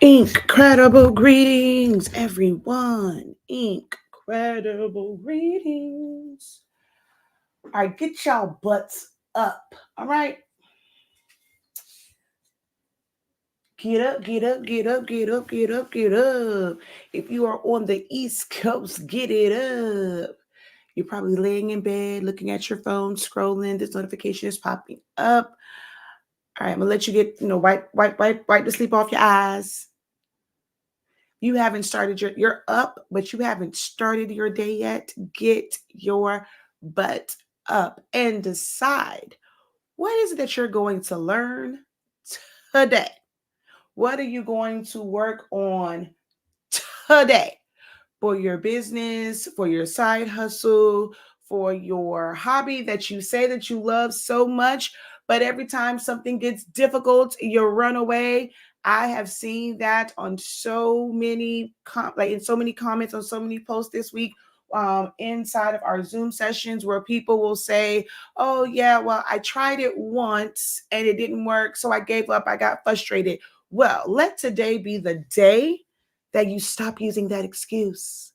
Incredible greetings, everyone. Incredible greetings. All right, get y'all butts up. All right, get up, get up, get up, get up, get up, get up. If you are on the East Coast, get it up. You're probably laying in bed, looking at your phone, scrolling. This notification is popping up. All right, I'm gonna let you get, wipe the sleep off your eyes. You haven't started you're up, but you haven't started your day yet. Get your butt up and decide what is it that you're going to learn today? What are you going to work on today? For your business, for your side hustle, for your hobby that you say that you love so much, but every time something gets difficult, you run away. I have seen that on so many in so many comments on so many posts this week, inside of our Zoom sessions, where people will say, "Oh yeah, well I tried it once and it didn't work, so I gave up. I got frustrated." Well, let today be the day that you stop using that excuse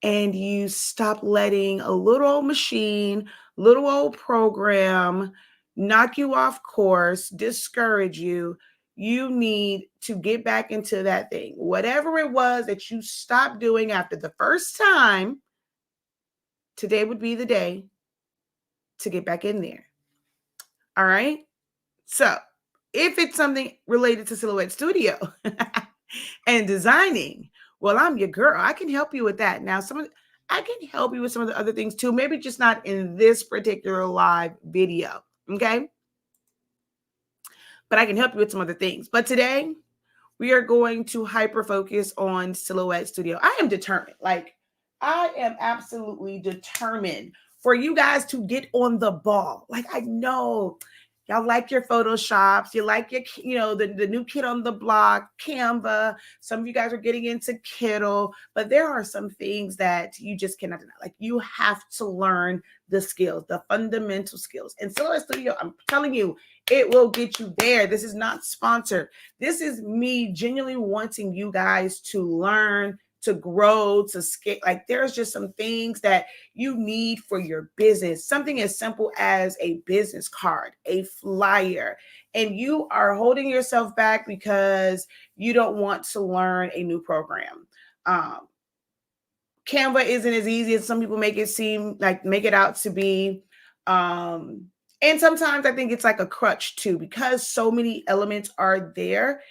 and you stop letting a little old machine, little old program knock you off course, discourage you. You need to get back into that thing. Whatever it was that you stopped doing after the first time, today would be the day to get back in there. All right. So, if it's something related to Silhouette Studio and designing, well, I'm your girl. I can help you with that. Now, I can help you with some of the other things too, maybe just not in this particular live video. Okay. But I can help you with some other things. But today, we are going to hyper focus on Silhouette Studio. I am determined. Like, I am absolutely determined for you guys to get on the ball. Like, I know y'all like your Photoshops, you like your, the new kid on the block, Canva. Some of you guys are getting into Kittle, but there are some things that you just cannot deny. Like, you have to learn the skills, the fundamental skills. And Silhouette Studio, I'm telling you, it will get you there. This is not sponsored. This is me genuinely wanting you guys to learn, to grow, to scale. Like, there's just some things that you need for your business. Something as simple as a business card, a flyer, and you are holding yourself back because you don't want to learn a new program. Canva isn't as easy as some people make it out to be. And sometimes I think it's like a crutch too, because so many elements are there.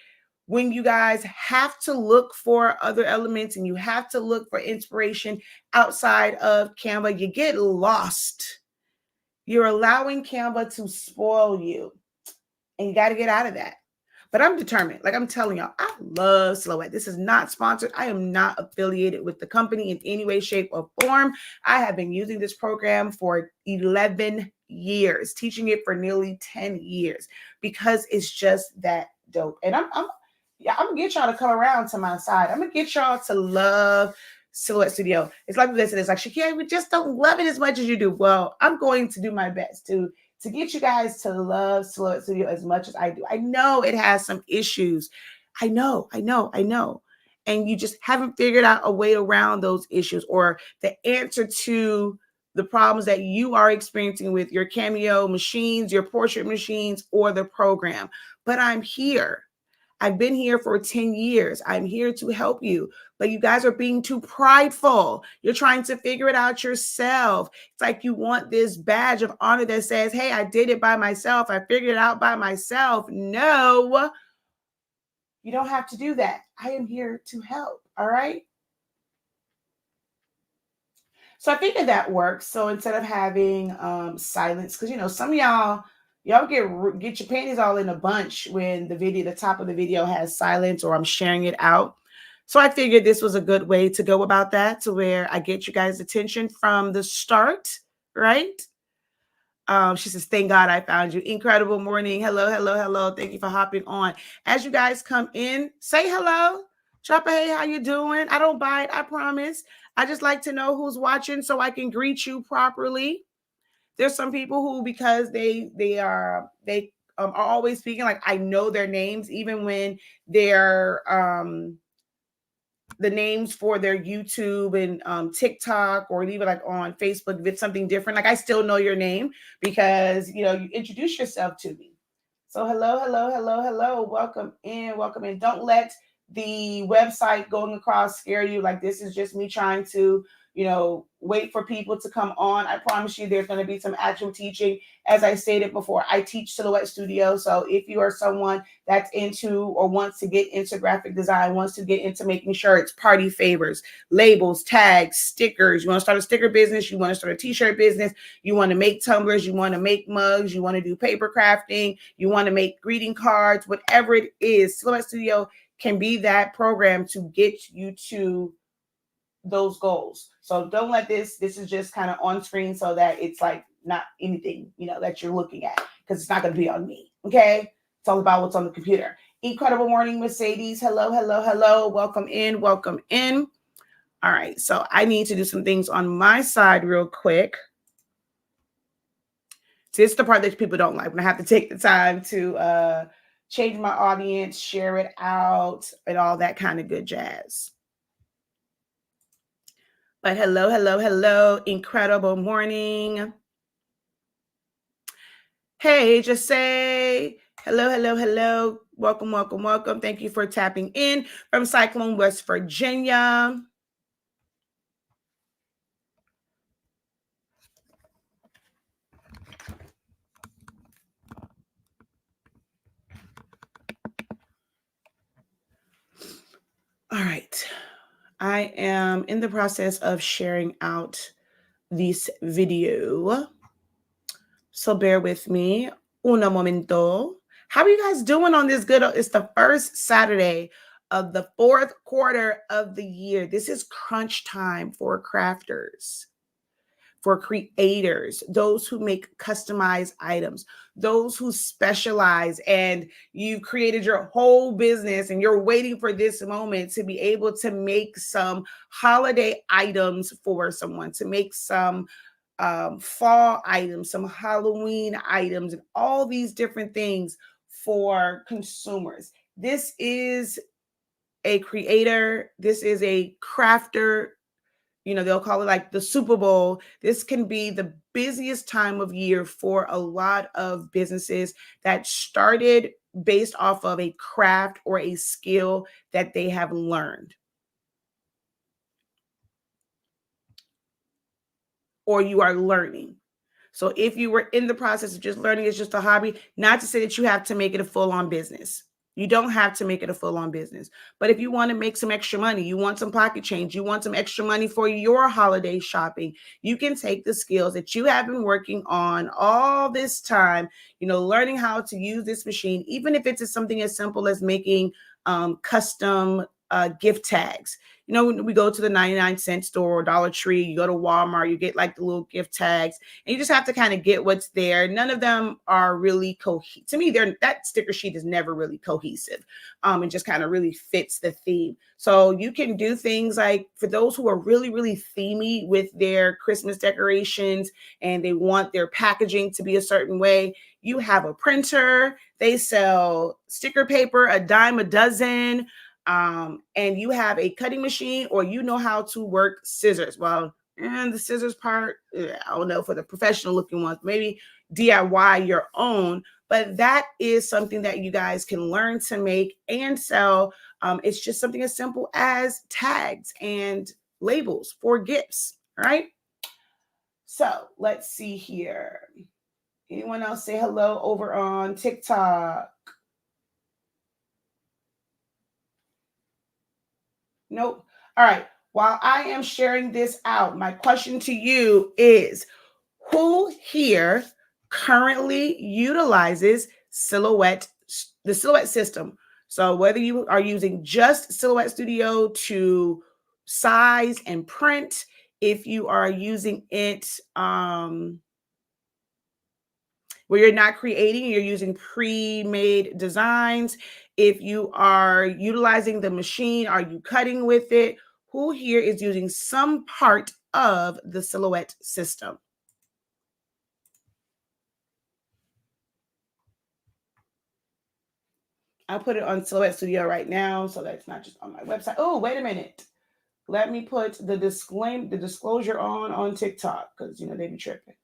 When you guys have to look for other elements and you have to look for inspiration outside of Canva, you get lost. You're allowing Canva to spoil you, and you got to get out of that. But I'm determined. Like, I'm telling y'all, I love Silhouette. This is not sponsored. I am not affiliated with the company in any way, shape, or form. I have been using this program for 11 years, teaching it for nearly 10 years, because it's just that dope. And I'm gonna get y'all to come around to my side. I'm gonna get y'all to love Silhouette Studio. It's like this. It's like, Shakira, we just don't love it as much as you do. Well, I'm going to do my best to get you guys to love Silhouette Studio as much as I do. I know it has some issues. I know. And you just haven't figured out a way around those issues, or the answer to the problems that you are experiencing with your Cameo machines, your portrait machines, or the program. But I'm here. I've been here for 10 years. I'm here to help you. But you guys are being too prideful. You're trying to figure it out yourself. It's like you want this badge of honor that says, hey, I did it by myself. I figured it out by myself. No, you don't have to do that. I am here to help. All right. So I figured that works. So instead of having silence, because some of y'all get your panties all in a bunch when the top of the video has silence, or I'm sharing it out. So I figured this was a good way to go about that, to where I get you guys' attention from the start, right? She says, thank God I found you. Incredible morning. Hello, hello, hello. Thank you for hopping on. As you guys come in, say hello. Drop a hey, how you doing? I don't bite, I promise. I just like to know who's watching so I can greet you properly. There's some people who, because they are always speaking. Like I know their names, even when they're the names for their YouTube and TikTok, or even like on Facebook, if it's something different, like I still know your name because you introduce yourself to me. So hello, hello, hello, hello. Welcome in, welcome in. Don't let the website going across scare you. Like this is just me trying to, wait for people to come on. I promise you there's going to be some actual teaching. As I stated before, I teach Silhouette Studio. So if you are someone that's into or wants to get into graphic design, wants to get into making shirts, party favors, labels, tags, stickers, you want to start a sticker business, you want to start a t-shirt business, you want to make tumblers, you want to make mugs, you want to do paper crafting, you want to make greeting cards, whatever it is, Silhouette Studio can be that program to get you to those goals. So don't let this is just kind of on screen so that it's like not anything, that you're looking at, because it's not going to be on me. Okay. It's all about what's on the computer. Incredible morning, Mercedes. Hello, hello, hello. Welcome in. Welcome in. All right. So I need to do some things on my side real quick. So it's the part that people don't like when I have to take the time to change my audience, share it out, and all that kind of good jazz. But hello, hello, hello. Incredible morning. Hey, just say hello, hello, hello. Welcome, welcome, welcome. Thank you for tapping in from Cyclone, West Virginia. All right. I am in the process of sharing out this video. So bear with me. Un momento. How are you guys doing on this good? It's the first Saturday of the fourth quarter of the year. This is crunch time for crafters, for creators, those who make customized items, those who specialize, and you've created your whole business and you're waiting for this moment to be able to make some holiday items for someone, to make some fall items, some Halloween items, and all these different things for consumers. This is a creator, this is a crafter. They'll call it like the Super Bowl. This can be the busiest time of year for a lot of businesses that started based off of a craft or a skill that they have learned, or you are learning. So if you were in the process of just learning, it's just a hobby, not to say that you have to make it a full-on business. You don't have to make it a full-on business. But if you want to make some extra money, you want some pocket change, you want some extra money for your holiday shopping, you can take the skills that you have been working on all this time, learning how to use this machine, even if it's something as simple as making custom gift tags. When we go to the 99-cent store or Dollar Tree, you go to Walmart, you get like the little gift tags, and you just have to kind of get what's there. None of them are really cohesive. To me, that sticker sheet is never really cohesive. It just kind of really fits the theme. So you can do things like, for those who are really, really themey with their Christmas decorations and they want their packaging to be a certain way, you have a printer. They sell sticker paper, a dime a dozen. And you have a cutting machine, or you know how to work scissors. Well, and the scissors part, I don't know, for the professional looking ones, maybe DIY your own, but that is something that you guys can learn to make and sell. It's just something as simple as tags and labels for gifts. All right. So let's see here. Anyone else say hello over on TikTok? Nope. All right. While I am sharing this out, my question to you is, who here currently utilizes the Silhouette system? So whether you are using just Silhouette Studio to size and print, if you are using it where you're not creating, you're using pre-made designs. If you are utilizing the machine, are you cutting with it? Who here is using some part of the Silhouette system? I'll put it on Silhouette Studio right now, so that's not just on my website. Oh, wait a minute. Let me put the disclosure on TikTok, because they be tripping.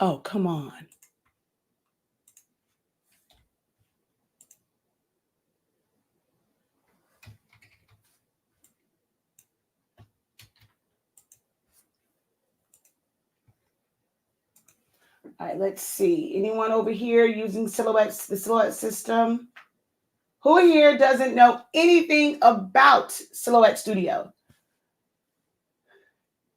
Oh, come on. All right, let's see. Anyone over here using the Silhouette system? Who here doesn't know anything about Silhouette Studio?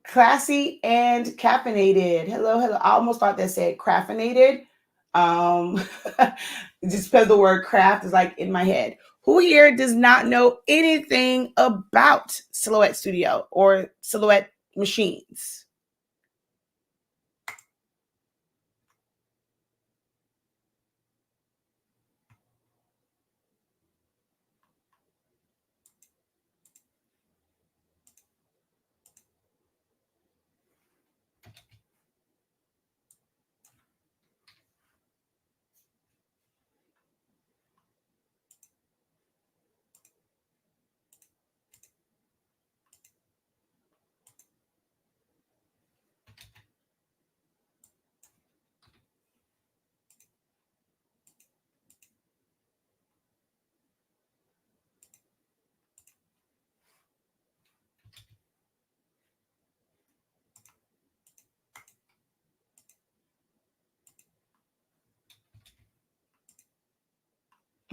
Classy and caffeinated. Hello, hello. I almost thought that said caffeinated. Um, just because the word craft is like in my head. Who here does not know anything about Silhouette Studio or Silhouette machines?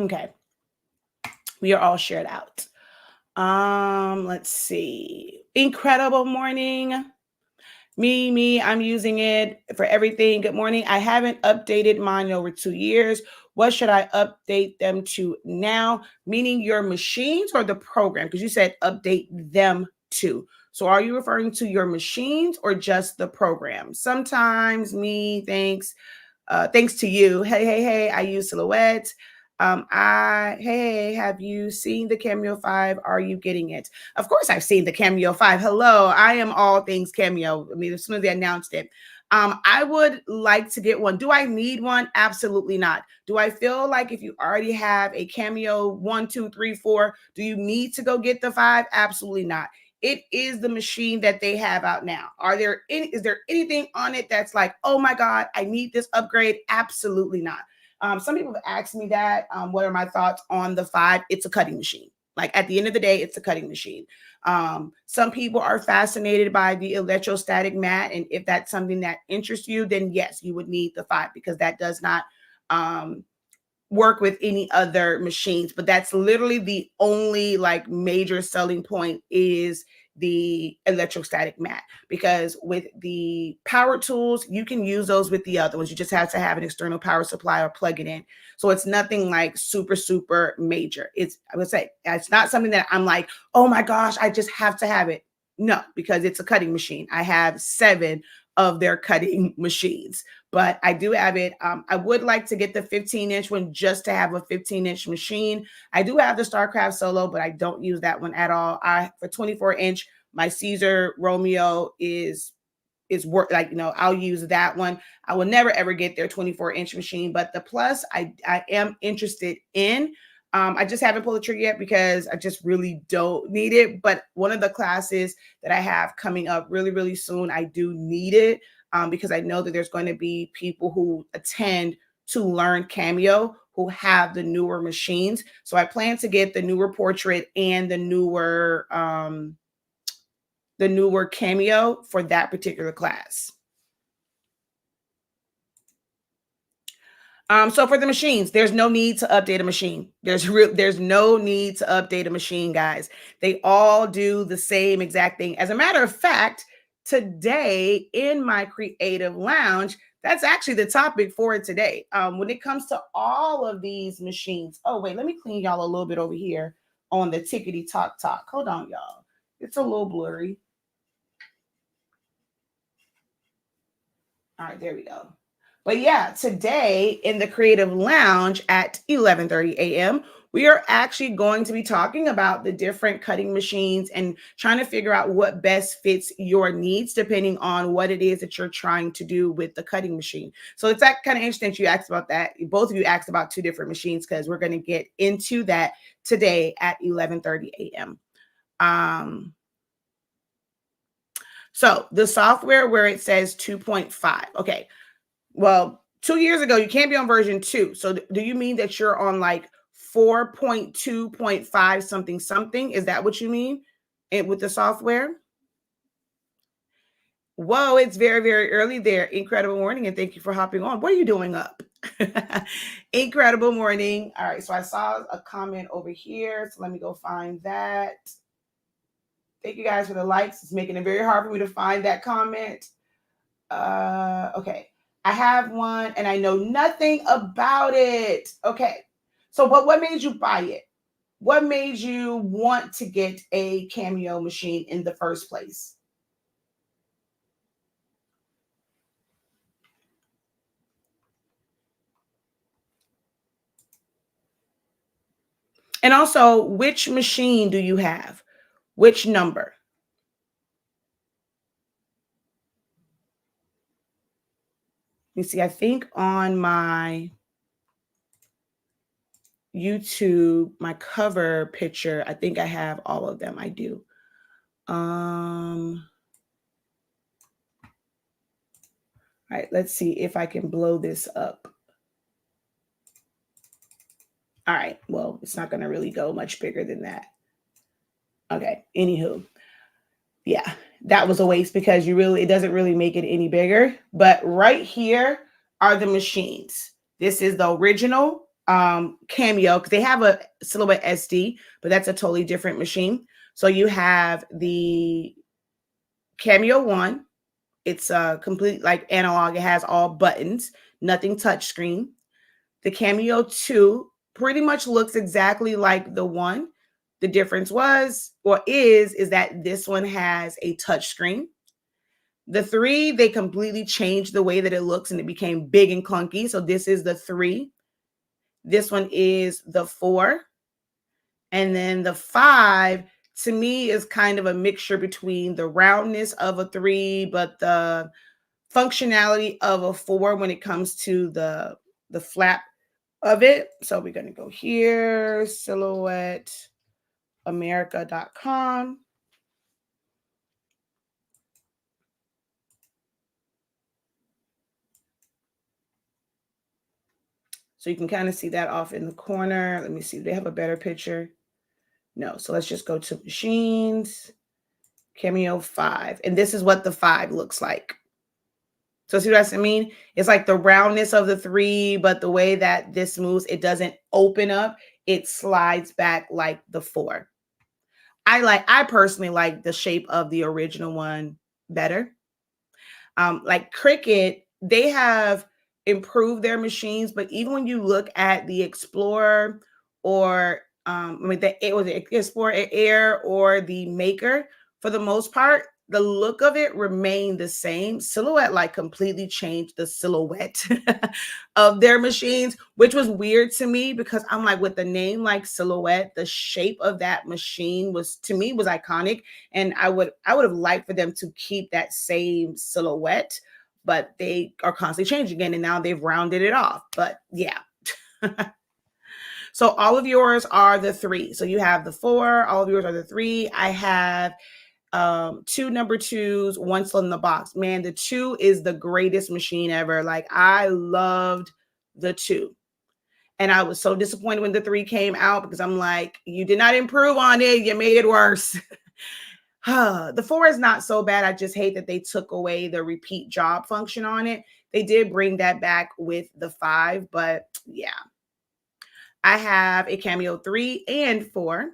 Okay, we are all shared out. Let's see. Incredible morning. I'm using it for everything. Good morning. I haven't updated mine in over 2 years. What should I update them to now? Meaning your machines or the program? Because you said update them to. So are you referring to your machines or just the program? Sometimes thanks to you. Hey, I use Silhouette. Hey, have you seen the Cameo 5? Are you getting it? Of course, I've seen the Cameo 5. Hello, I am all things Cameo. I mean, as soon as they announced it, I would like to get one. Do I need one? Absolutely not. Do I feel like if you already have a Cameo 1, 2, 3, 4, do you need to go get the 5? Absolutely not. It is the machine that they have out now. Is there anything on it that's like, oh my God, I need this upgrade? Absolutely not. Some people have asked me that. What are my thoughts on the 5? It's a cutting machine. Like at the end of the day, it's a cutting machine. Some people are fascinated by the electrostatic mat. And if that's something that interests you, then yes, you would need the 5 because that does not work with any other machines. But that's literally the only like major selling point is the electrostatic mat, because with the power tools, you can use those with the other ones. You just have to have an external power supply or plug it in. So it's nothing like super major. I would say it's not something that I'm like, oh my gosh, I just have to have it. No, because it's a cutting machine. I have 7 of their cutting machines, but I do have it. I would like to get the 15-inch one just to have a 15-inch machine. I do have the StarCraft Solo, but I don't use that one at all. For 24-inch, my Caesar Romeo is work, like, I'll use that one. I will never ever get their 24-inch machine, but the Plus I am interested in. I just haven't pulled the trigger yet because I just really don't need it. But one of the classes that I have coming up really soon, I do need it because I know that there's going to be people who attend to learn Cameo who have the newer machines. So I plan to get the newer Portrait and the newer Cameo for that particular class. So for the machines, there's no need to update a machine. There's no need to update a machine, guys. They all do the same exact thing. As a matter of fact, today in my creative lounge, that's actually the topic for today. When it comes to all of these machines. Oh, wait, let me clean y'all a little bit over here on the tickety talk. Hold on, y'all. It's a little blurry. All right, there we go. But yeah, today in the Creative Lounge at 11:30 a.m., we are actually going to be talking about the different cutting machines and trying to figure out what best fits your needs depending on what it is that you're trying to do with the cutting machine. So it's that kind of interesting that you asked about that. Both of you asked about two different machines because we're going to get into that today at 11:30 a.m. So the software where it says 2.5. Okay. Well, 2 years ago, you can't be on version 2. So do you mean that you're on like 4.2.5 something something? Is that what you mean? And with the software? Whoa, it's very, very early there. Incredible morning, and thank you for hopping on. What are you doing up? Incredible morning. All right, so I saw a comment over here. So let me go find that. Thank you guys for the likes. It's making it very hard for me to find that comment. Okay. I have one and I know nothing about it. Okay. So what made you buy it? What made you want to get a Cameo machine in the first place? And also, which machine do you have? Which number? You see, I think on my YouTube, my cover picture, I think I have all of them. I do. All right, let's see if I can blow this up. All right, well, it's not going to really go much bigger than that. Okay, anywho, yeah, that was a waste because it doesn't really make it any bigger. But right here are the machines. This is the original Cameo because they have a Silhouette SD, but that's a totally different machine. So you have the Cameo 1. It's a complete like analog. It has all buttons, nothing touchscreen. The Cameo 2 pretty much looks exactly like the 1. The difference is that this one has a touchscreen. The 3, they completely changed the way that it looks and it became big and clunky. So this is the 3. This one is the 4. And then the 5 to me is kind of a mixture between the roundness of a 3, but the functionality of a 4 when it comes to the flap of it. So we're going to go here, silhouetteamerica.com. So you can kind of see that off in the corner. Let me see. Do they have a better picture? No. So let's just go to machines, Cameo 5. And this is what the 5 looks like. So see what I mean? It's like the roundness of the 3, but the way that this moves, it doesn't open up. It slides back like the 4. I personally like the shape of the original one better. Like Cricut, they have improved their machines, but even when you look at the Explorer or it was the Explorer Air or the Maker, for the most part, the look of it remained the same. Silhouette like completely changed the silhouette of their machines, which was weird to me because I'm like, with the name like Silhouette, the shape of that machine was to me was iconic, and I would have liked for them to keep that same silhouette, but they are constantly changing again, and now they've rounded it off. But yeah. So all of yours are the 3. So you have the 4, all of yours are the 3. I have 2 number 2s, 1 still in the box. Man, the 2 is the greatest machine ever. Like I loved the 2. And I was so disappointed when the 3 came out because I'm like, you did not improve on it. You made it worse. The 4 is not so bad. I just hate that they took away the repeat job function on it. They did bring that back with the 5, but yeah. I have a Cameo 3 and 4.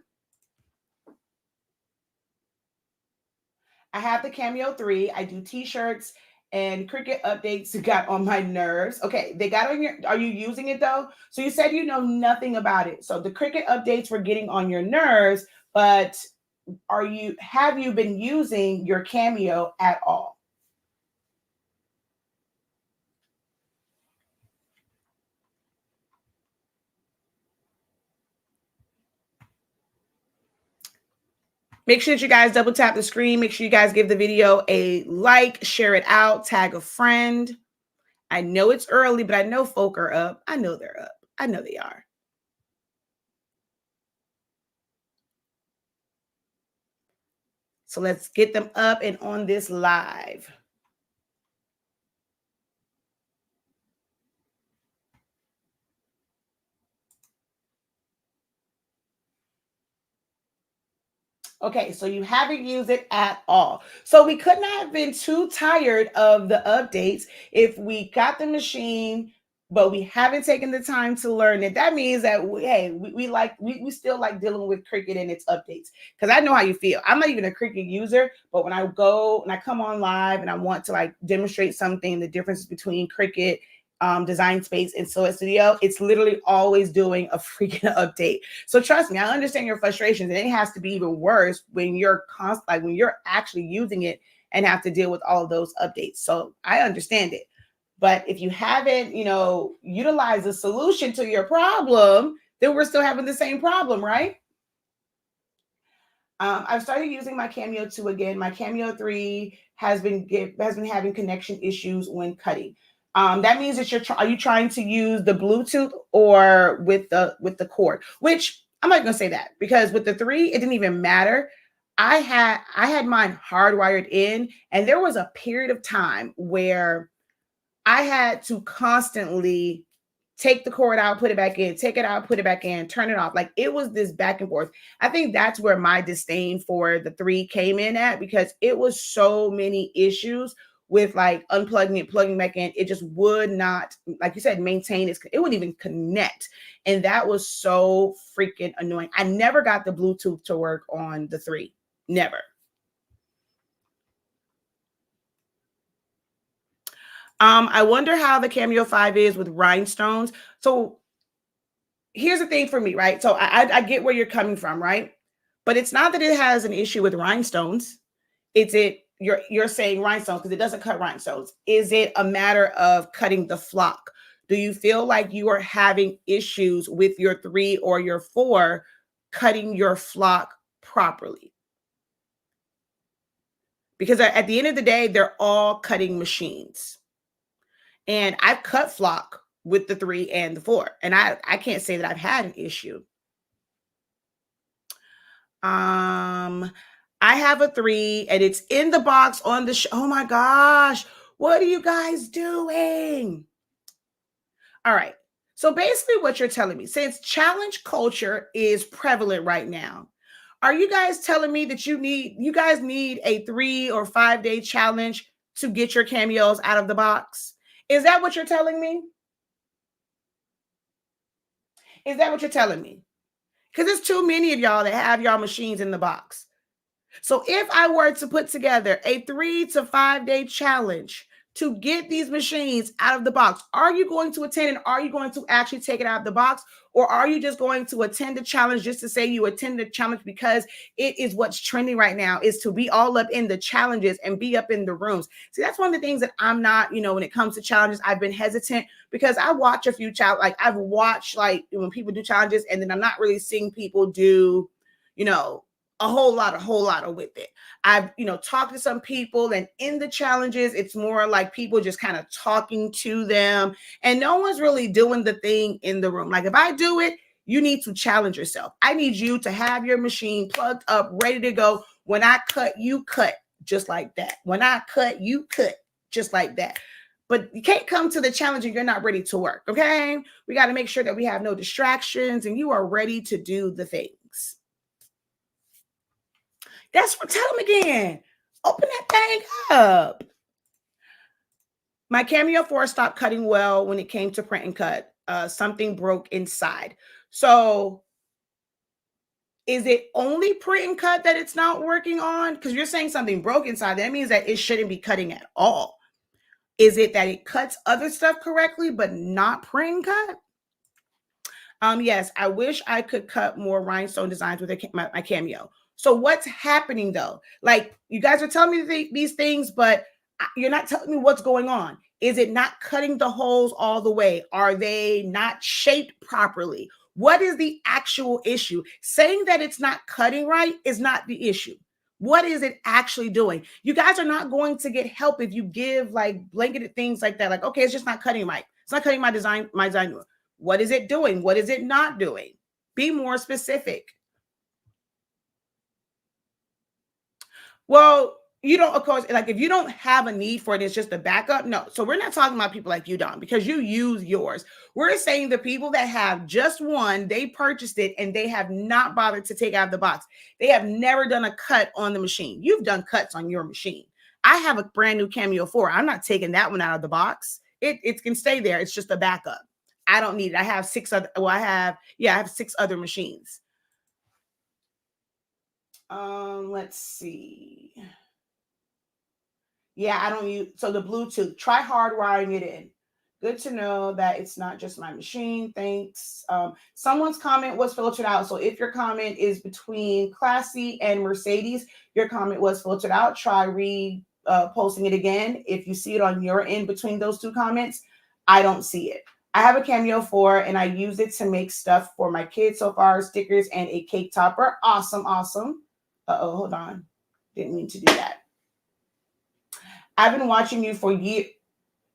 I have the Cameo 3. I do t-shirts and Cricut updates got on my nerves. Okay, they got on your, are you using it though? So you said you know nothing about it. So the Cricut updates were getting on your nerves, but have you been using your Cameo at all? Make sure that you guys double tap the screen. Make sure you guys give the video a like, share it out, tag a friend. I know it's early, but I know folk are up. I know they're up. I know they are. So let's get them up and on this live. Okay, so you haven't used it at all. So we could not have been too tired of the updates if we got the machine, but we haven't taken the time to learn it. That means that we still like dealing with Cricut and its updates. Because I know how you feel. I'm not even a Cricut user, but when I go and I come on live and I want to like demonstrate something, the difference between Cricut design space and Soil Studio, it's literally always doing a freaking update. So trust me, I understand your frustrations, and it has to be even worse when you're when you're actually using it and have to deal with all of those updates. So I understand it. But if you haven't, utilized a solution to your problem, then we're still having the same problem, right? I've started using my Cameo 2 again. My Cameo 3 has been having connection issues when cutting. That means that are you trying to use the Bluetooth or with the cord? Which I'm not gonna say that, because with the 3, it didn't even matter. I had mine hardwired in, and there was a period of time where I had to constantly take the cord out, put it back in, take it out, put it back in, turn it off. Like, it was this back and forth. I think that's where my disdain for the 3 came in at, because it was so many issues with like unplugging it, plugging back in. It just would not, like you said, maintain it wouldn't even connect. And that was so freaking annoying. I never got the Bluetooth to work on the 3. Never. I wonder how the Cameo 5 is with rhinestones. So here's the thing for me, right? So I get where you're coming from, right? But it's not that it has an issue with rhinestones. You're saying rhinestones because it doesn't cut rhinestones. Is it a matter of cutting the flock? Do you feel like you are having issues with your 3 or your 4 cutting your flock properly? Because at the end of the day, they're all cutting machines. And I've cut flock with the 3 and the 4. And I can't say that I've had an issue. I have a 3 and it's in the box on the oh my gosh. What are you guys doing? All right. So basically what you're telling me, since challenge culture is prevalent right now, are you guys telling me that you guys need a 3 or 5 day challenge to get your cameos out of the box? Is that what you're telling me? Is that what you're telling me? Because there's too many of y'all that have y'all machines in the box. So if I were to put together a 3 to 5 day challenge to get these machines out of the box, are you going to attend, and are you going to actually take it out of the box? Or are you just going to attend the challenge just to say you attend the challenge because it is what's trending right now, is to be all up in the challenges and be up in the rooms? See, that's one of the things that I'm not, when it comes to challenges, I've been hesitant because I watch a few I've watched like when people do challenges, and then I'm not really seeing people do, a whole lot of with it. I've, talked to some people, and in the challenges, it's more like people just kind of talking to them, and no one's really doing the thing in the room. Like, if I do it, you need to challenge yourself. I need you to have your machine plugged up, ready to go. When I cut, you cut just like that. When I cut, you cut just like that. But you can't come to the challenge and you're not ready to work. Okay. We got to make sure that we have no distractions and you are ready to do the things. That's what, tell them again. Open that thing up. My Cameo 4 stopped cutting well when it came to print and cut. Something broke inside. So Is it only print and cut that it's not working on? Because you're saying something broke inside. That means that it shouldn't be cutting at all. Is it that it cuts other stuff correctly, but not print and cut? Yes, I wish I could cut more rhinestone designs with my Cameo. So what's happening though? Like you guys are telling me these things, but you're not telling me what's going on. Is it not cutting the holes all the way? Are they not shaped properly? What is the actual issue? Saying that it's not cutting right is not the issue. What is it actually doing? You guys are not going to get help if you give like blanketed things like that. Like, okay, it's just not cutting right. It's not cutting my design. What is it doing? What is it not doing? Be more specific. Well, you don't, of course, like if you don't have a need for it, it's just a backup. No. So we're not talking about people like you, Don, because you use yours. We're saying the people that have just one, they purchased it and they have not bothered to take out the box. They have never done a cut on the machine. You've done cuts on your machine. I have a brand new Cameo 4. I'm not taking that one out of the box. It can stay there. It's just a backup. I don't need it. I have six other, well, I have 6 other machines. Let's see. Yeah, I don't use, so the Bluetooth, try hardwiring it in. Good to know that it's not just my machine. Thanks. Someone's comment was filtered out. So if your comment is between Classy and Mercedes, your comment was filtered out. Try posting it again. If you see it on your end between those 2 comments, I don't see it. I have a Cameo 4 and I use it to make stuff for my kids so far, stickers and a cake topper. Awesome, awesome. Uh-oh, hold on. Didn't mean to do that. I've been watching you for years.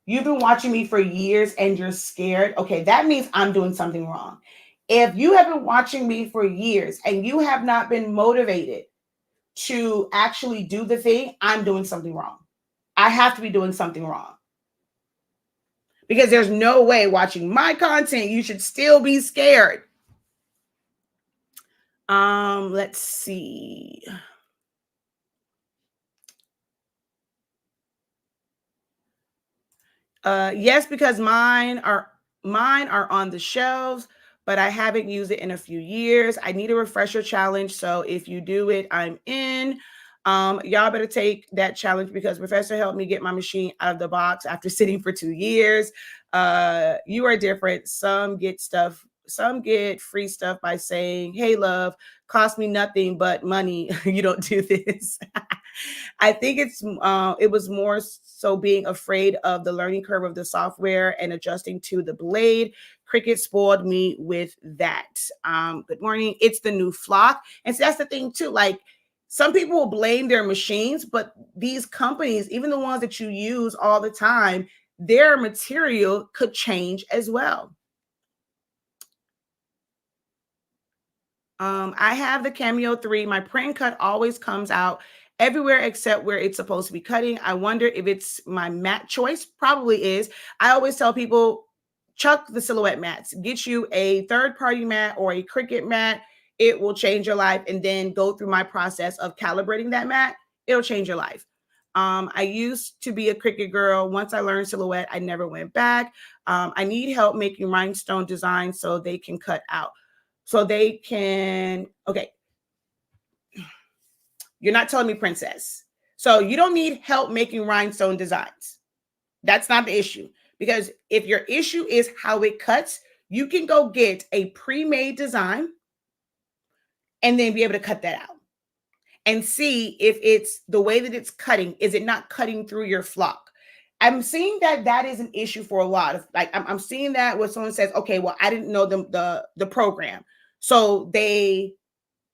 You've been watching me for years and you're scared. Okay, that means I'm doing something wrong. If you have been watching me for years and you have not been motivated to actually do the thing, I'm doing something wrong. I have to be doing something wrong. Because there's no way watching my content, you should still be scared. Let's see. Yes, because mine are on the shelves, but I haven't used it in a few years. I need a refresher challenge. So if you do it, I'm in. Y'all better take that challenge because Professor helped me get my machine out of the box after sitting for 2 years. You are different. Some get free stuff by saying, "Hey, love, cost me nothing but money. You don't do this." I think it was more so being afraid of the learning curve of the software and adjusting to the blade. Cricut spoiled me with that. Good morning. It's the new flock. And so that's the thing too. Like some people will blame their machines, but these companies, even the ones that you use all the time, their material could change as well. I have the Cameo 3. My print cut always comes out everywhere except where it's supposed to be cutting. I wonder if it's my mat choice. Probably is. I always tell people, chuck the silhouette mats. Get you a third-party mat or a Cricut mat. It will change your life. And then go through my process of calibrating that mat. It'll change your life. I used to be a Cricut girl. Once I learned silhouette, I never went back. I need help making rhinestone designs so they can cut out. So they can, okay. You're not telling me, princess. So you don't need help making rhinestone designs. That's not the issue. Because if your issue is how it cuts, you can go get a pre-made design and then be able to cut that out and see if it's the way that it's cutting. Is it not cutting through your flock? I'm seeing that is an issue for a lot of, like, I'm seeing that where someone says, okay, well, I didn't know the program. So they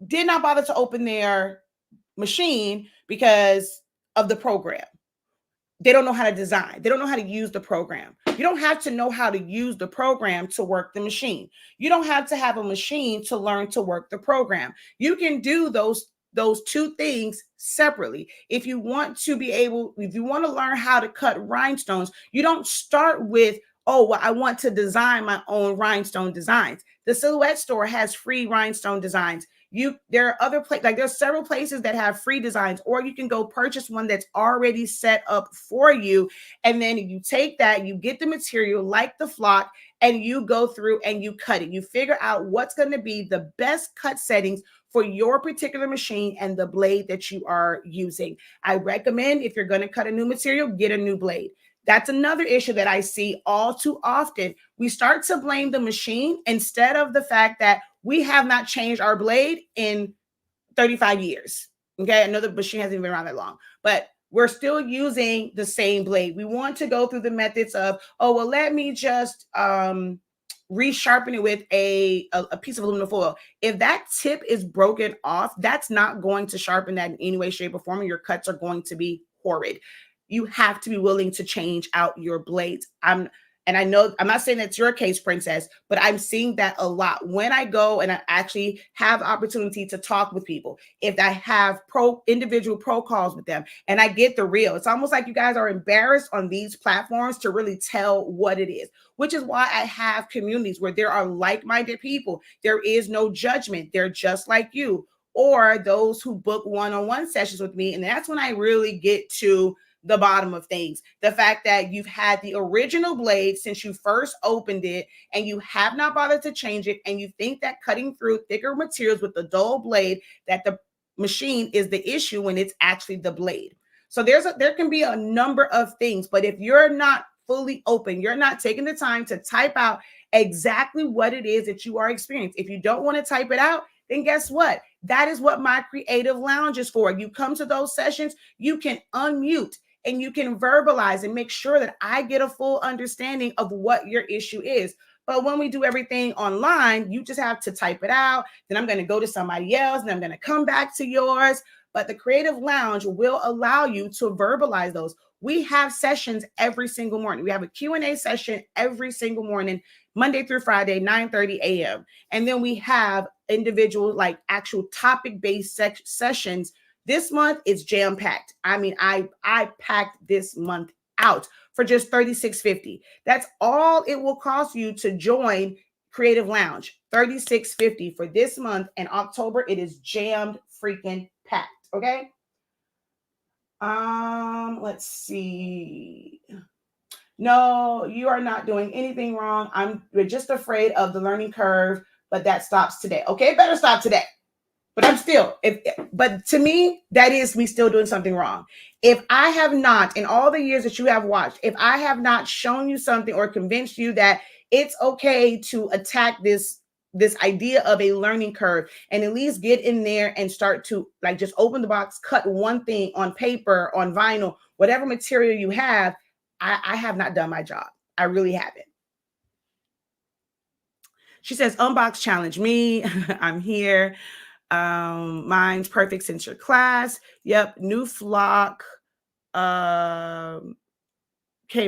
did not bother to open their machine because of the program. They don't know how to design. They don't know how to use the program. You don't have to know how to use the program to work the machine. You don't have to have a machine to learn to work the program. You can do those 2 things separately. If you want to learn how to cut rhinestones, you don't start with, oh, well, I want to design my own rhinestone designs. The Silhouette store has free rhinestone designs. There are other places, like there's several places that have free designs, or you can go purchase one that's already set up for you. And then you take that, you get the material like the flock, and you go through and you cut it. You figure out what's going to be the best cut settings for your particular machine and the blade that you are using. I recommend if you're going to cut a new material, get a new blade. That's another issue that I see all too often. We start to blame the machine instead of the fact that we have not changed our blade in 35 years. Okay, I know the machine hasn't been around that long, but we're still using the same blade. We want to go through the methods of, oh, well, let me just resharpen it with a piece of aluminum foil. If that tip is broken off, that's not going to sharpen that in any way, shape, or form, and your cuts are going to be horrid. You have to be willing to change out your blades. And I know I'm not saying that's your case, Princess, but I'm seeing that a lot when I go and I actually have opportunity to talk with people. If I have individual pro calls with them and I get the real, it's almost like you guys are embarrassed on these platforms to really tell what it is, which is why I have communities where there are like-minded people. There is no judgment. They're just like you, or those who book one-on-one sessions with me. And that's when I really get to the bottom of things. The fact that you've had the original blade since you first opened it and you have not bothered to change it, and you think that cutting through thicker materials with the dull blade, that the machine is the issue when it's actually the blade. So there can be a number of things, but if you're not fully open, you're not taking the time to type out exactly what it is that you are experiencing. If you don't want to type it out, then guess what? That is what my creative lounge is for. You come to those sessions, you can unmute and you can verbalize and make sure that I get a full understanding of what your issue is. But when we do everything online, you just have to type it out. Then I'm going to go to somebody else and I'm going to come back to yours. But the Creative Lounge will allow you to verbalize those. We have sessions every single morning. We have a Q&A session every single morning, Monday through Friday, 9:30 a.m. And then we have individual, like actual topic-based sessions. This month it's jam-packed. I mean, I packed this month out for just $36.50. That's all it will cost you to join Creative Lounge. $36.50 for this month. And October, it is jammed freaking packed. Okay. Let's see. No, you are not doing anything wrong. We're just afraid of the learning curve, but that stops today. Okay, it better stop today. But I'm still, but to me, that is me still doing something wrong. If I have not, in all the years that you have watched, if I have not shown you something or convinced you that it's okay to attack this idea of a learning curve and at least get in there and start to like just open the box, cut one thing on paper, on vinyl, whatever material you have, I have not done my job. I really haven't. She says, unbox challenge me. I'm here. Mine's perfect since your class. Yep. New flock came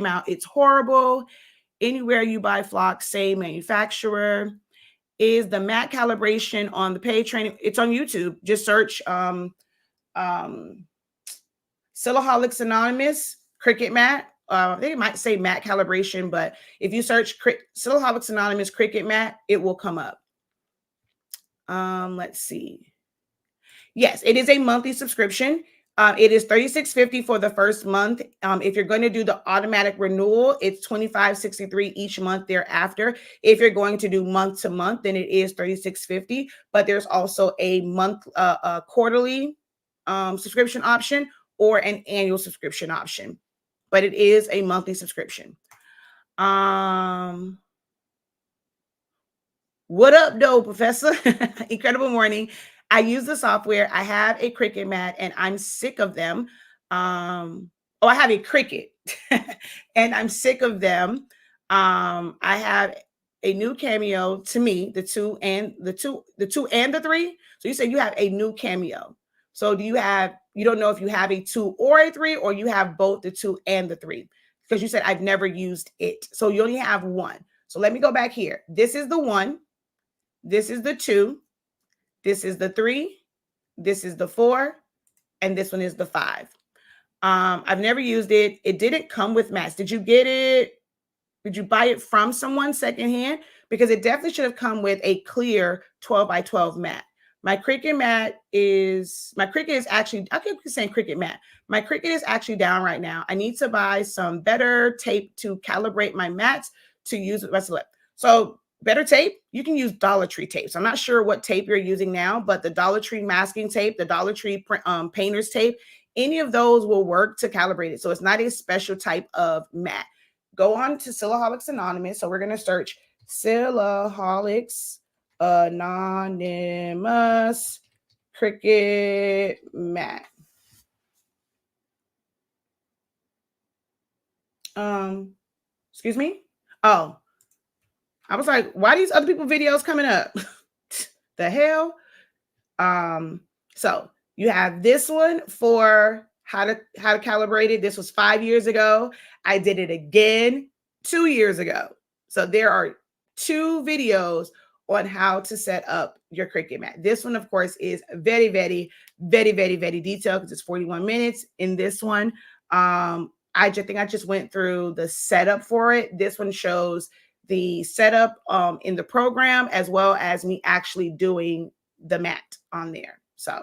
out. It's horrible. Anywhere you buy flock, same manufacturer. Is the mat calibration on the paid training? It's on YouTube. Just search Silaholics Anonymous Cricut mat. I think it might say mat calibration, but if you search Silaholics Anonymous Cricut mat, it will come up. Let's see. Yes, it is a monthly subscription. It is $36.50 for the first month. If you're going to do the automatic renewal, it's $25.63 each month thereafter. If you're going to do month to month, then it is $36.50. But there's also a quarterly subscription option or an annual subscription option. But it is a monthly subscription. What up, though, Professor? Incredible morning. I use the software. I have a Cricut mat and I'm sick of them. I have a Cricut and I'm sick of them. I have a new Cameo. To me, the two and the 3. So you said you have a new Cameo. So you don't know if you have a 2 or a 3, or you have both the 2 and the 3, because you said I've never used it. So you only have one. So let me go back here. This is the 1. This is the 2. This is the 3. This is the 4. And this one is the 5. I've never used it. It didn't come with mats. Did you get it? Did you buy it from someone secondhand? Because it definitely should have come with a clear 12 by 12 mat. My Cricut is actually, I keep saying Cricut mat. My Cricut is actually down right now. I need to buy some better tape to calibrate my mats to use with my select. So better tape, you can use Dollar Tree tape. So I'm not sure what tape you're using now, but the Dollar Tree masking tape, the Dollar Tree painter's tape, any of those will work to calibrate it. So it's not a special type of mat. Go on to Silaholics Anonymous. So we're going to search Silaholics Anonymous Cricut mat. Excuse me? Oh, I was like, why are these other people videos coming up? The hell? So you have this one for how to calibrate it. This was 5 years ago. I did it again 2 years ago. So there are 2 videos on how to set up your Cricut mat. This one, of course, is very, very, very, very, very detailed because it's 41 minutes. In this one, I think I just went through the setup for it. This one shows the setup in the program, as well as me actually doing the mat on there. So,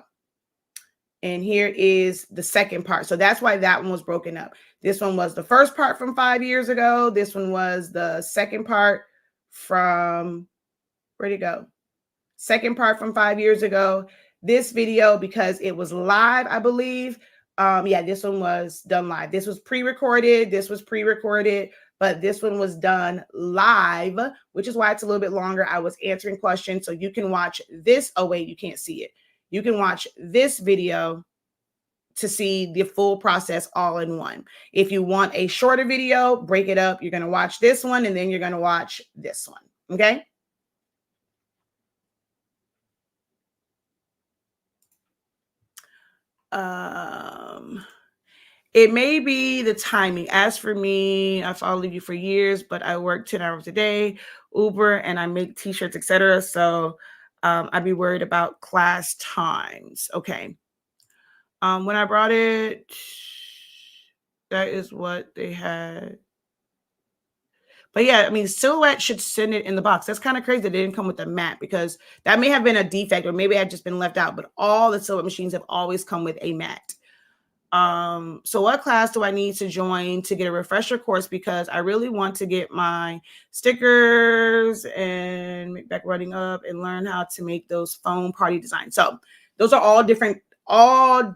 and here is the second part. So that's why that one was broken up. This one was the first part from 5 years ago. This one was the second part from, where'd it go? Second part from 5 years ago. This video, because it was live, I believe. Yeah, this one was done live. This was pre-recorded. This was pre-recorded, but this one was done live, which is why it's a little bit longer. I was answering questions, so you can watch this. Oh, wait, you can't see it. You can watch this video to see the full process all in one. If you want a shorter video, break it up. You're going to watch this one, and then you're going to watch this one. Okay? It may be the timing. As for me, I followed you for years, but I work 10 hours a day, Uber, and I make t-shirts, etc. So I'd be worried about class times. Okay. When I brought it, that is what they had. But yeah, I mean, Silhouette should send it in the box. That's kind of crazy that they didn't come with the mat, because that may have been a defect, or maybe it had just been left out. But all the Silhouette machines have always come with a mat. So what class do I need to join to get a refresher course? Because I really want to get my stickers and make back running up and learn how to make those foam party designs. So those are all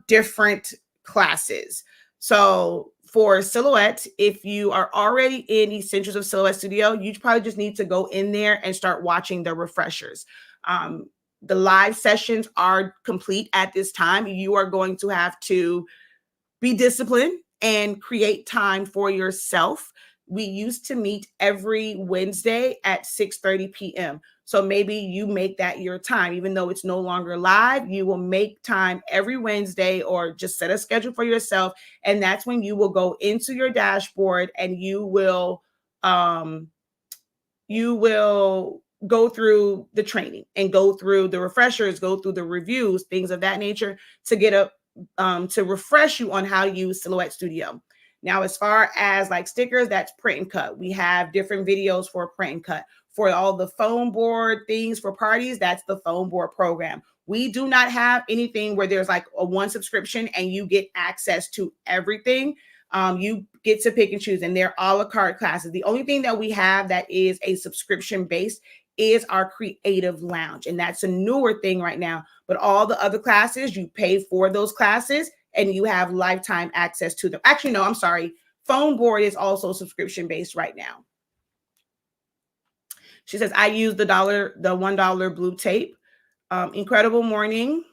different classes. So for Silhouette, if you are already in Essentials of Silhouette Studio, you probably just need to go in there and start watching the refreshers. The live sessions are complete at this time. You are going to have to be disciplined and create time for yourself. We used to meet every Wednesday at 6:30 p.m. So maybe you make that your time. Even though it's no longer live, you will make time every Wednesday, or just set a schedule for yourself. And that's when you will go into your dashboard and you will go through the training and go through the refreshers, go through the reviews, things of that nature, to get a to refresh you on how to use Silhouette Studio. Now, as far as like stickers, that's print and cut. We have different videos for print and cut. For all the foam board things for parties, that's the foam board program. We do not have anything where there's like a one subscription and you get access to everything. You get to pick and choose, and they're a la carte classes. The only thing that we have that is a subscription based is our Creative Lounge, and that's a newer thing right now. But all the other classes, you pay for those classes and you have lifetime access to them. Actually, no, I'm sorry. Foam board is also subscription based right now. She says, I use the $1 blue tape. Incredible morning.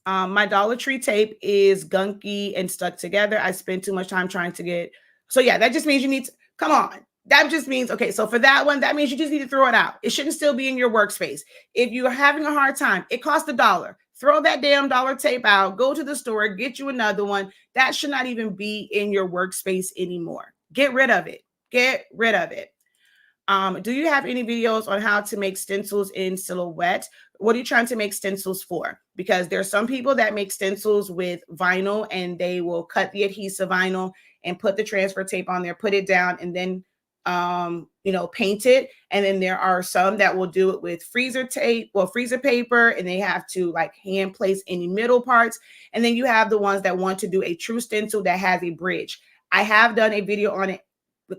My Dollar Tree tape is gunky and stuck together. I spend too much time trying to get. So yeah, that just means you need to, come on. That just means, okay, so for that one, that means you just need to throw it out. It shouldn't still be in your workspace. If you're having a hard time, it costs $1. Throw that damn dollar tape out, go to the store, get you another one. That should not even be in your workspace anymore. Get rid of it. Get rid of it. Do you have any videos on how to make stencils in Silhouette? What are you trying to make stencils for? Because there's some people that make stencils with vinyl, and they will cut the adhesive vinyl and put the transfer tape on there, put it down, and then paint it. And then there are some that will do it with freezer paper, and they have to like hand place any middle parts. And then you have the ones that want to do a true stencil that has a bridge. I have done a video on it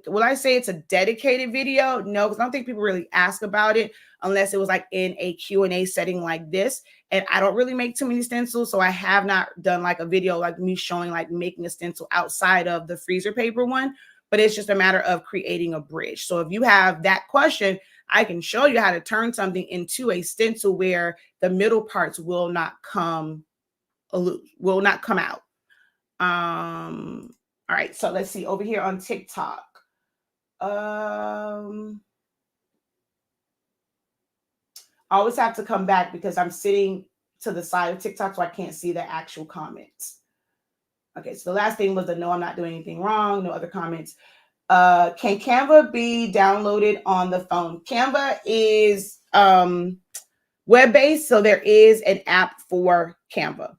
will I say it's a dedicated video? No, because I don't think people really ask about it unless it was like in a Q&A setting like this. And I don't really make too many stencils, so I have not done like a video like me showing like making a stencil outside of the freezer paper one, but it's just a matter of creating a bridge. So if you have that question, I can show you how to turn something into a stencil where the middle parts will not come out. All right, so let's see over here on TikTok. I always have to come back because I'm sitting to the side of TikTok, so I can't see the actual comments. Okay, so the last thing was the no, I'm not doing anything wrong. No other comments. Can Canva be downloaded on the phone? Canva is web-based, so there is an app for Canva.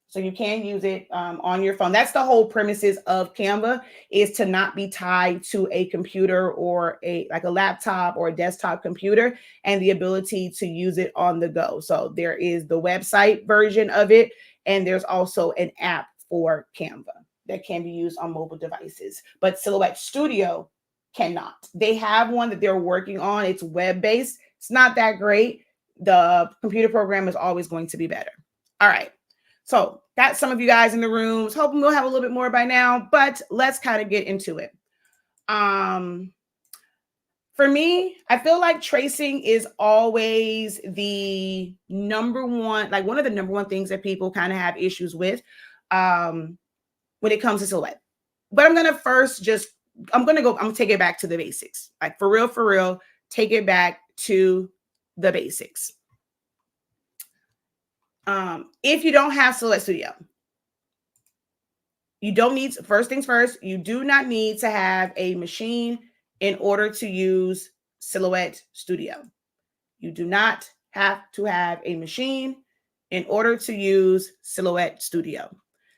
So you can use it on your phone. That's the whole premises of Canva, is to not be tied to a computer or a laptop or a desktop computer, and the ability to use it on the go. So there is the website version of it, and there's also an app for Canva that can be used on mobile devices. But Silhouette Studio cannot. They have one that they're working on. It's web-based. It's not that great. The computer program is always going to be better. All right. So got some of you guys in the rooms. Hoping we'll have a little bit more by now, but let's kind of get into it. For me, I feel like tracing is always the number one, like one of the number one things that people kind of have issues with when it comes to silhouette. But I'm going to take it back to the basics. Like for real, take it back to the basics. If you don't have Silhouette Studio, you don't need, first things first, you do not need to have a machine in order to use Silhouette Studio. You do not have to have a machine in order to use Silhouette Studio.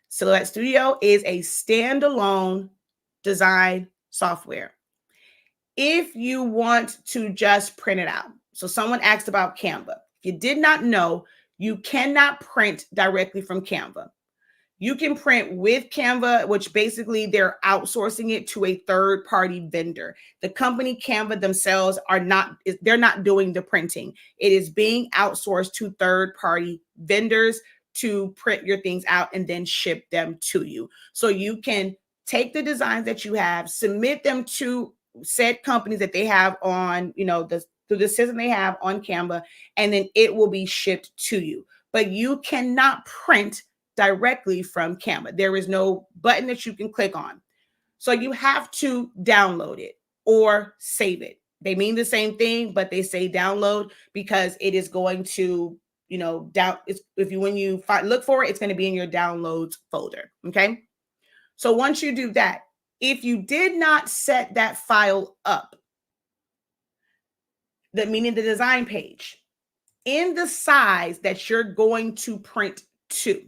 Silhouette Studio is a standalone design software. If you want to just print it out, so someone asked about Canva. If you did not know, you cannot print directly from Canva. You can print with Canva, which basically they're outsourcing it to a third-party vendor. The company Canva themselves they're not doing the printing. It is being outsourced to third-party vendors to print your things out and then ship them to you. So you can take the designs that you have, submit them to said companies that they have on, through the system they have on Canva, and then it will be shipped to you. But you cannot print directly from Canva. There is no button that you can click on. So you have to download it or save it. They mean the same thing, but they say download because it is going to, when you look for it, it's going to be in your downloads folder. Okay. So once you do that, if you did not set that file up, meaning the design page, in the size that you're going to print to,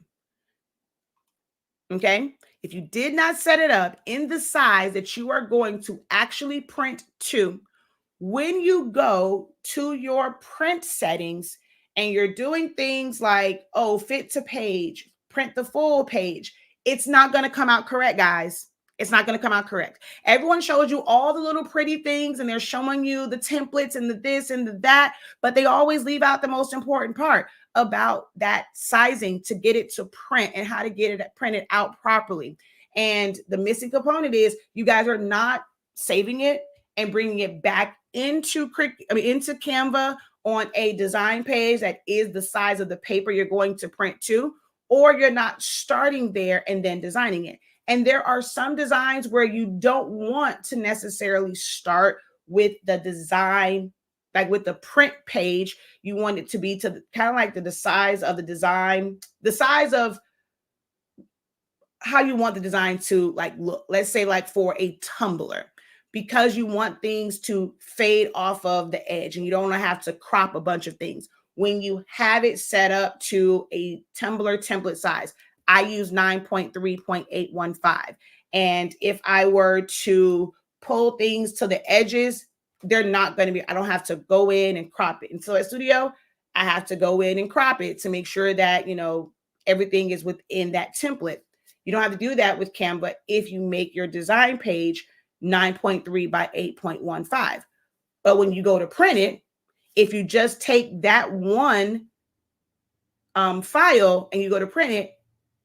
okay? If you did not set it up in the size that you are going to actually print to, when you go to your print settings and you're doing things like, fit to page, print the full page, it's not going to come out correct, guys. It's not going to come out correct. Everyone shows you all the little pretty things and they're showing you the templates and the this and the that, but they always leave out the most important part about that sizing to get it to print and how to get it printed out properly. And the missing component is you guys are not saving it and bringing it back into Canva on a design page that is the size of the paper you're going to print to, or you're not starting there and then designing it. And there are some designs where you don't want to necessarily start with the design, like with the print page. You want it to be to kind of like the size of the design, the size of how you want the design to like look. Let's say like for a tumbler, because you want things to fade off of the edge and you don't want to have to crop a bunch of things. When you have it set up to a tumbler template size, I use 9.3.815. And if I were to pull things to the edges, they're not going to be, I don't have to go in and crop it. In Silhouette Studio, I have to go in and crop it to make sure that, everything is within that template. You don't have to do that with Canva if you make your design page 9.3 by 8.15. But when you go to print it, if you just take that one file and you go to print it,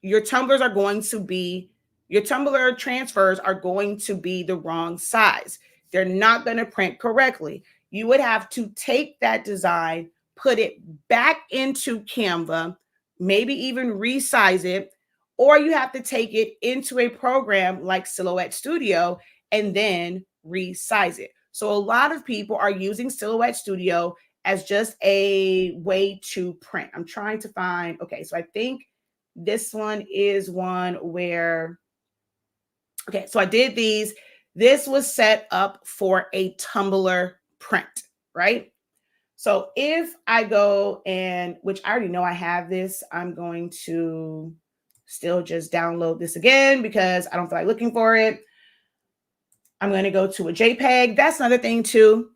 your tumblers are going to be, your tumbler transfers are going to be the wrong size. They're not going to print correctly. You would have to take that design, put it back into Canva, maybe even resize it, or you have to take it into a program like Silhouette Studio and then resize it. So a lot of people are using Silhouette Studio as just a way to print. I'm trying to find, okay, so I think this one is one where, okay, so I did these. This was set up for a tumbler print, right? So if I go and, which I already know I have this, I'm going to still just download this again because I don't feel like looking for it. I'm going to go to a JPEG. That's another thing too.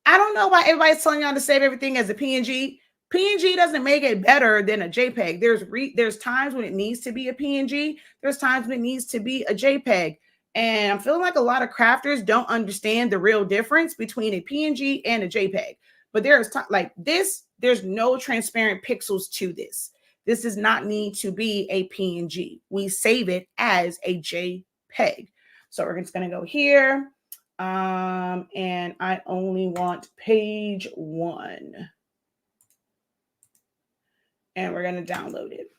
I don't know why everybody's telling y'all to save everything as a PNG. PNG doesn't make it better than a JPEG. There's times when it needs to be a PNG. There's times when it needs to be a JPEG. And I'm feeling like a lot of crafters don't understand the real difference between a PNG and a JPEG. But there's like this, there's no transparent pixels to this. This does not need to be a PNG. We save it as a JPEG. So we're just going to go here. And I only want page 1. And we're going to download it.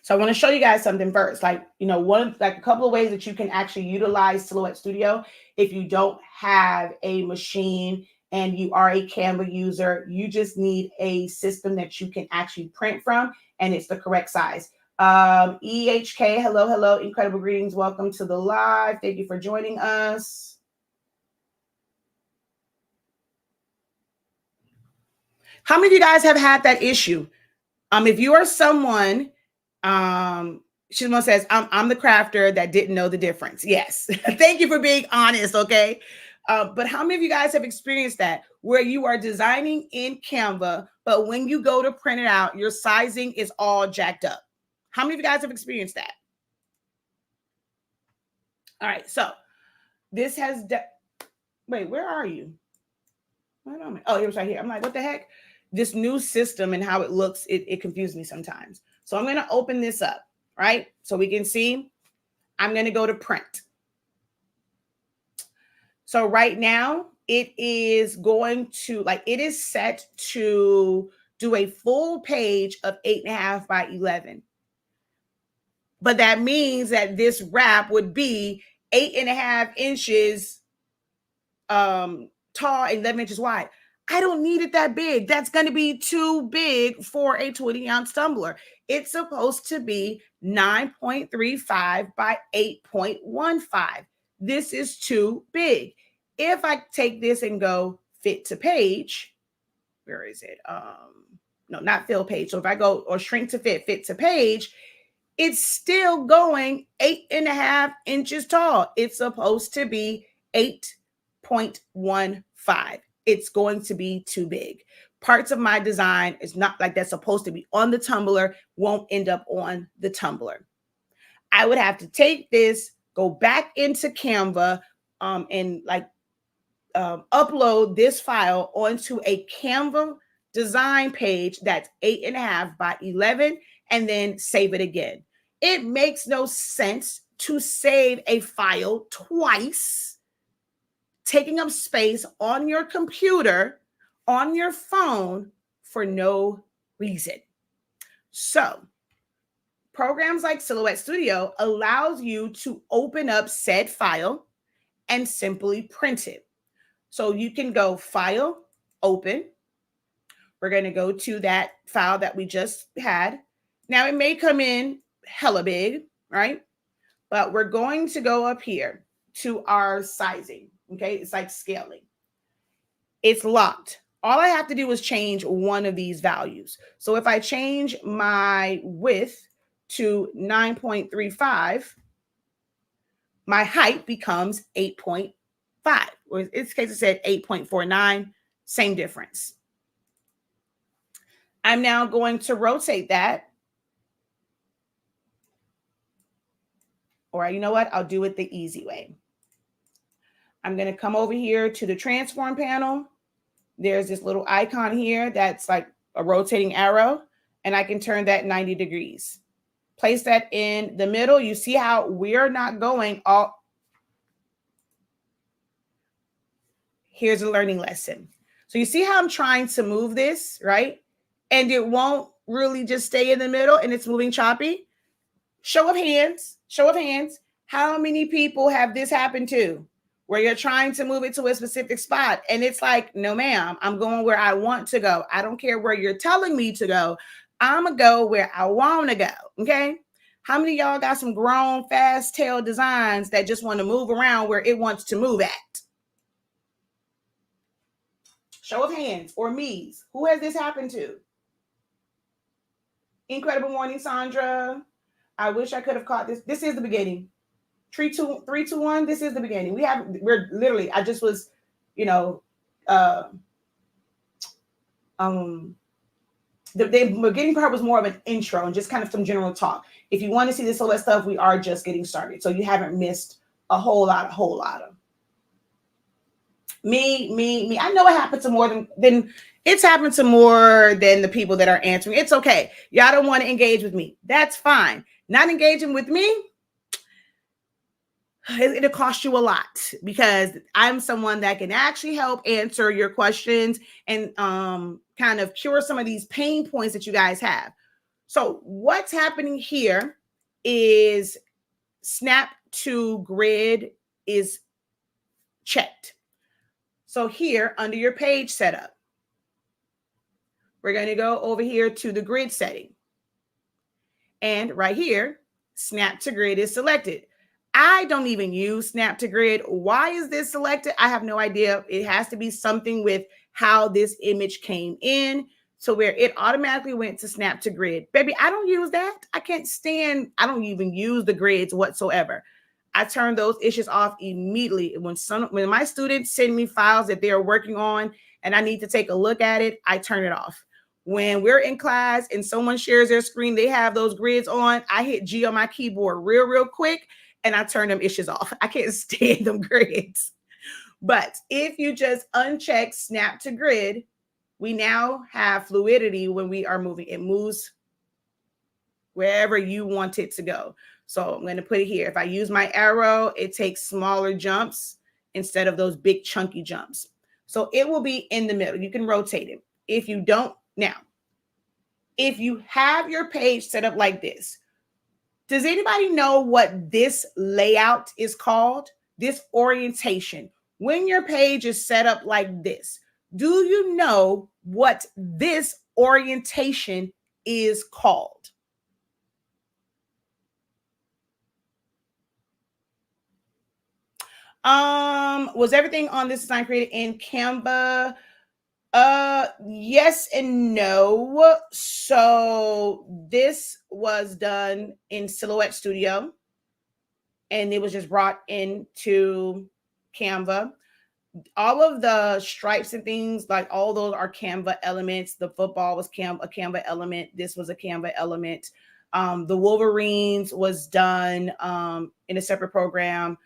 So I want to show you guys something first. Like, you know, a couple of ways that you can actually utilize Silhouette Studio. If you don't have a machine and you are a Canva user, you just need a system that you can actually print from, and it's the correct size. EHK, hello, incredible greetings. Welcome to the live. Thank you for joining us. How many of you guys have had that issue? If you are someone, Shimon says, I'm the crafter that didn't know the difference. Yes. Thank you for being honest. Okay. But how many of you guys have experienced that where you are designing in Canva, but when you go to print it out, your sizing is all jacked up? How many of you guys have experienced that? All right. So this has, wait, where are you? Oh, it was right here. I'm like, what the heck? This new system and how it looks, it confuses me sometimes. So I'm going to open this up, right? So we can see, I'm going to go to print. So right now it is going to, like, it is set to do a full page of 8.5 by 11. But that means that this wrap would be 8.5 inches tall, 11 inches wide. I don't need it that big. That's going to be too big for a 20-ounce tumbler. It's supposed to be 9.35 by 8.15. This is too big. If I take this and go fit to page, where is it? No, not fill page. So if I go or shrink to fit to page, it's still going 8.5 inches tall. It's supposed to be 8.15. It's going to be too big. Parts of my design is not like that's supposed to be on the tumbler, won't end up on the tumbler. I would have to take this, go back into Canva, and upload this file onto a Canva design page that's 8.5 by 11, and then save it again. It makes no sense to save a file twice, taking up space on your computer, on your phone for no reason. So programs like Silhouette Studio allows you to open up said file and simply print it. So you can go File, Open. We're going to go to that file that we just had. Now it may come in hella big, right? But we're going to go up here to our sizing. Okay, it's like scaling. It's locked. All I have to do is change one of these values. So if I change my width to 9.35, my height becomes 8.5. Or in this case, it said 8.49, same difference. I'm now going to rotate that. Or you know what? I'll do it the easy way. I'm going to come over here to the transform panel. There's this little icon here that's like a rotating arrow, and I can turn that 90 degrees. Place that in the middle. You see how we're not going all. Here's a learning lesson. So you see how I'm trying to move this, right? And it won't really just stay in the middle and it's moving choppy. Show of hands. How many people have this happen to? Where you're trying to move it to a specific spot and it's like, no, ma'am, I'm going where I want to go. I don't care where you're telling me to go. I'm going to go where I want to go. Okay. How many of y'all got some grown fast tail designs that just want to move around where it wants to move at? Show of hands or me's. Who has this happened to? Incredible morning, Sandra. I wish I could have caught this. This is the beginning. 3, 2, 1. This is the beginning. We're literally, I just was, the beginning part was more of an intro and just kind of some general talk. If you want to see this whole stuff, we are just getting started. So you haven't missed a whole lot of. Me. I know it happened to more than it's happened to more than the people that are answering. It's okay. Y'all don't want to engage with me. That's fine. Not engaging with me, it'll cost you a lot because I'm someone that can actually help answer your questions and kind of cure some of these pain points that you guys have. So what's happening here is snap to grid is checked. So here under your page setup, we're going to go over here to the grid setting. And right here, snap to grid is selected. I don't even use snap to grid. Why is this selected? I have no idea. It has to be something with how this image came in. So where it automatically went to snap to grid. Baby, I don't use that. I don't even use the grids whatsoever. I turn those issues off immediately. When my students send me files that they're working on and I need to take a look at it, I turn it off. When we're in class and someone shares their screen, they have those grids on, I hit G on my keyboard real quick and I turn them issues off. I can't stand them grids. But if you just uncheck snap to grid, we now have fluidity when we are moving. It moves wherever you want it to go. So I'm going to put it here. If I use my arrow, it takes smaller jumps instead of those big chunky jumps. So it will be in the middle. You can rotate it. If you don't, now, if you have your page set up like this, does anybody know what this layout is called? This orientation. When your page is set up like this, do you know what this orientation is called? Was everything on this design created in Canva? Yes and no. So this was done in Silhouette Studio and it was just brought into Canva. All of the stripes and things, like all those are Canva elements. The football was a Canva element. This was a Canva element. The Wolverines was done in a separate program.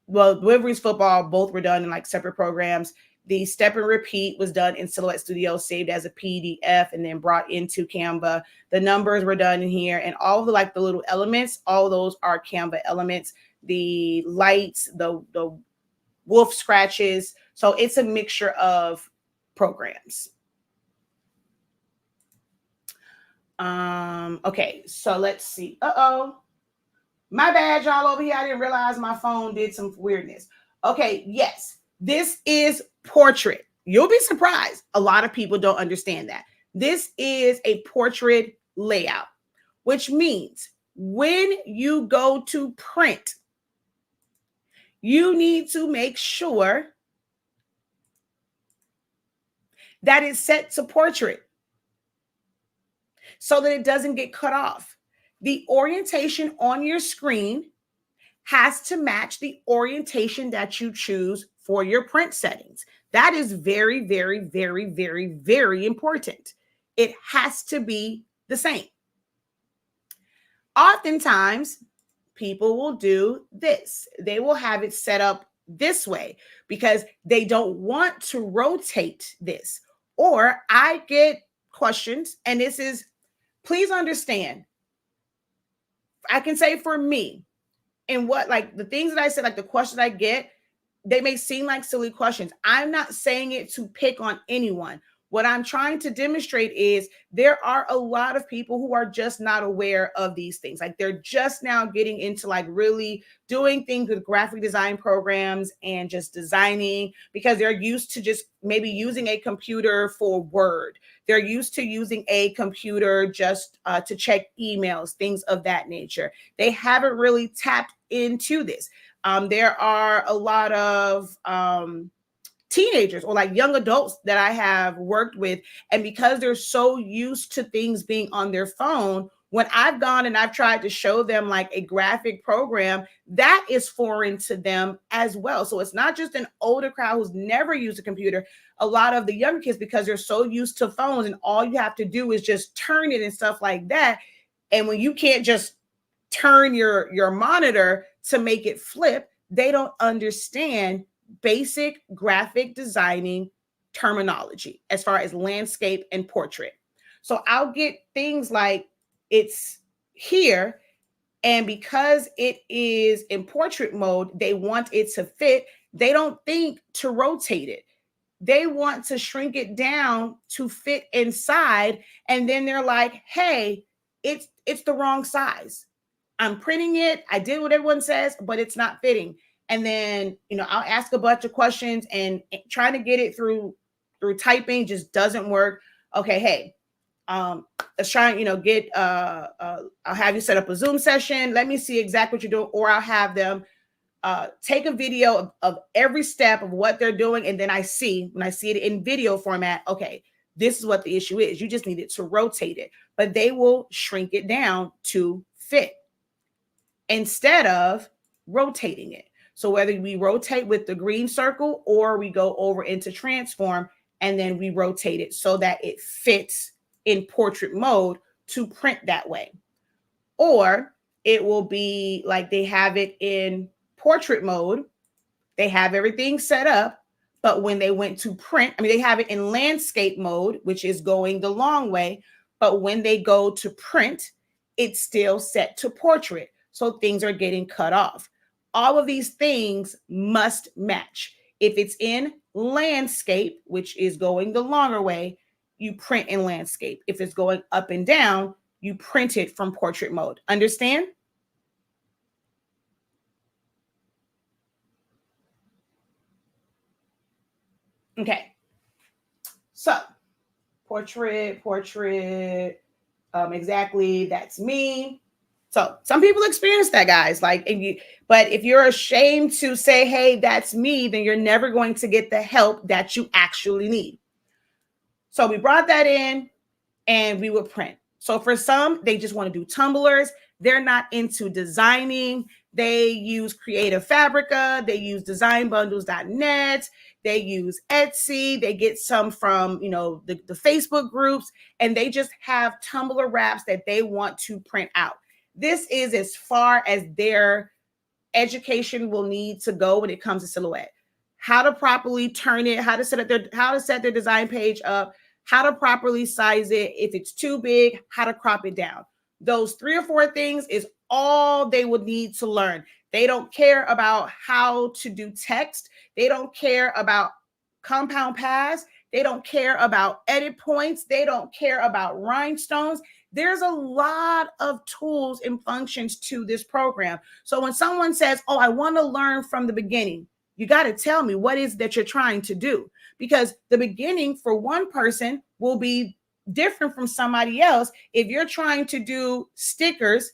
Well, Wolverines football, both were done in like separate programs. The step and repeat was done in Silhouette Studio, saved as a PDF, and then brought into Canva. The numbers were done in here, and all of the little elements, all of those are Canva elements. The lights, the wolf scratches. So it's a mixture of programs. Okay, so let's see. My bad, y'all over here. I didn't realize my phone did some weirdness. Okay, yes, this is portrait. You'll be surprised. A lot of people don't understand that. This is a portrait layout, which means when you go to print, you need to make sure that it's set to portrait so that it doesn't get cut off. The orientation on your screen has to match the orientation that you choose for your print settings. That is very, very, very, very, very important. It has to be the same. Oftentimes, people will do this. They will have it set up this way because they don't want to rotate this. Or I get questions, and this is, please understand, I can say for me, and what, like the things that I said, like the questions I get, they may seem like silly questions. I'm not saying it to pick on anyone. What I'm trying to demonstrate is there are a lot of people who are just not aware of these things. Like they're just now getting into like really doing things with graphic design programs and just designing because they're used to just maybe using a computer for Word. They're used to using a computer just to check emails, things of that nature. They haven't really tapped into this. There are a lot of teenagers or like young adults that I have worked with. And because they're so used to things being on their phone, when I've gone and I've tried to show them like a graphic program, that is foreign to them as well. So it's not just an older crowd who's never used a computer. A lot of the younger kids, because they're so used to phones and all you have to do is just turn it and stuff like that. And when you can't just turn your monitor to make it flip, they don't understand basic graphic designing terminology as far as landscape and portrait. So I'll get things like it's here, and because it is in portrait mode, they want it to fit. They don't think to rotate it. They want to shrink it down to fit inside, and then they're like, "Hey, it's the wrong size. I'm printing it. I did what everyone says, but it's not fitting." And then, I'll ask a bunch of questions, and trying to get it through typing just doesn't work. Okay, hey, let's try, get I'll have you set up a Zoom session. Let me see exactly what you're doing, or I'll have them take a video of every step of what they're doing, and then when I see it in video format, okay, this is what the issue is. You just need it to rotate it, but they will shrink it down to fit instead of rotating it. So whether we rotate with the green circle or we go over into transform and then we rotate it so that it fits in portrait mode to print that way. Or it will be like they have it in portrait mode. They have everything set up, but when they went to print, they have it in landscape mode, which is going the long way. But when they go to print, it's still set to portrait. So things are getting cut off. All of these things must match. If it's in landscape, which is going the longer way, you print in landscape. If it's going up and down, you print it from portrait mode. Understand? Okay. So portrait, exactly. That's me. So some people experience that, guys. But if you're ashamed to say, "Hey, that's me," then you're never going to get the help that you actually need. So we brought that in and we would print. So for some, they just want to do tumblers. They're not into designing. They use Creative Fabrica. They use designbundles.net. They use Etsy. They get some from, the Facebook groups, and they just have tumbler wraps that they want to print out. This is as far as their education will need to go when it comes to silhouette. How to properly turn it, how to set their design page up, how to properly size it. If it's too big, how to crop it down. Those 3 or 4 things is all they would need to learn. They don't care about how to do text. They don't care about compound paths. They don't care about edit points. They don't care about rhinestones. There's a lot of tools and functions to this program. So when someone says, "Oh, I want to learn from the beginning," you got to tell me what is that you're trying to do, because the beginning for one person will be different from somebody else. If you're trying to do stickers,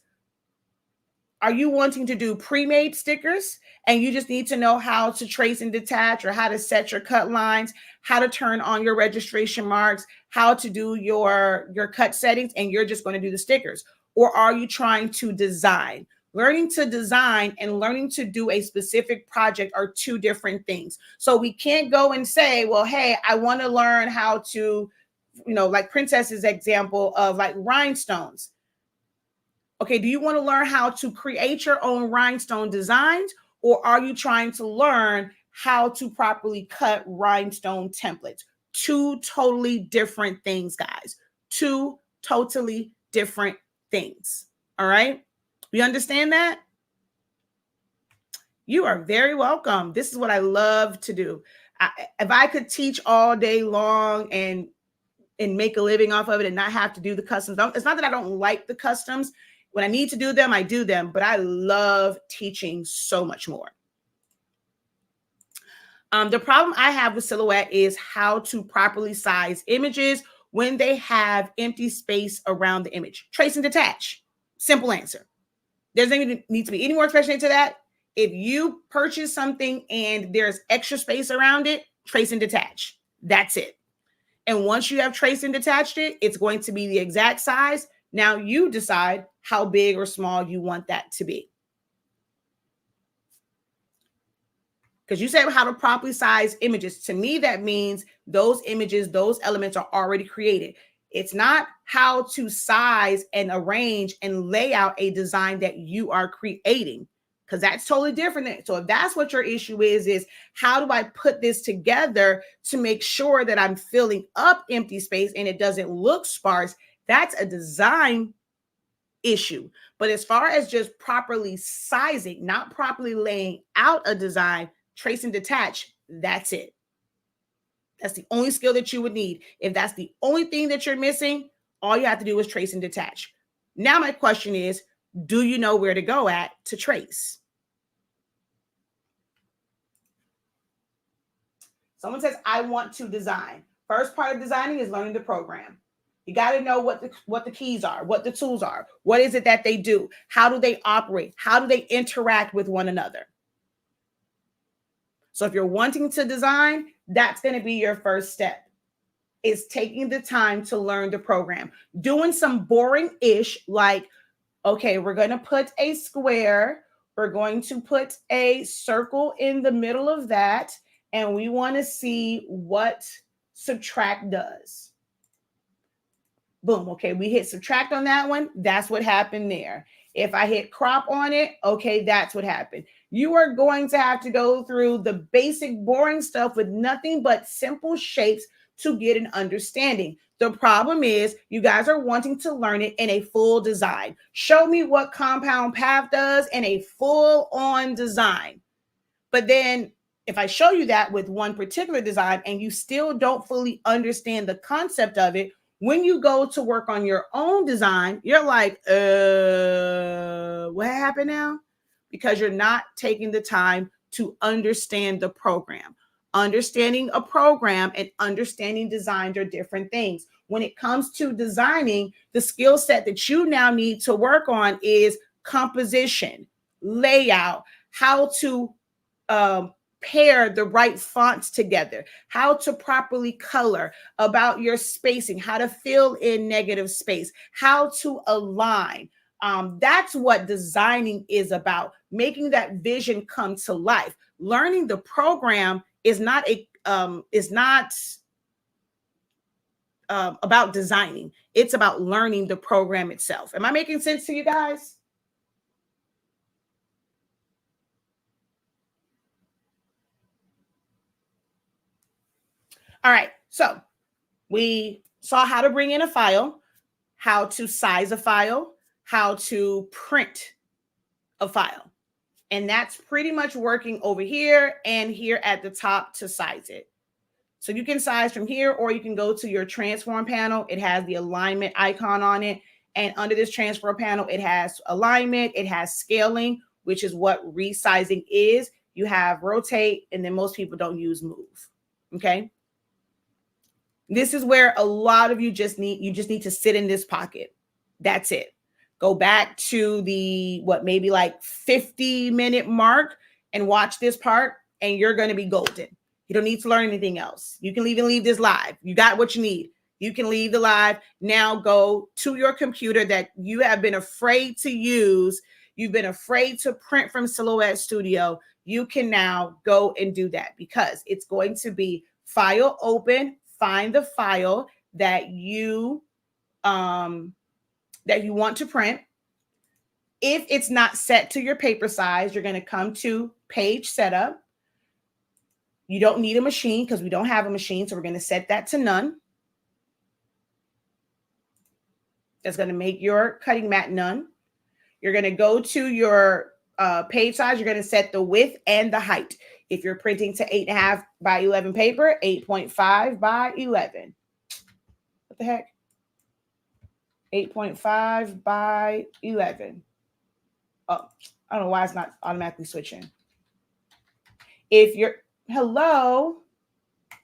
are you wanting to do pre-made stickers and you just need to know how to trace and detach, or how to set your cut lines, how to turn on your registration marks, how to do your cut settings, and you're just going to do the stickers? Or are you trying to design? Learning to design and learning to do a specific project are 2 different things. So we can't go and say, "Well, hey, I want to learn how to," like Princess's example of like rhinestones. Okay, do you want to learn how to create your own rhinestone designs, or are you trying to learn how to properly cut rhinestone templates? Two totally different things, guys. Two totally different things. All right? You understand that? You are very welcome. This is what I love to do. If I could teach all day long and make a living off of it and not have to do the customs. It's not that I don't like the customs. When I need to do them, I do them, but I love teaching so much more. The problem I have with Silhouette is how to properly size images when they have empty space around the image. Trace and detach. Simple answer. There's not need to be any more explanation into that. If you purchase something and there's extra space around it, trace and detach. That's it. And once you have traced and detached it, it's going to be the exact size. Now you decide how big or small you want that to be. Because you said how to properly size images. To me, that means those images, those elements are already created. It's not how to size and arrange and lay out a design that you are creating, because that's totally different. So if that's what your issue is how do I put this together to make sure that I'm filling up empty space and it doesn't look sparse? That's a design issue. But as far as just properly sizing, not properly laying out a design, trace and detach, that's it. That's the only skill that you would need. If that's the only thing that you're missing, all you have to do is trace and detach. Now my question is, do you know where to go at to trace? Someone says, I want to design. First part of designing is learning the program. You got to know what the keys are, what the tools are. What is it that they do? How do they operate? How do they interact with one another? So if you're wanting to design, that's going to be your first step, is taking the time to learn the program. Doing some boring-ish, like, okay, we're going to put a square. We're going to put a circle in the middle of that. And we want to see what subtract does. Boom. Okay, we hit subtract on that one. That's what happened there. If I hit crop on it, okay, that's what happened. You are going to have to go through the basic boring stuff with nothing but simple shapes to get an understanding. The problem is you guys are wanting to learn it in a full design. Show me what compound path does in a full-on design. But then if I show you that with one particular design and you still don't fully understand the concept of it, when you go to work on your own design, you're like, what happened now? Because you're not taking the time to understand the program. Understanding a program and understanding designs are different things. When it comes to designing, the skill set that you now need to work on is composition, layout, how to pair the right fonts together, how to properly color, about your spacing, how to fill in negative space, how to align. That's what designing is about, making that vision come to life. Learning the program is not about designing. It's about learning the program itself. Am I making sense to you guys? All right, so we saw how to bring in a file, how to size a file, how to print a file. And that's pretty much working over here and here at the top to size it. So you can size from here, or you can go to your transform panel. It has the alignment icon on it. And under this transfer panel, it has alignment, it has scaling, which is what resizing is. You have rotate, and then most people don't use move. Okay. This is where a lot of you just need to sit in this pocket. That's it. Go back to the maybe like 50-minute mark and watch this part, and you're going to be golden. You don't need to learn anything else. You can even leave this live. You got what you need. You can leave the live. Now go to your computer that you have been afraid to use. You've been afraid to print from Silhouette Studio. You can now go and do that, because it's going to be file open. Find the file that you want to print. If it's not set to your paper size, you're going to come to page setup. You don't need a machine because we don't have a machine. So we're going to set that to none. That's going to make your cutting mat none. You're going to go to your page size. You're going to set the width and the height. If you're printing to 8.5 by 11 paper, 8.5 by 11. What the heck? 8.5 by 11. Oh, I don't know why it's not automatically switching. If you're, hello,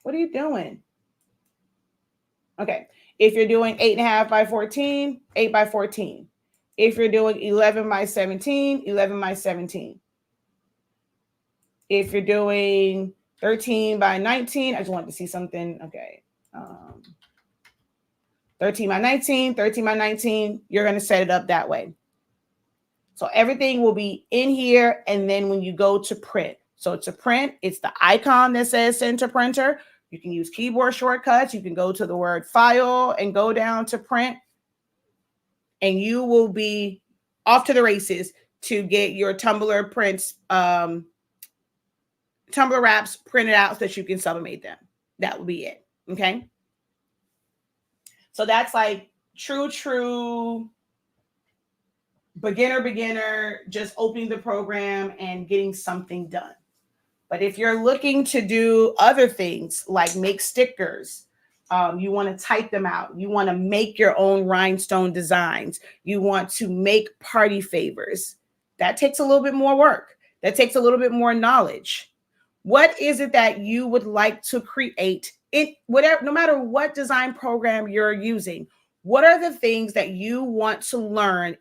what are you doing? Okay. If you're doing 8.5 by 14, 8 by 14. If you're doing 11 by 17, 11 by 17. If you're doing 13 by 19, I just wanted to see something. Okay. 13 by 19, 13 by 19, you're going to set it up that way. So everything will be in here. And then when you go to print, so to print, it's the icon that says send to printer. You can use keyboard shortcuts. You can go to the word file and go down to print. And you will be off to the races to get your tumbler prints, tumbler wraps printed out so that you can sublimate them. That will be it. Okay. So that's like true beginner, just opening the program and getting something done. But if you're looking to do other things like make stickers, you want to type them out, you want to make your own rhinestone designs, you want to make party favors, that takes a little bit more work. That takes a little bit more knowledge. What is it that you would like to create in whatever, no matter what design program you're using? What are the things that you want to learn?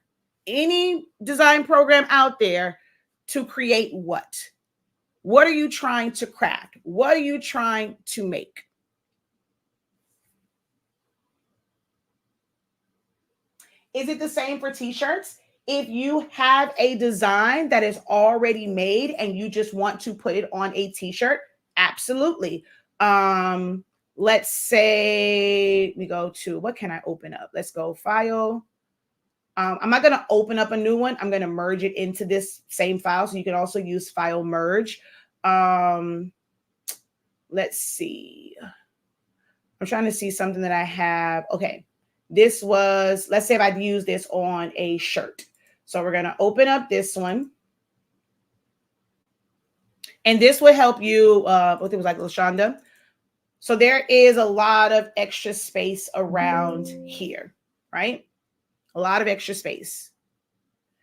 Any design program out there to create what? What are you trying to craft? What are you trying to make? Is it the same for t-shirts? If you have a design that is already made and you just want to put it on a t-shirt, absolutely. Let's say we go to, what can I open up? Let's go file. I'm not going to open up a new one. I'm going to merge it into this same file. So you can also use file merge. Let's see. I'm trying to see something that I have. Okay. This was, let's say if I'd use this on a shirt. So we're going to open up this one. And this will help you, I think it was like LaShonda. So there is a lot of extra space around here, right? A lot of extra space.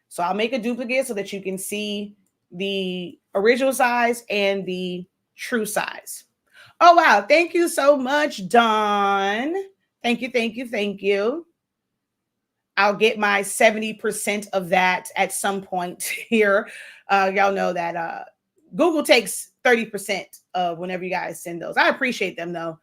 So I'll make a duplicate so that you can see the original size and the true size. Oh, wow. Thank you so much, Dawn. Thank you. I'll get my 70% of that at some point here. Y'all know that Google takes 30% of whenever you guys send those. I appreciate them, though.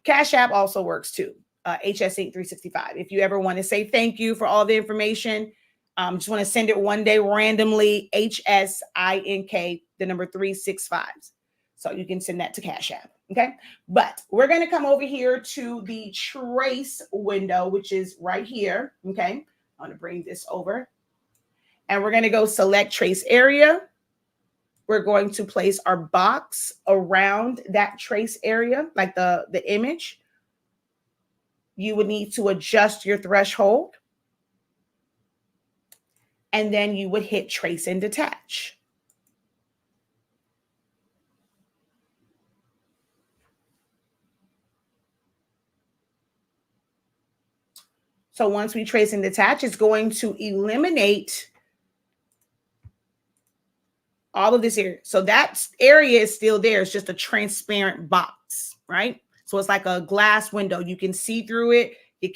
Cash App also works, too. HS Inc. 365. If you ever want to say thank you for all the information, just want to send it one day randomly, HSINK, the number 365. So you can send that to Cash App. Okay. But we're going to come over here to the trace window, which is right here. Okay. I'm going to bring this over and we're going to go select trace area. We're going to place our box around that trace area, like the image. You would need to adjust your threshold. And then you would hit trace and detach. So once we trace and detach, it's going to eliminate all of this area. So that area is still there. It's just a transparent box, right? So it's like a glass window. You can see through it. You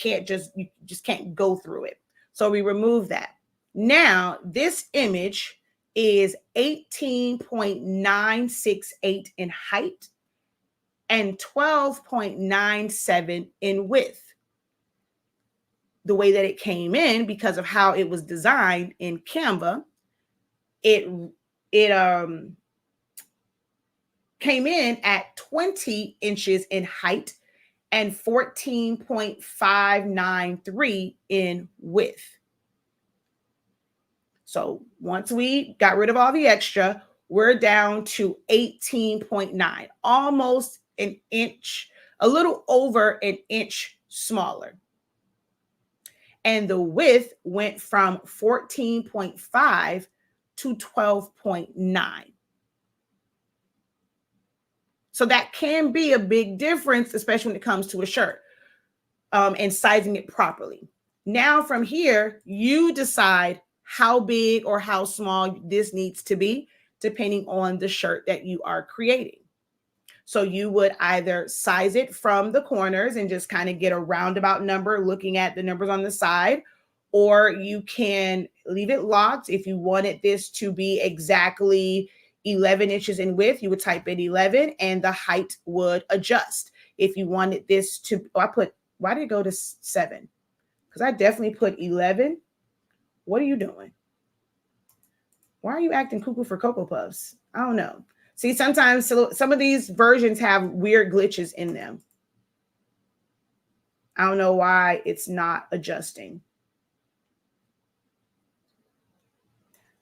just can't go through it. So we remove that. Now this image is 18.968 in height and 12.97 in width. The way that it came in, because of how it was designed in Canva, it came in at 20 inches in height and 14.593 in width. So once we got rid of all the extra, we're down to 18.9, almost an inch, a little over an inch smaller. And the width went from 14.5 to 12.9. So that can be a big difference, especially when it comes to a shirt, and sizing it properly. Now from here, you decide how big or how small this needs to be, depending on the shirt that you are creating. So you would either size it from the corners and just kind of get a roundabout number looking at the numbers on the side, or you can leave it locked. If you wanted this to be exactly 11 inches in width, you would type in 11 and the height would adjust. If you wanted this to, why did it go to 7? Because I definitely put 11. What are you doing? Why are you acting cuckoo for Cocoa Puffs? I don't know. See, sometimes some of these versions have weird glitches in them. I don't know why it's not adjusting.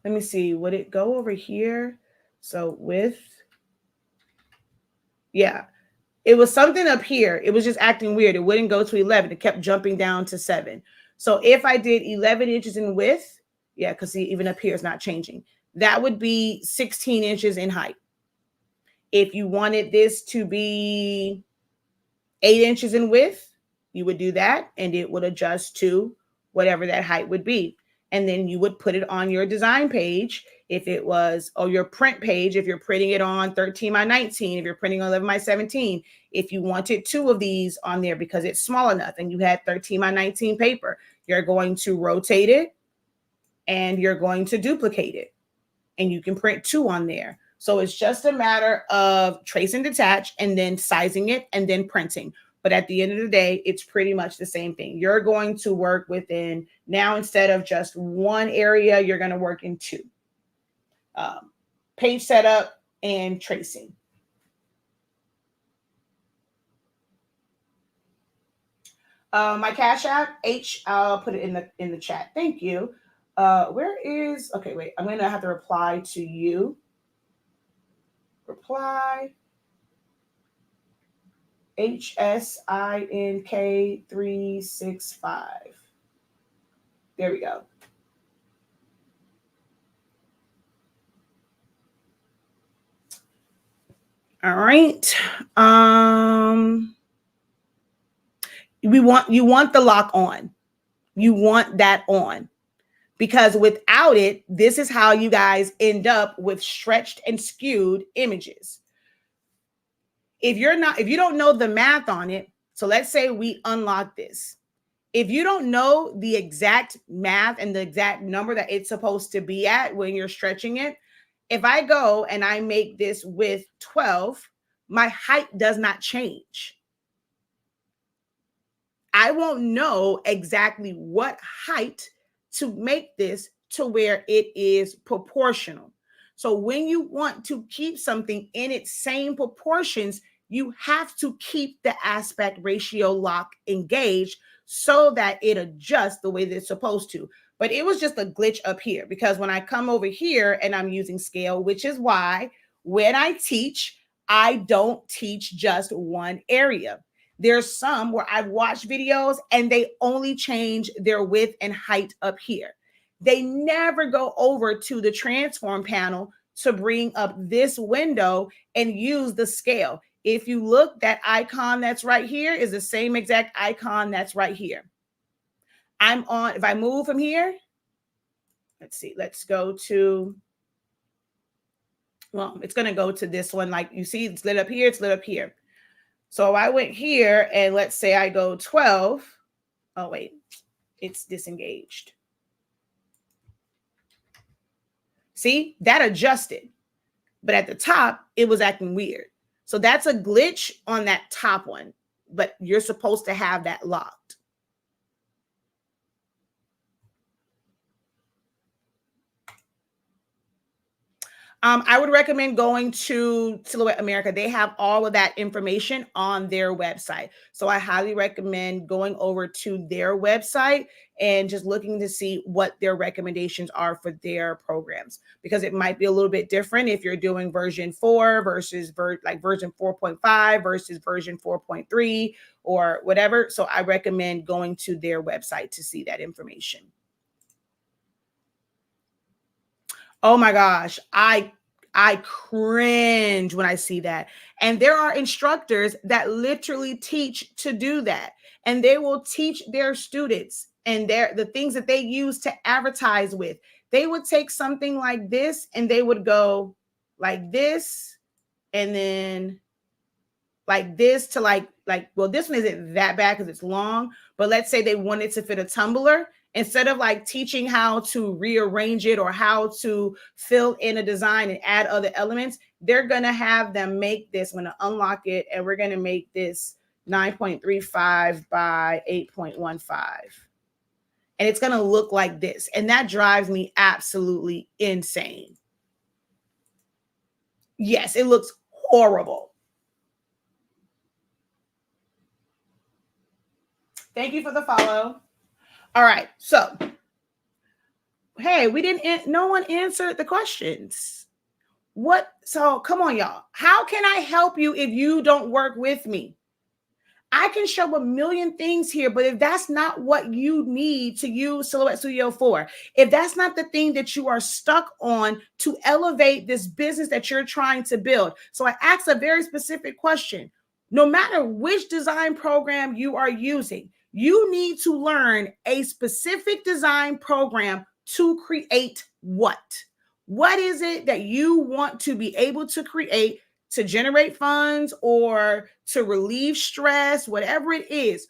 Let me see. Would it go over here? So width. Yeah. It was something up here. It was just acting weird. It wouldn't go to 11. It kept jumping down to 7. So if I did 11 inches in width, yeah, because see, even up here it's not changing. That would be 16 inches in height. If you wanted this to be 8 inches in width, you would do that and it would adjust to whatever that height would be. And then you would put it on your design page if it was, or your print page, if you're printing it on 13 by 19, if you're printing on 11 by 17, if you wanted 2 of these on there because it's small enough and you had 13 by 19 paper, you're going to rotate it and you're going to duplicate it and you can print 2 on there. So it's just a matter of trace and detach and then sizing it and then printing. But at the end of the day, it's pretty much the same thing. You're going to work within, now instead of just one area, you're going to work in 2. Page setup and tracing. My Cash App, I'll put it in the chat. Thank you. Where is, okay, wait, I'm going to have to reply to you. Reply. HSINK365. There we go. All right. You want the lock on. You want that on. Because without it, this is how you guys end up with stretched and skewed images. If you don't know the math on it, so let's say we unlock this. If you don't know the exact math and the exact number that it's supposed to be at when you're stretching it, if I go and I make this width 12, my height does not change. I won't know exactly what height to make this to where it is proportional. So when you want to keep something in its same proportions, you have to keep the aspect ratio lock engaged so that it adjusts the way that it's supposed to. But it was just a glitch up here because when I come over here and I'm using scale, which is why when I teach, I don't teach just one area. There's some where I've watched videos and they only change their width and height up here. They never go over to the transform panel to bring up this window and use the scale. If you look, that icon that's right here is the same exact icon that's right here. If I move from here, let's see, let's go to, well, it's going to go to this one. Like you see, it's lit up here, it's lit up here. So I went here and let's say I go 12. Oh, wait, it's disengaged. See, that adjusted. But at the top, it was acting weird. So that's a glitch on that top one. But you're supposed to have that locked. I would recommend going to Silhouette America. They have all of that information on their website. So I highly recommend going over to their website and just looking to see what their recommendations are for their programs, because it might be a little bit different if you're doing version 4 versus like version 4.5 versus version 4.3 or whatever. So I recommend going to their website to see that information. Oh my gosh, I cringe when I see that. And there are instructors that literally teach to do that. And they will teach their students and the things that they use to advertise with. They would take something like this and they would go like this and then like this to like well, this one isn't that bad because it's long, but let's say they wanted to fit a tumbler. Instead of like teaching how to rearrange it or how to fill in a design and add other elements, they're going to have them make this. I'm going to unlock it and we're going to make this 9.35 by 8.15. And it's going to look like this. And that drives me absolutely insane. Yes, it looks horrible. Thank you for the follow. All right. So, hey, no one answered the questions. So come on, y'all. How can I help you if you don't work with me? I can show a million things here, but if that's not what you need to use Silhouette Studio for, if that's not the thing that you are stuck on to elevate this business that you're trying to build. So I asked a very specific question. No matter which design program you are using, you need to learn a specific design program to create what? What is it that you want to be able to create to generate funds or to relieve stress, whatever it is?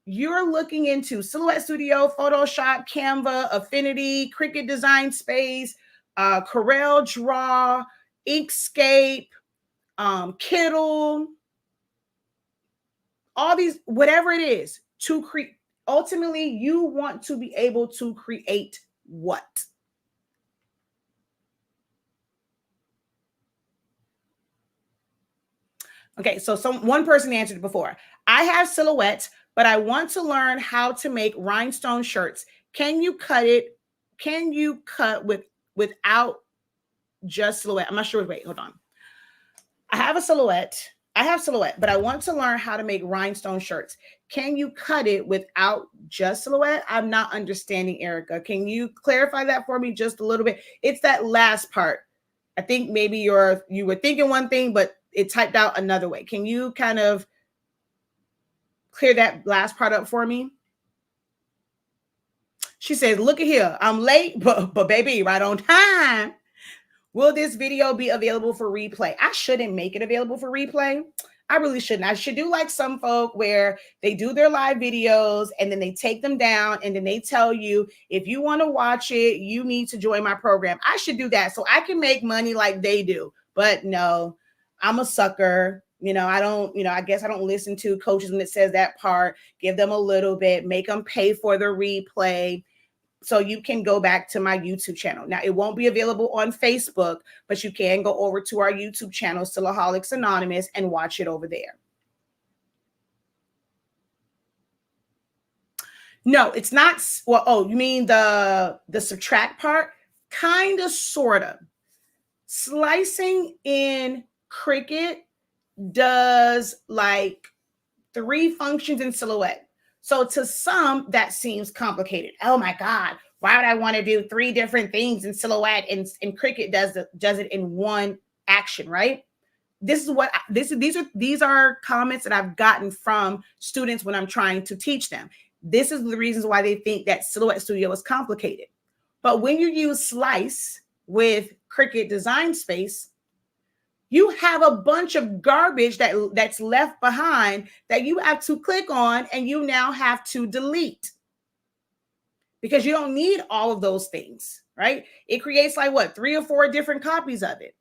You're looking into Silhouette Studio, Photoshop, Canva, Affinity, Cricut Design Space, Corel Draw, Inkscape, Kittle, all these, whatever it is, to create. Ultimately, you want to be able to create what? Okay, so one person answered it before. I have Silhouette, but I want to learn how to make rhinestone shirts. Can you cut it? Can you cut without just Silhouette? I'm not sure. Wait, hold on. I have Silhouette, but I want to learn how to make rhinestone shirts. Can you cut it without just Silhouette? I'm not understanding, Erica. Can you clarify that for me just a little bit? It's that last part. I think maybe you were thinking one thing, but it typed out another way. Can you kind of clear that last part up for me? She says, look at here. I'm late, but baby, right on time. Will this video be available for replay? I shouldn't make it available for replay. I really shouldn't. I should do like some folk where they do their live videos and then they take them down and then they tell you, if you want to watch it, you need to join my program. I should do that so I can make money like they do. But no, I'm a sucker. I guess I don't listen to coaches when it says that part. Give them a little bit, make them pay for the replay. So you can go back to my YouTube channel. Now, it won't be available on Facebook, but you can go over to our YouTube channel, Stillaholics Anonymous, and watch it over there. No, it's not. Well, oh, you mean the subtract part? Kind of, sort of. Slicing in Cricut does like 3 functions in Silhouette. So to some, that seems complicated. Oh my God, why would I want to do 3 different things in Silhouette and Cricut does it in one action, right? These are comments that I've gotten from students when I'm trying to teach them. This is the reasons why they think that Silhouette Studio is complicated. But when you use Slice with Cricut Design Space, you have a bunch of garbage that's left behind that you have to click on and you now have to delete because you don't need all of those things, right? It creates like 3 or 4 different copies of it.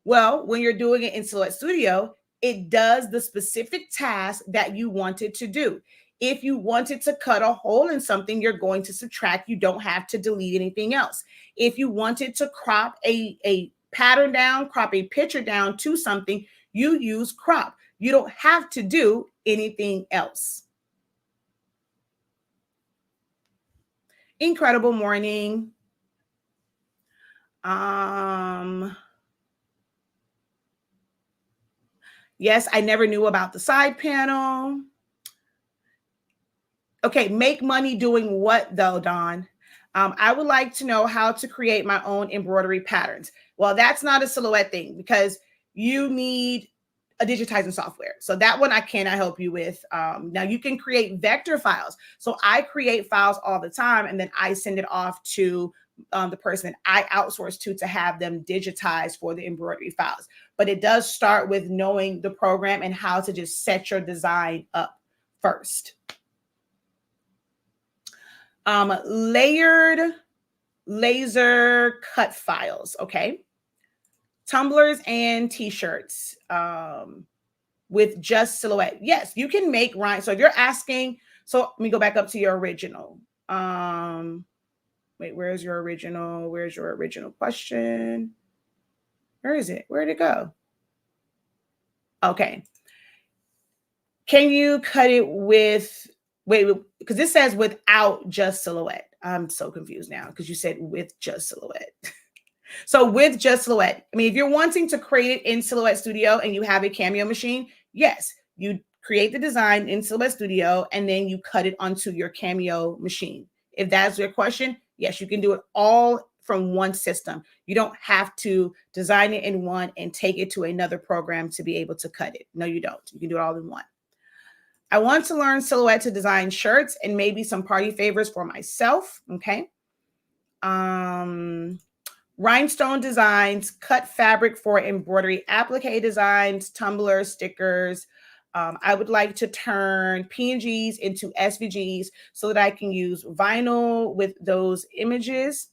Well, when you're doing it in Silhouette Studio, it does the specific task that you wanted to do. If you wanted to cut a hole in something, you're going to subtract. You don't have to delete anything else. If you wanted to crop a pattern down, crop a picture down to something, you use crop. You don't have to do anything else. Incredible morning. Yes, I never knew about the side panel. Okay, make money doing what though, Dawn? I would like to know how to create my own embroidery patterns. Well, that's not a silhouette thing because you need a digitizing software. So that one I cannot help you with. Now you can create vector files. So I create files all the time and then I send it off to the person that I outsource to have them digitized for the embroidery files. But it does start with knowing the program and how to just set your design up first. Layered laser cut files. Okay. Tumblers and t-shirts with just silhouette. Yes, you can make rhyme. So if you're asking, so let me go back up to your original. Wait, where's your original? Where's your original question? Where is it? Where'd it go? Okay. Can you cut it with, wait, because this says without just silhouette. I'm so confused now because you said with just silhouette. So with just silhouette, I mean, if you're wanting to create it in Silhouette Studio and you have a Cameo machine, yes, you create the design in Silhouette Studio and then you cut it onto your Cameo machine. If that's your question, yes, you can do it all from one system. You don't have to design it in one and take it to another program to be able to cut it. No, you don't. You can do it all in one. I want to learn Silhouette to design shirts and maybe some party favors for myself. Okay. Rhinestone designs, cut fabric for embroidery, applique designs, tumblers, stickers. I would like to turn PNGs into SVGs so that I can use vinyl with those images.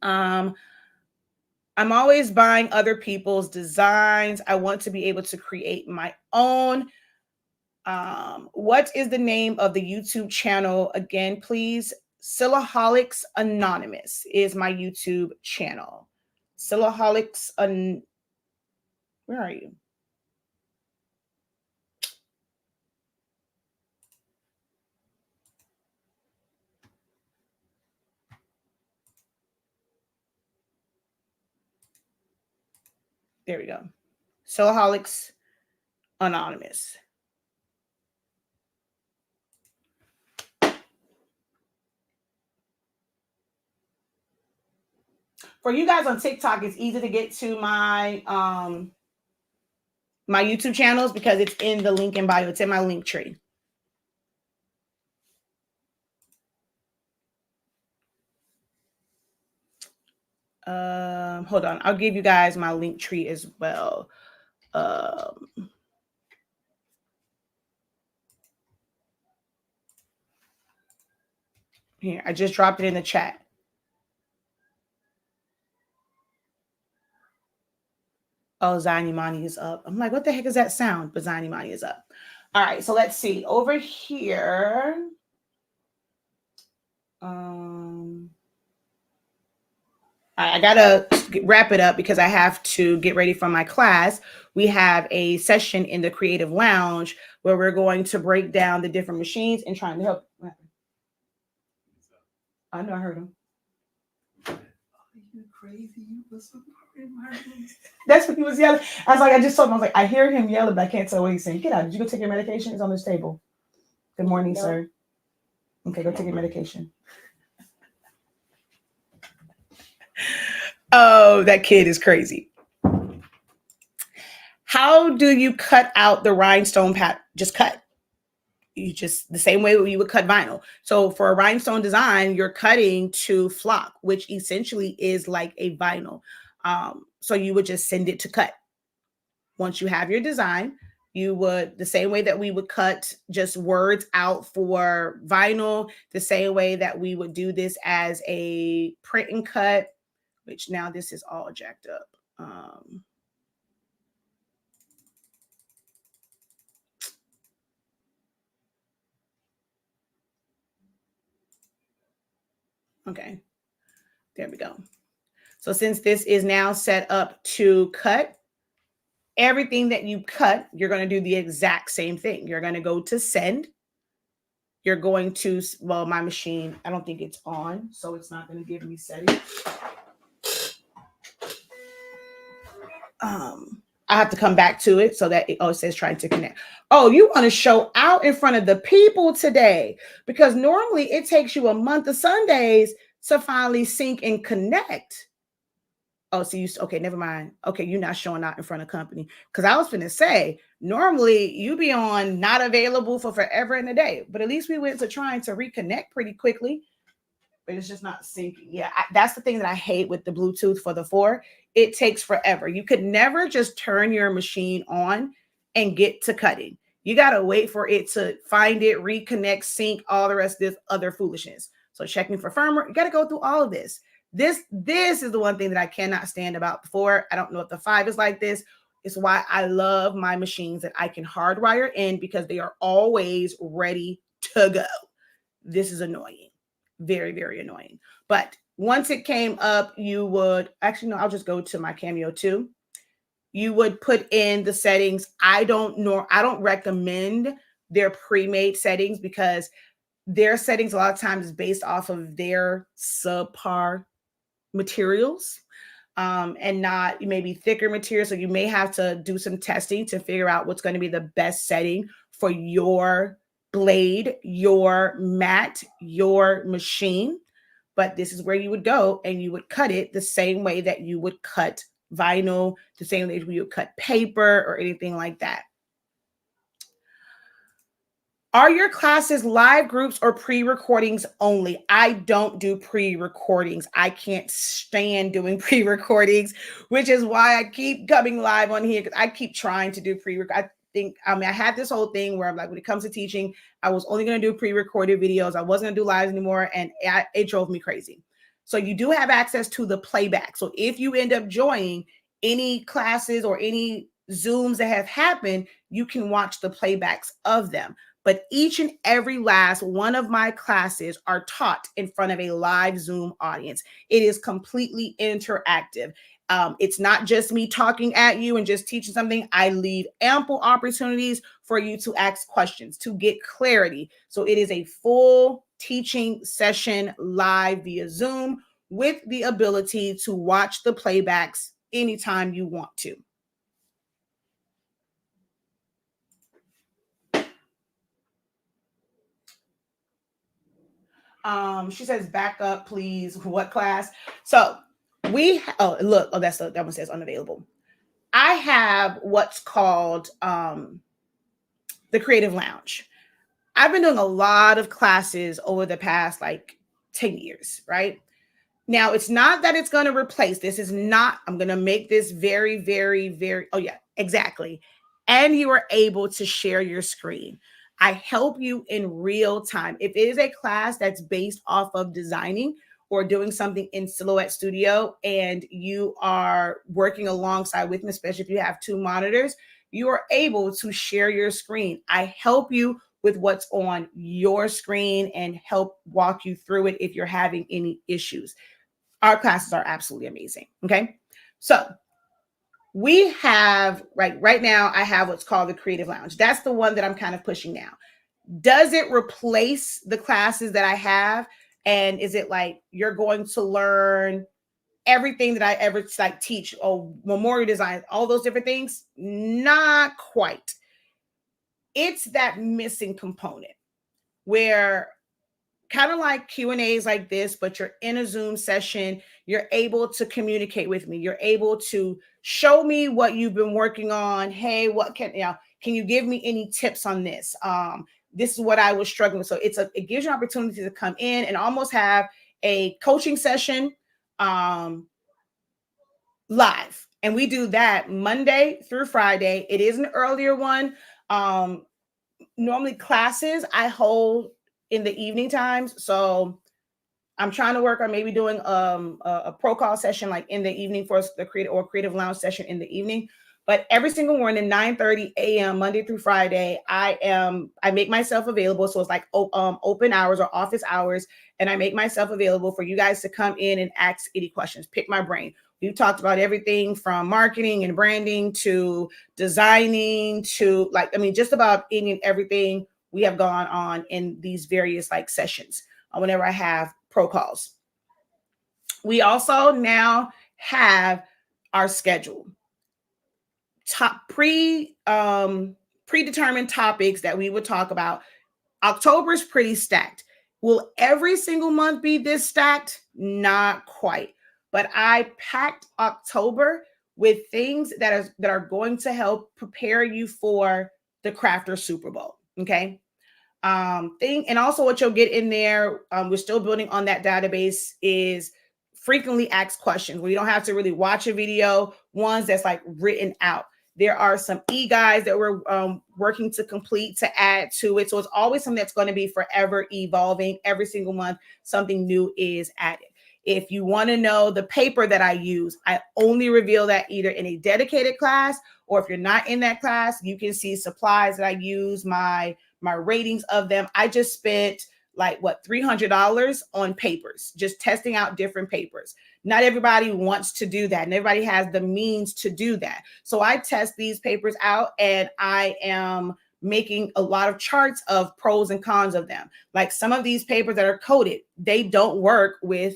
I'm always buying other people's designs. I want to be able to create my own. What is the name of the YouTube channel again, please? Silaholics Anonymous is my YouTube channel. Silaholics, where are you? There we go. Silaholics Anonymous. For you guys on TikTok, it's easy to get to my my YouTube channels because it's in the link in bio. It's in my link tree. Hold on. I'll give you guys my link tree as well. Here, I just dropped it in the chat. Oh, Zanimani is up. I'm like, what the heck is that sound? But Zanimani is up. All right, so let's see. Over here, I gotta wrap it up because I have to get ready for my class. We have a session in the Creative Lounge where we're going to break down the different machines and trying to help. I know I heard him. Are you crazy? You was so in my room. That's what he was yelling. I was like, I just told him, I was like, I hear him yelling, but I can't tell what he's saying. Get out. Did you go take your medication? It's on this table. Good morning, sir. Okay, go take your medication. Oh, that kid is crazy. How do you cut out the rhinestone pattern? Just cut. You just the same way you would cut vinyl. So for a rhinestone design, you're cutting to flock, which essentially is like a vinyl. So you would just send it to cut. Once you have your design, you would, the same way that we would cut just words out for vinyl, the same way that we would do this as a print and cut, which now this is all jacked up. Okay, there we go. So since this is now set up to cut, everything that you cut, you're going to do the exact same thing. You're going to go to send. You're going to, well, my machine, I don't think it's on, so it's not going to give me settings. I have to come back to it so that it says trying to connect. Oh, you want to show out in front of the people today, because normally it takes you a month of Sundays to finally sync and connect. Oh, so okay, never mind. Okay, you're not showing out in front of company. Because I was going to say, normally you be on not available for forever and a day, but at least we went to trying to reconnect pretty quickly, but it's just not syncing. Yeah, that's the thing that I hate with the Bluetooth for the 4. It takes forever. You could never just turn your machine on and get to cutting. You got to wait for it to find it, reconnect, sync, all the rest of this other foolishness. So checking for firmware, you got to go through all of this. This is the one thing that I cannot stand about the 4. I don't know if the 5 is like this. It's why I love my machines that I can hardwire in, because they are always ready to go. This is annoying. Very, very annoying. But once it came up, you would actually, no, I'll just go to my Cameo 2. You would put in the settings. I don't recommend their pre-made settings, because their settings a lot of times is based off of their subpar materials, and not maybe thicker material. So you may have to do some testing to figure out what's going to be the best setting for your blade, your mat, your machine. But this is where you would go and you would cut it the same way that you would cut vinyl, the same way you would cut paper or anything like that. Are your classes live groups or pre-recordings only? I don't do pre-recordings. I can't stand doing pre-recordings, which is why I keep coming live on here, because I keep trying to do pre-record. I had this whole thing where I'm like, when it comes to teaching, I was only going to do pre-recorded videos. I wasn't going to do lives anymore, and it drove me crazy. So you do have access to the playback. So if you end up joining any classes or any Zooms that have happened, you can watch the playbacks of them. But each and every last one of my classes are taught in front of a live Zoom audience. It is completely interactive. It's not just me talking at you and just teaching something. I leave ample opportunities for you to ask questions, to get clarity. So it is a full teaching session live via Zoom, with the ability to watch the playbacks anytime you want to. She says, back up, please. What class? So that one says unavailable. I have what's called the Creative Lounge. I've been doing a lot of classes over the past 10 years, right? Now, it's not that it's going to replace. This is not, I'm going to make this very, very, very, oh yeah, exactly. And you are able to share your screen. I help you in real time. If it is a class that's based off of designing or doing something in Silhouette Studio, and you are working alongside with me, especially if you have 2 monitors, you are able to share your screen. I help you with what's on your screen and help walk you through it if you're having any issues. Our classes are absolutely amazing. Okay. So we have right now, I have what's called the Creative Lounge. That's the one that I'm kind of pushing now. Does it replace the classes that I have? And is it like you're going to learn everything that I ever teach, memorial design, all those different things? Not quite. It's that missing component where, kind of like Q&As like this, but you're in a Zoom session, you're able to communicate with me. You're able to show me what you've been working on. Hey, can you give me any tips on this? This is what I was struggling with. So it gives you an opportunity to come in and almost have a coaching session live. And we do that Monday through Friday. It is an earlier one. Normally classes I hold in the evening times. So I'm trying to work on maybe doing a pro call session in the evening for the creative lounge session in the evening. But every single morning, 9:30 a.m. Monday through Friday, I make myself available. So it's like open hours or office hours, and I make myself available for you guys to come in and ask any questions. Pick my brain. We've talked about everything from marketing and branding to designing to just about any and everything we have gone on in these various sessions whenever I have pro calls. We also now have our schedule. Top predetermined topics that we would talk about. October's pretty stacked. Will every single month be this stacked? Not quite. But I packed October with things that are going to help prepare you for the Crafter Super Bowl. Okay. Thing and also what you'll get in there, we're still building on that database, is frequently asked questions where you don't have to really watch a video, ones that's written out. There are some e-guides that we're working to complete to add to it. So it's always something that's going to be forever evolving. Every single month, something new is added. If you want to know the paper that I use, I only reveal that either in a dedicated class, or if you're not in that class, you can see supplies that I use, my ratings of them. I just spent $300 on papers, just testing out different papers. Not everybody wants to do that, and everybody has the means to do that. So I test these papers out, and I am making a lot of charts of pros and cons of them. Like some of these papers that are coated, they don't work with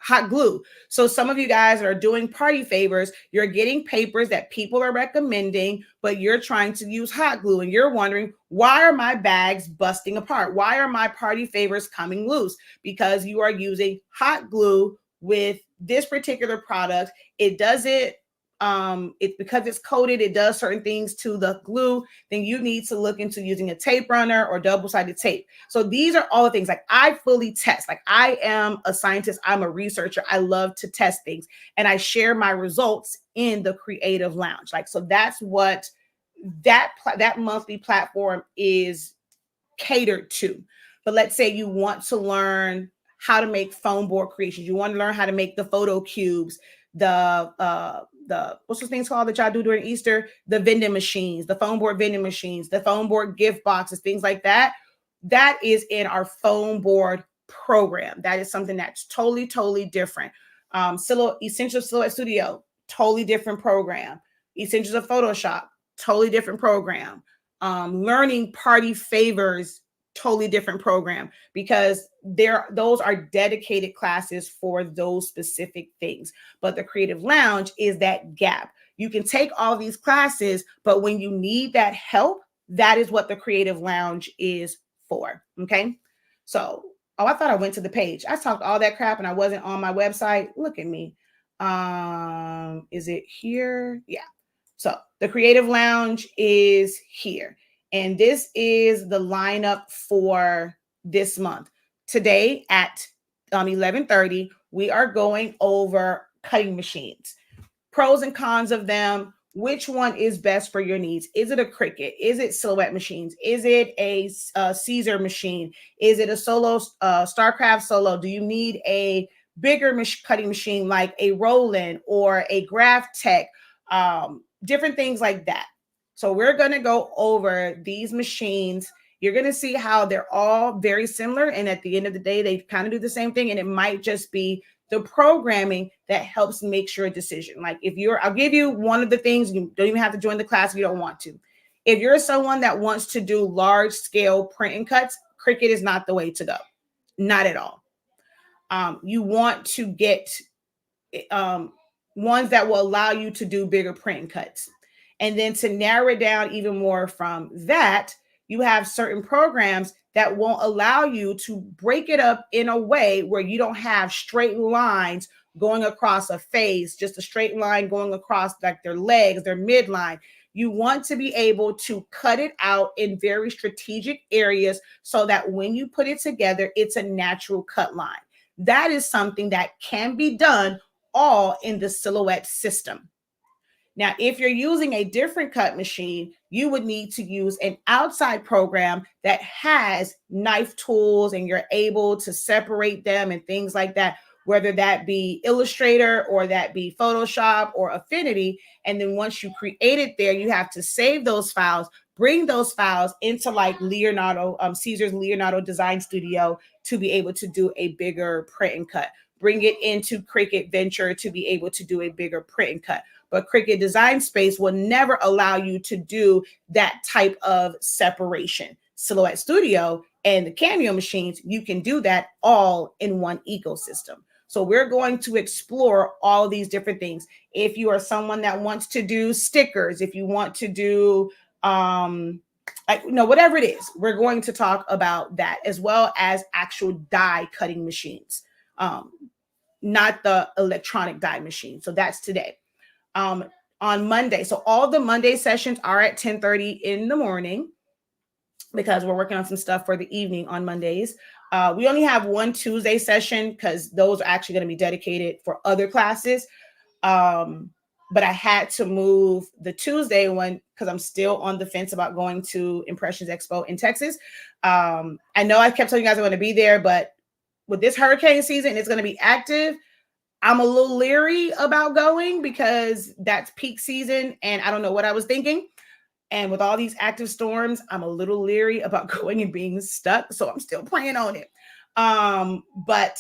hot glue. So some of you guys that are doing party favors, you're getting papers that people are recommending, but you're trying to use hot glue and you're wondering, why are my bags busting apart? Why are my party favors coming loose? Because you are using hot glue with this particular product. It doesn't it's because it's coated, it does certain things to the glue. Then you need to look into using a tape runner or double-sided tape. So these are all the things I fully test. I am a scientist, I'm a researcher. I love to test things, and I share my results in the Creative Lounge. So that's what that monthly platform is catered to. But let's say you want to learn how to make foam board creations. You want to learn how to make the photo cubes, the what's those things called that y'all do during Easter? The vending machines, the foam board vending machines, the foam board gift boxes, things like that. That is in our foam board program. That is something that's totally different. Essential Silhouette Studio, totally different program. Essentials of Photoshop, totally different program. Learning Party Favors, totally different program, because those are dedicated classes for those specific things. But the Creative Lounge is that gap. You can take all these classes, but when you need that help, that is what the Creative Lounge is for. Okay. So, I thought I went to the page. I talked all that crap and I wasn't on my website. Look at me. Is it here? Yeah. So the Creative Lounge is here. And this is the lineup for this month. Today at 11:30, we are going over cutting machines, pros and cons of them. Which one is best for your needs? Is it a Cricut? Is it Silhouette machines? Is it a Caesar machine? Is it a Solo StarCraft Solo? Do you need a bigger cutting machine like a Roland or a Graph Tech? Different things like that. So we're going to go over these machines. You're going to see how they're all very similar. And at the end of the day, they kind of do the same thing. And it might just be the programming that helps make sure a decision. I'll give you one of the things. You don't even have to join the class if you don't want to. If you're someone that wants to do large scale print and cuts, Cricut is not the way to go. Not at all. You want to get ones that will allow you to do bigger print and cuts. And then to narrow it down even more from that, you have certain programs that won't allow you to break it up in a way where you don't have straight lines going across a face, just a straight line going across their legs, their midline. You want to be able to cut it out in very strategic areas so that when you put it together, it's a natural cut line. That is something that can be done all in the Silhouette system. Now, if you're using a different cut machine, you would need to use an outside program that has knife tools and you're able to separate them and things like that, whether that be Illustrator or that be Photoshop or Affinity. And then once you create it there, you have to save those files, bring those files into like Leonardo, Caesar's Leonardo Design Studio to be able to do a bigger print and cut. Bring it into Cricut Venture to be able to do a bigger print and cut. But Cricut Design Space will never allow you to do that type of separation. Silhouette Studio and the Cameo machines, you can do that all in one ecosystem. So we're going to explore all these different things. If you are someone that wants to do stickers, if you want to do whatever it is, we're going to talk about that, as well as actual die cutting machines, not the electronic die machine. So that's today. On Monday. So all the Monday sessions are at 10:30 in the morning, because we're working on some stuff for the evening on Mondays. We only have one Tuesday session because those are actually going to be dedicated for other classes. But I had to move the Tuesday one because I'm still on the fence about going to Impressions Expo in Texas. I know I kept telling you guys I want to be there, but with this hurricane season, it's going to be active. I'm a little leery about going because that's peak season and I don't know what I was thinking. And with all these active storms, I'm a little leery about going and being stuck. So I'm still praying on it. But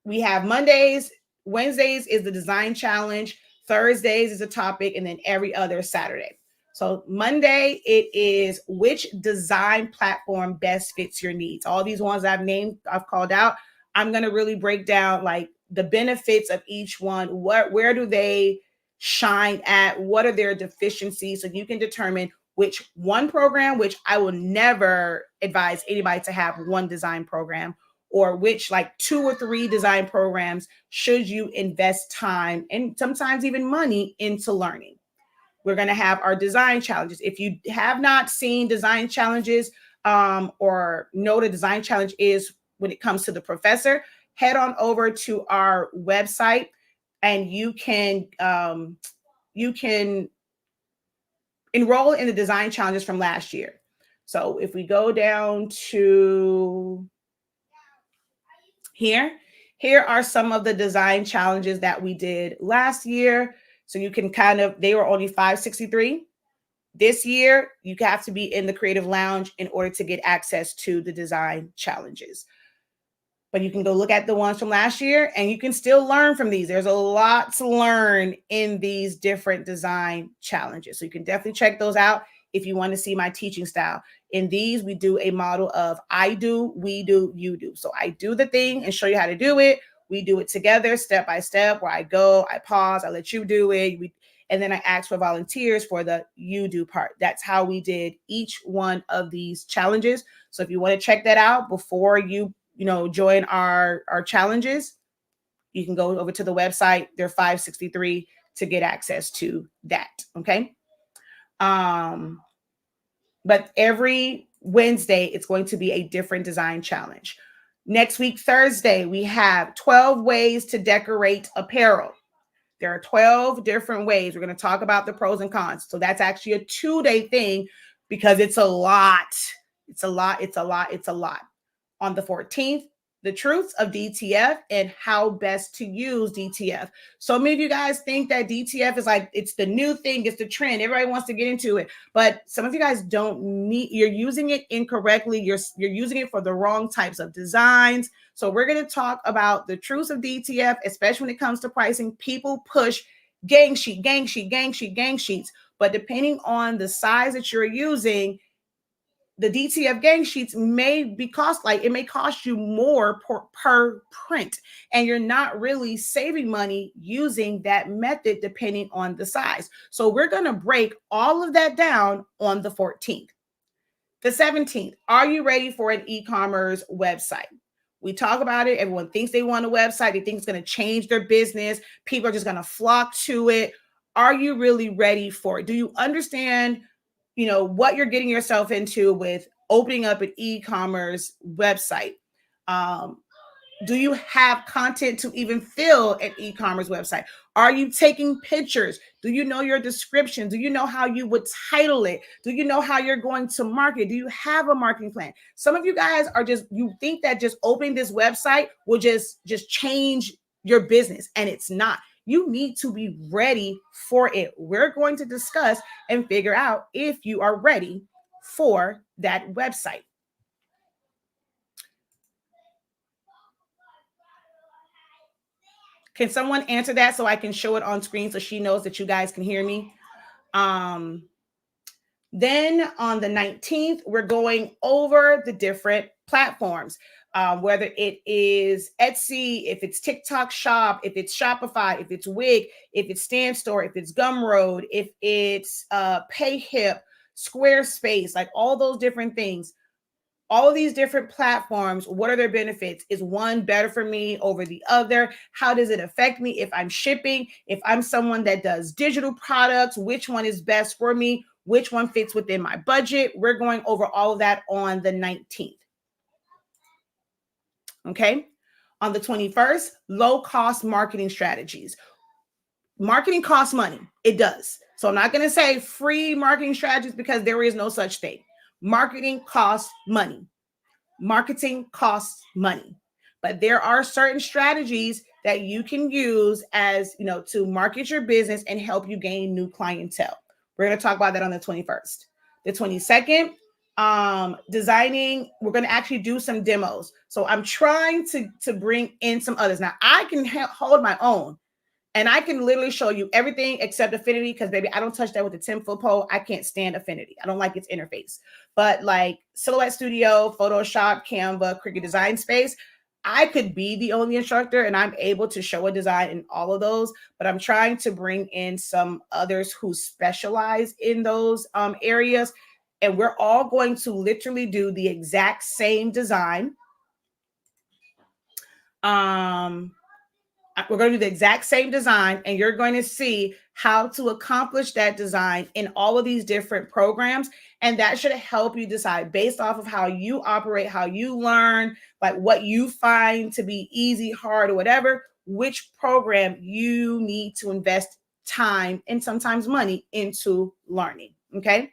we have Mondays, Wednesdays is the design challenge, Thursdays is a topic, and then every other Saturday. So Monday, it is which design platform best fits your needs. All these ones I've called out. I'm going to really break down like the benefits of each one. Where do they shine at? What are their deficiencies? So you can determine which one program, which I will never advise anybody to have one design program, or which like 2 or 3 design programs should you invest time and sometimes even money into learning. We're going to have our design challenges. If you have not seen design challenges or know what a design challenge is when it comes to the professor, head on over to our website and you can enroll in the design challenges from last year. So if we go down to here are some of the design challenges that we did last year. So you can they were only $563. This year, you have to be in the Creative Lounge in order to get access to the design challenges. But you can go look at the ones from last year and you can still learn from these. There's a lot to learn in these different design challenges. So you can definitely check those out if you want to see my teaching style. In these, we do a model of I do, we do, you do. So I do the thing and show you how to do it. We do it together, step by step, where I go, I pause, I let you do it. And then I ask for volunteers for the you do part. That's how we did each one of these challenges. So if you want to check that out before you join our challenges, you can go over to the website. They're $563 to get access to that. Okay. But every Wednesday, it's going to be a different design challenge. Next week, Thursday, we have 12 ways to decorate apparel. There are 12 different ways. We're going to talk about the pros and cons. So that's actually a 2-day thing because it's a lot. It's a lot. On the 14th, the truths of DTF and how best to use DTF. So many of you guys think that DTF is like, it's the new thing, it's the trend. Everybody wants to get into it. But some of you guys you're using it incorrectly. You're using it for the wrong types of designs. So we're going to talk about the truths of DTF, especially when it comes to pricing. People push gang sheets. But depending on the size that you're using, the DTF gang sheets may cost you more per print, and you're not really saving money using that method depending on the size. So we're going to break all of that down on the 14th. The 17th, are you ready for an e-commerce website? We talk about it. Everyone thinks they want a website. They think it's going to change their business. People are just going to flock to it. Are you really ready for it? Do you understand what you're getting yourself into with opening up an e-commerce website? Do you have content to even fill an e-commerce website? Are you taking pictures? Do you know your description? Do you know how you would title it? Do you know how you're going to market? Do you have a marketing plan? Some of you guys you think that just opening this website will just change your business, and it's not. You need to be ready for it. We're going to discuss and figure out if you are ready for that website. Can someone answer that so I can show it on screen so she knows that you guys can hear me? Then on the 19th, we're going over the different platforms, whether it is Etsy, if it's TikTok Shop, if it's Shopify, if it's Wig, if it's Stand Store, if it's Gumroad, if it's PayHip, Squarespace, like all those different things. All of these different platforms, what are their benefits? Is one better for me over the other? How does it affect me if I'm shipping? If I'm someone that does digital products, which one is best for me? Which one fits within my budget? We're going over all of that on the 19th. Okay. On the 21st, low cost marketing strategies. Marketing costs money. It does. So I'm not going to say free marketing strategies because there is no such thing. Marketing costs money. Marketing costs money, but there are certain strategies that you can use as, to market your business and help you gain new clientele. We're going to talk about that on the 21st. The 22nd, designing, we're going to actually do some demos. So I'm trying to bring in some others. Now I can hold my own. And I can literally show you everything except Affinity because, baby, I don't touch that with a 10-foot pole. I can't stand Affinity. I don't like its interface. But like Silhouette Studio, Photoshop, Canva, Cricut Design Space, I could be the only instructor and I'm able to show a design in all of those. But I'm trying to bring in some others who specialize in those areas. And we're all going to literally do the exact same design. We're going to do the exact same design, and you're going to see how to accomplish that design in all of these different programs. And that should help you decide based off of how you operate, how you learn, like what you find to be easy, hard, or whatever, which program you need to invest time and sometimes money into learning. Okay.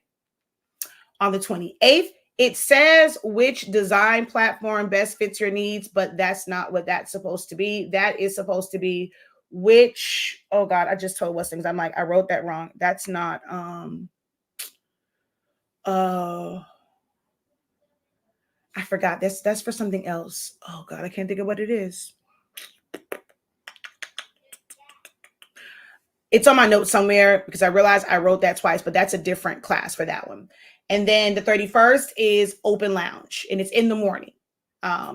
On the 28th, it says which design platform best fits your needs, but that's not what that's supposed to be. That is supposed to be which, oh God, I just told Wes things. I'm like, I wrote that wrong. That's not, I forgot. That's for something else. Oh God, I can't think of what it is. It's on my notes somewhere because I realized I wrote that twice, but that's a different class for that one. And then the 31st is open lounge, and it's in the morning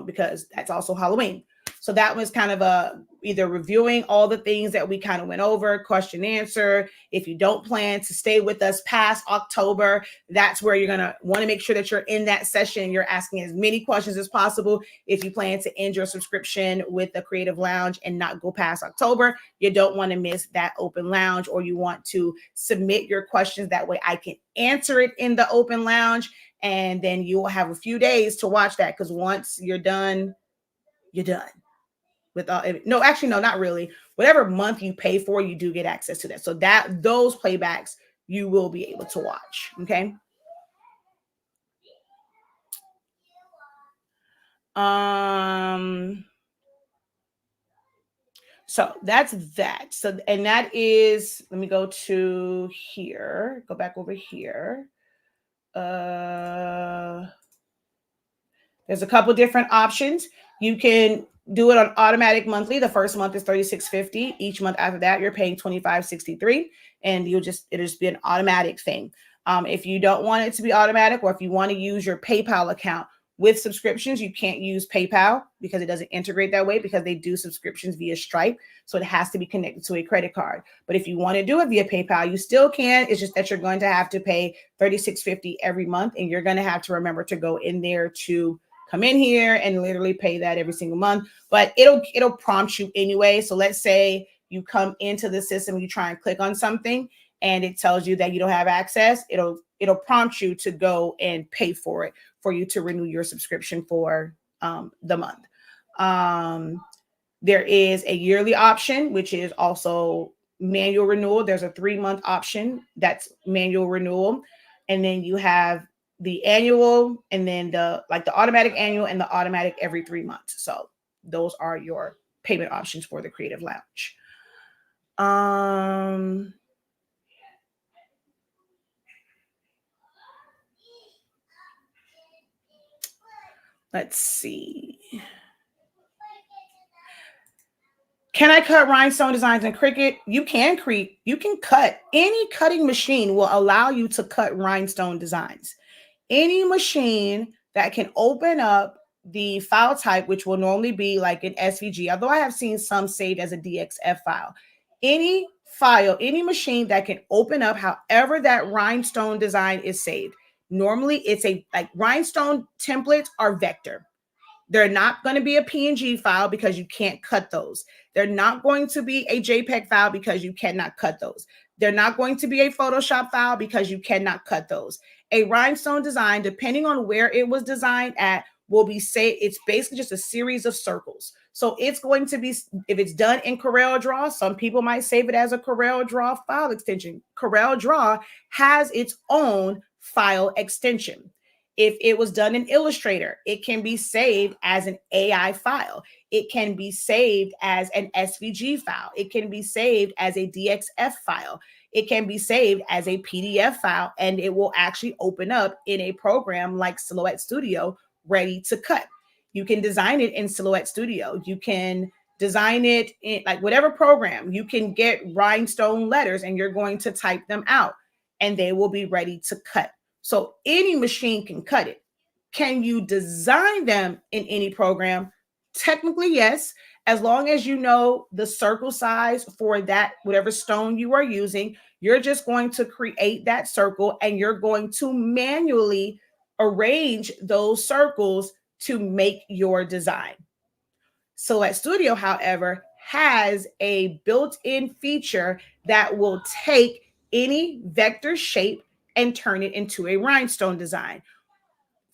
because that's also Halloween. So that was kind of either reviewing all the things that we kind of went over, question answer. If you don't plan to stay with us past October, that's where you're going to want to make sure that you're in that session. You're asking as many questions as possible. If you plan to end your subscription with the Creative Lounge and not go past October, you don't want to miss that open lounge, or you want to submit your questions. That way I can answer it in the open lounge, and then you will have a few days to watch that, because once you're done, you're done. No, actually, no, not really. Whatever month you pay for, you do get access to that. So that those playbacks you will be able to watch. Okay. So that's that. So, and that is, let me go to here, go back over here. There's a couple different options. You can do it on automatic monthly. The first month is $36.50. Each month after that, you're paying $25.63, and it'll just be an automatic thing. If you don't want it to be automatic, or if you want to use your PayPal account with subscriptions, you can't use PayPal because it doesn't integrate that way, because they do subscriptions via Stripe. So it has to be connected to a credit card. But if you want to do it via PayPal, you still can. It's just that you're going to have to pay $36.50 every month, and you're going to have to remember to go in there to come in here and literally pay that every single month. But it'll prompt you anyway. So let's say you come into the system, you try and click on something, and it tells you that you don't have access. It'll prompt you to go and pay for it, for you to renew your subscription for the month. There is a yearly option, which is also manual renewal. There's a 3-month option that's manual renewal. And then you have the annual, and then the automatic annual and the automatic every 3 months. So those are your payment options for the Creative Lounge. Um, let's see. Can I cut rhinestone designs in Cricut? You can cut. Any cutting machine will allow you to cut rhinestone designs. Any machine that can open up the file type, which will normally be like an SVG, although I have seen some saved as a DXF file. Any file, any machine that can open up however that rhinestone design is saved. Normally it's like rhinestone templates are vector. They're not going to be a PNG file because you can't cut those. They're not going to be a JPEG file because you cannot cut those. They're not going to be a Photoshop file because you cannot cut those. A rhinestone design, depending on where it was designed at, will be it's basically just a series of circles. So it's going to be, if it's done in CorelDRAW, some people might save it as a CorelDRAW file extension. CorelDRAW has its own file extension. If it was done in Illustrator, it can be saved as an AI file. It can be saved as an SVG file. It can be saved as a DXF file. It can be saved as a PDF file, and it will actually open up in a program like Silhouette Studio, ready to cut. You can design it in Silhouette Studio. You can design it in like whatever program. You can get rhinestone letters and you're going to type them out and they will be ready to cut. So any machine can cut it. Can you design them in any program? Technically, yes, as long as you know the circle size for that, whatever stone you are using. You're just going to create that circle and you're going to manually arrange those circles to make your design. Silhouette Studio, however, has a built-in feature that will take any vector shape and turn it into a rhinestone design.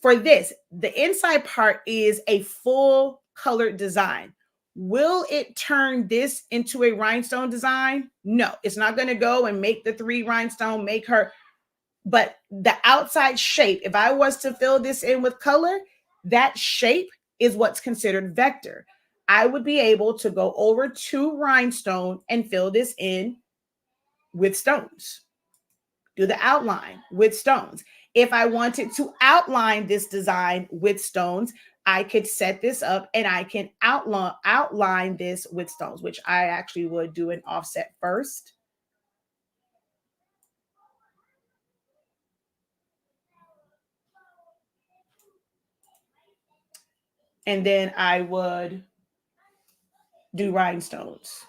For this, the inside part is a full colored design. Will it turn this into a rhinestone design? No, it's not going to go and make the 3 rhinestone, make her. But the outside shape, if I was to fill this in with color, that shape is what's considered vector. I would be able to go over to rhinestone and fill this in with stones. Do the outline with stones. If I wanted to outline this design with stones, I could set this up and I can outline this with stones, which I actually would do an offset first. And then I would do rhinestones.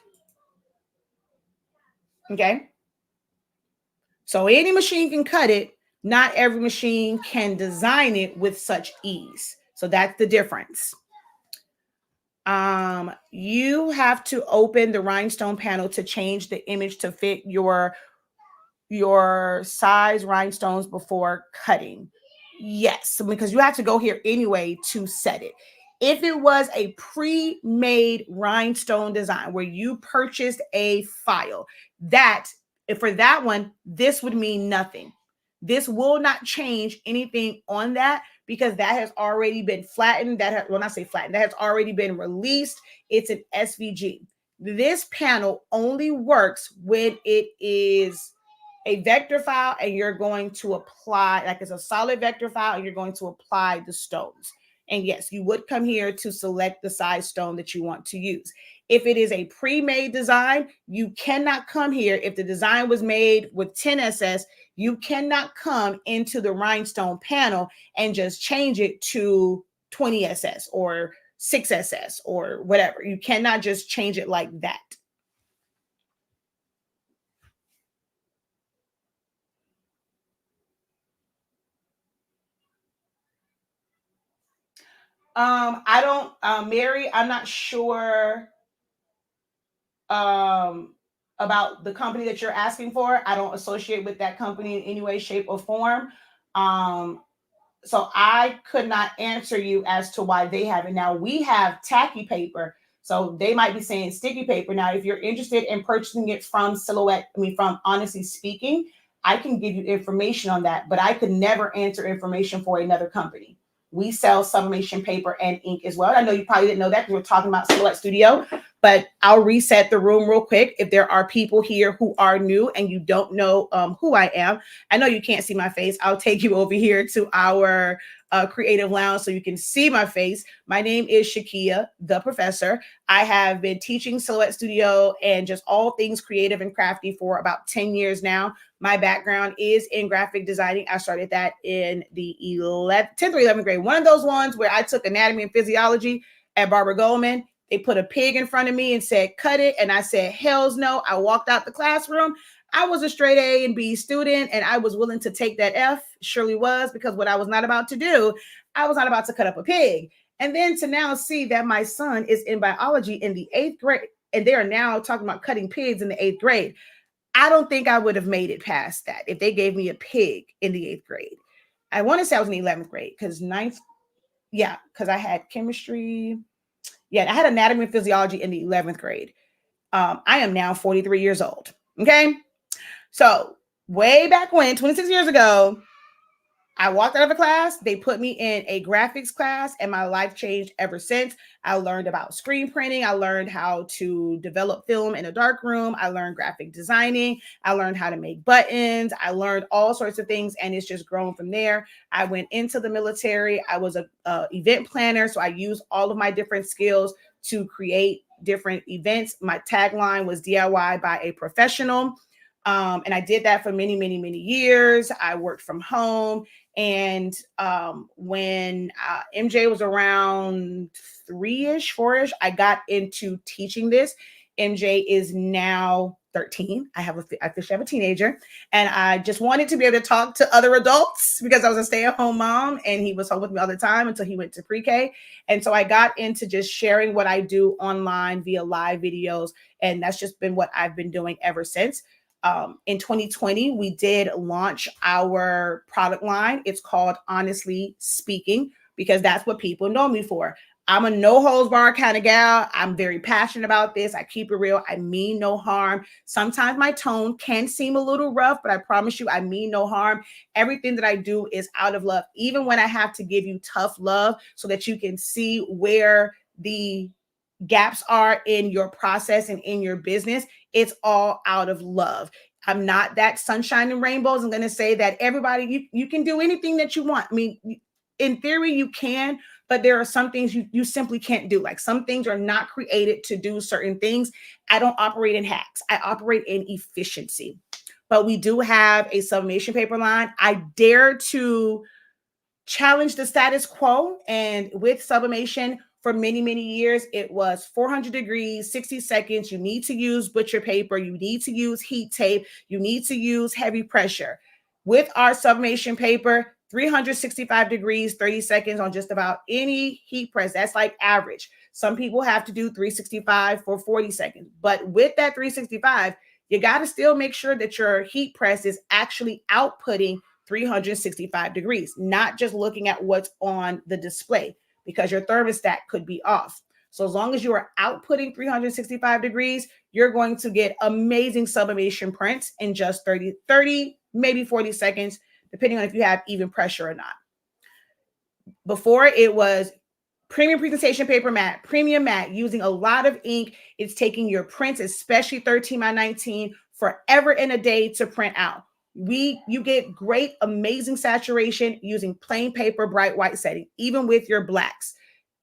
Okay. So any machine can cut it. Not every machine can design it with such ease. So that's the difference. You have to open the rhinestone panel to change the image to fit your size rhinestones before cutting. Yes, because you have to go here anyway to set it. If it was a pre-made rhinestone design where you purchased a file, for that one, this would mean nothing. This will not change anything on that because that has already been flattened. When I say flattened, that has already been released. It's an SVG. This panel only works when it is a vector file and you're going to apply, like it's a solid vector file, and you're going to apply the stones. And yes, you would come here to select the size stone that you want to use. If it is a pre-made design, you cannot come here. If the design was made with 10SS, you cannot come into the rhinestone panel and just change it to 20SS or 6SS or whatever. You cannot just change it like that. I don't, Mary, I'm not sure about the company that you're asking for. I don't associate with that company in any way, shape, or form. So I could not answer you as to why they have it. Now we have tacky paper. So they might be saying sticky paper. Now, if you're interested in purchasing it from from Honestly Speaking, I can give you information on that, but I could never answer information for another company. We sell sublimation paper and ink as well. I know you probably didn't know that because we're talking about Silhouette Studio, but I'll reset the room real quick. If there are people here who are new and you don't know who I am, I know you can't see my face. I'll take you over here to our creative lounge so you can see my face. My name is Shakia, the professor. I have been teaching Silhouette Studio and just all things creative and crafty for about 10 years now. My background is in graphic designing. I started that in the 10th or 11th grade. One of those ones where I took anatomy and physiology at Barbara Goldman. They put a pig in front of me and said, cut it. And I said, hells no. I walked out the classroom. I was a straight A and B student, and I was willing to take that F, surely was, because what I was not about to do, I was not about to cut up a pig. And then to now see that my son is in biology in the 8th grade, and they are now talking about cutting pigs in the 8th grade. I don't think I would have made it past that if they gave me a pig in the 8th grade. I want to say I was in the 11th grade because because I had chemistry. Yeah, I had anatomy and physiology in the 11th grade. I am now 43 years old. Okay. So way back when, 26 years ago, I walked out of a class, they put me in a graphics class, and my life changed ever since. I learned about screen printing. I learned how to develop film in a dark room. I learned graphic designing. I learned how to make buttons. I learned all sorts of things, and it's just grown from there. I went into the military. I was a event planner, so I used all of my different skills to create different events. My tagline was DIY by a professional. And I did that for many, many, many years. I worked from home. And when MJ was around 3-ish, 4-ish, I got into teaching this. MJ is now 13. I officially have a teenager, and I just wanted to be able to talk to other adults because I was a stay-at-home mom, and he was home with me all the time until he went to pre-K. And so I got into just sharing what I do online via live videos, and that's just been what I've been doing ever since. In 2020, we did launch our product line. It's called Honestly Speaking, because that's what people know me for. I'm a no holds bar kind of gal. I'm very passionate about this. I keep it real. I mean no harm. Sometimes my tone can seem a little rough, but I promise you, I mean no harm. Everything that I do is out of love, even when I have to give you tough love so that you can see where the gaps are in your process and in your business. It's all out of love. I'm not that sunshine and rainbows. I'm going to say that everybody, you can do anything that you want. I mean, in theory, you can, but there are some things you simply can't do. Like some things are not created to do certain things. I don't operate in hacks. I operate in efficiency. But we do have a sublimation paper line. I dare to challenge the status quo. And with sublimation, for many, many years, it was 400 degrees, 60 seconds. You need to use butcher paper. You need to use heat tape. You need to use heavy pressure. With our sublimation paper, 365 degrees, 30 seconds on just about any heat press. That's like average. Some people have to do 365 for 40 seconds. But with that 365, you got to still make sure that your heat press is actually outputting 365 degrees, not just looking at what's on the display, because your thermostat could be off. So as long as you are outputting 365 degrees, you're going to get amazing sublimation prints in just 30, maybe 40 seconds, depending on if you have even pressure or not. Before, it was premium presentation paper matte, premium matte, using a lot of ink. It's taking your prints, especially 13 by 19, forever and a day to print out. You get great, amazing saturation using plain paper, bright white setting, even with your blacks.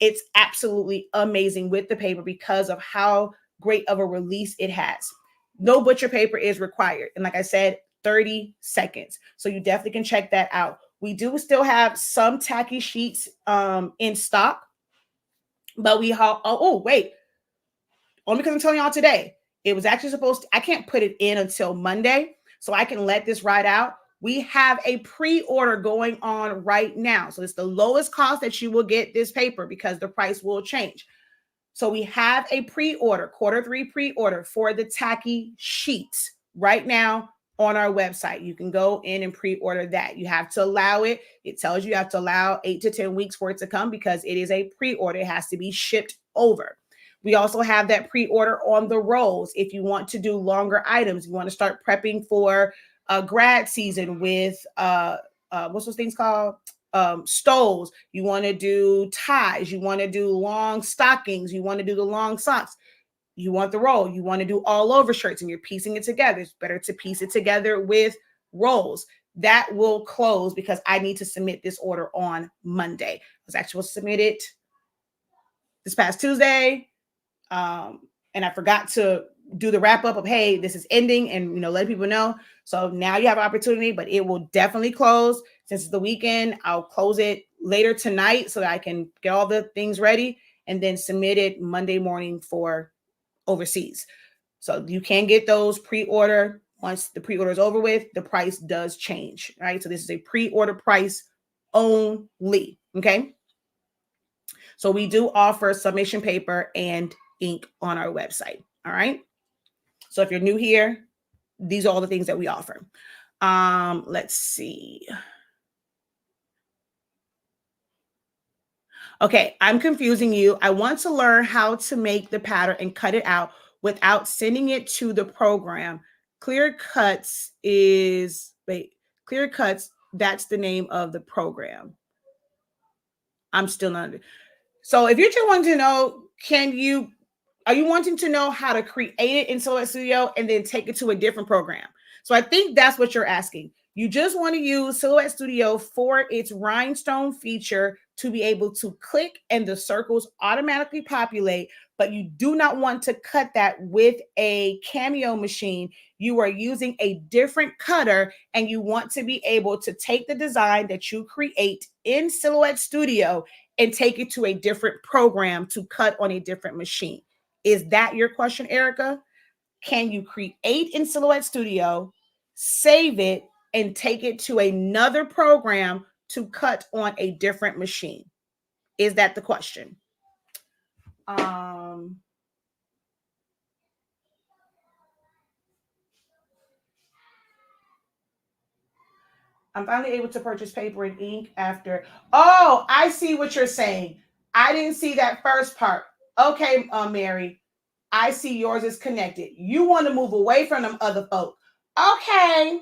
It's absolutely amazing with the paper because of how great of a release it has. No butcher paper is required. And like I said, 30 seconds. So you definitely can check that out. We do still have some tacky sheets in stock, but we have, wait, only because I'm telling y'all today. It was actually supposed to, I can't put it in until Monday, so I can let this ride out. We have a pre-order going on right now. So it's the lowest cost that you will get this paper because the price will change. So we have a pre-order, Q3 pre-order for the tacky sheets right now on our website. You can go in and pre-order that. You have to allow it. It tells you have to allow 8 to 10 weeks for it to come because it is a pre-order. It has to be shipped over. We also have that pre-order on the rolls. If you want to do longer items, you want to start prepping for a grad season with what's those things called? stoles, you want to do ties, you want to do long stockings, you want to do the long socks, you want the roll, you want to do all over shirts, and you're piecing it together. It's better to piece it together with rolls. That will close because I need to submit this order on Monday. I was actually supposed to submit it this past Tuesday. And I forgot to do the wrap up of, hey, this is ending, and let people know. So now you have an opportunity, but it will definitely close. Since it's the weekend, I'll close it later tonight so that I can get all the things ready and then submit it Monday morning for overseas. So you can get those pre-order. Once the pre-order is over with, the price does change, right? So this is a pre-order price only, okay? So we do offer submission paper and ink on our website, all right? So if you're new here, these are all the things that we offer. Let's see. Okay, I'm confusing you. I want to learn how to make the pattern and cut it out without sending it to the program. Clear Cuts, that's the name of the program. I'm still not. So if you're just wanting to know, are you wanting to know how to create it in Silhouette Studio and then take it to a different program? So I think that's what you're asking. You just want to use Silhouette Studio for its rhinestone feature to be able to click and the circles automatically populate, but you do not want to cut that with a Cameo machine. You are using a different cutter and you want to be able to take the design that you create in Silhouette Studio and take it to a different program to cut on a different machine. Is that your question, Erica? Can you create in Silhouette Studio, save it, and take it to another program to cut on a different machine? Is that the question? I'm finally able to purchase paper and ink after. Oh, I see what you're saying. I didn't see that first part. Okay, Mary. I see yours is connected. You want to move away from them other folk. Okay.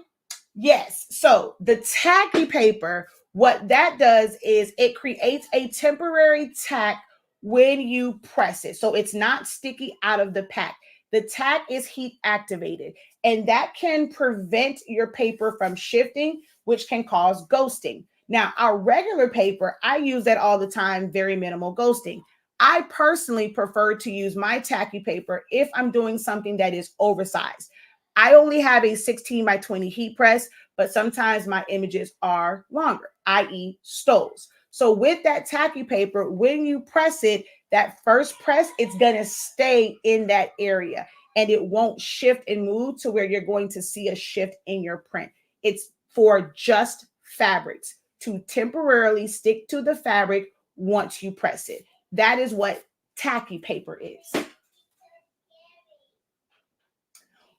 Yes. So the tacky paper, what that does is it creates a temporary tack when you press it. So it's not sticky out of the pack. The tack is heat activated, and that can prevent your paper from shifting, which can cause ghosting. Now, our regular paper, I use that all the time, very minimal ghosting. I personally prefer to use my tacky paper if I'm doing something that is oversized. I only have a 16 by 20 heat press, but sometimes my images are longer, i.e. stoles. So with that tacky paper, when you press it, that first press, it's going to stay in that area and it won't shift and move to where you're going to see a shift in your print. It's for just fabrics to temporarily stick to the fabric once you press it. That is what tacky paper is.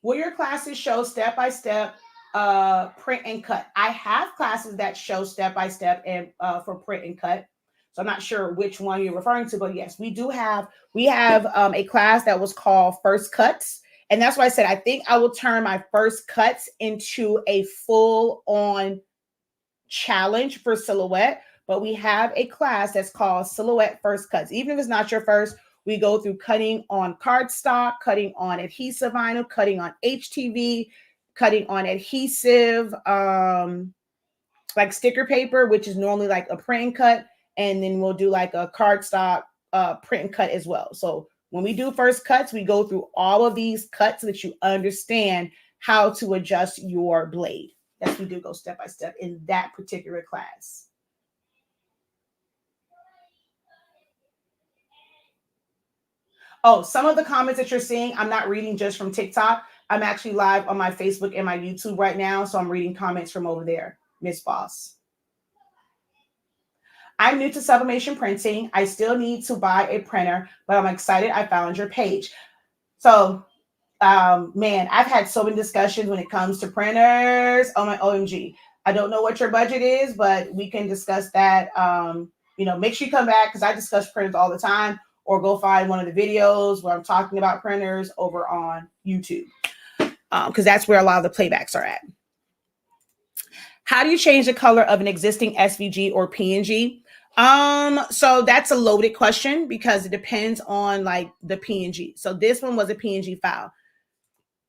Will your classes show step-by-step print and cut? I have classes that show step-by-step and for print and cut. So I'm not sure which one you're referring to, but yes, we have a class that was called First Cuts. And that's why I said, I think I will turn my first cuts into a full-on challenge for Silhouette. But we have a class that's called Silhouette First Cuts. Even if it's not your first, we go through cutting on cardstock, cutting on adhesive vinyl, cutting on HTV, cutting on adhesive, like sticker paper, which is normally like a print and cut. And then we'll do like a cardstock print and cut as well. So when we do first cuts, we go through all of these cuts so that you understand how to adjust your blade. Yes, we do go step by step in that particular class. Oh, some of the comments that you're seeing, I'm not reading just from TikTok. I'm actually live on my Facebook and my YouTube right now. So I'm reading comments from over there, Miss Boss. I'm new to sublimation printing. I still need to buy a printer, but I'm excited I found your page. So, man, I've had so many discussions when it comes to printers. Oh my OMG. I don't know what your budget is, but we can discuss that. Make sure you come back because I discuss printers all the time, or go find one of the videos where I'm talking about printers over on YouTube because that's where a lot of the playbacks are at. How do you change the color of an existing SVG or PNG? So that's a loaded question because it depends on like the PNG. So this one was a PNG file.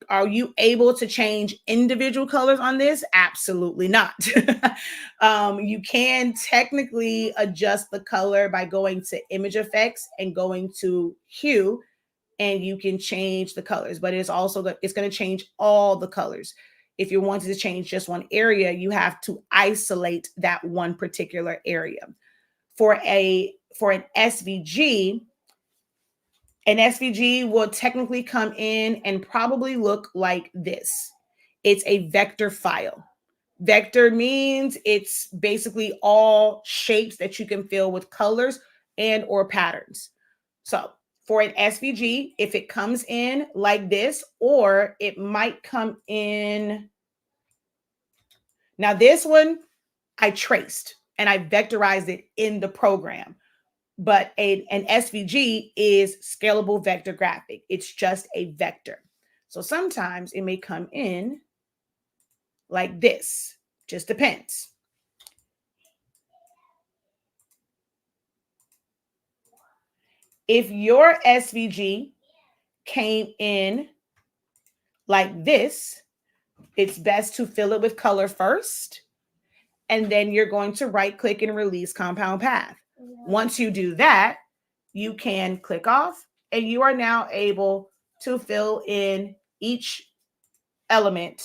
Are you able to change individual colors on this? Absolutely not. You can technically adjust the color by going to image effects and going to hue, and you can change the colors, but it's going to change all the colors. If you're wanting to change just one area, you have to isolate that one particular area. For an SVG, an SVG will technically come in and probably look like this. It's a vector file. Vector means it's basically all shapes that you can fill with colors and or patterns. So for an SVG, if it comes in like this, or it might come in. Now this one I traced and I vectorized it in the program. But an SVG is scalable vector graphic. It's just a vector. So sometimes it may come in like this. Just depends. If your SVG came in like this, it's best to fill it with color first. And then you're going to right click and release compound path. Once you do that, you can click off and you are now able to fill in each element.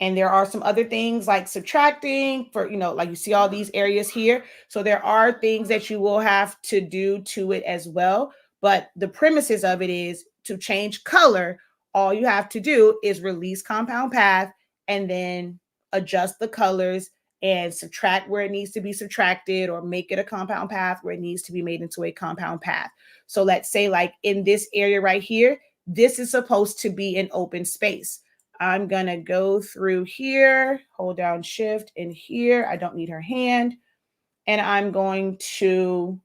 And there are some other things like subtracting for, like you see all these areas here. So there are things that you will have to do to it as well. But the premises of it is to change color. All you have to do is release compound path and then adjust the colors and subtract where it needs to be subtracted, or make it a compound path where it needs to be made into a compound path. So let's say like in this area right here, this is supposed to be an open space. I'm going to go through here, hold down shift in here. I don't need her hand. And I'm going to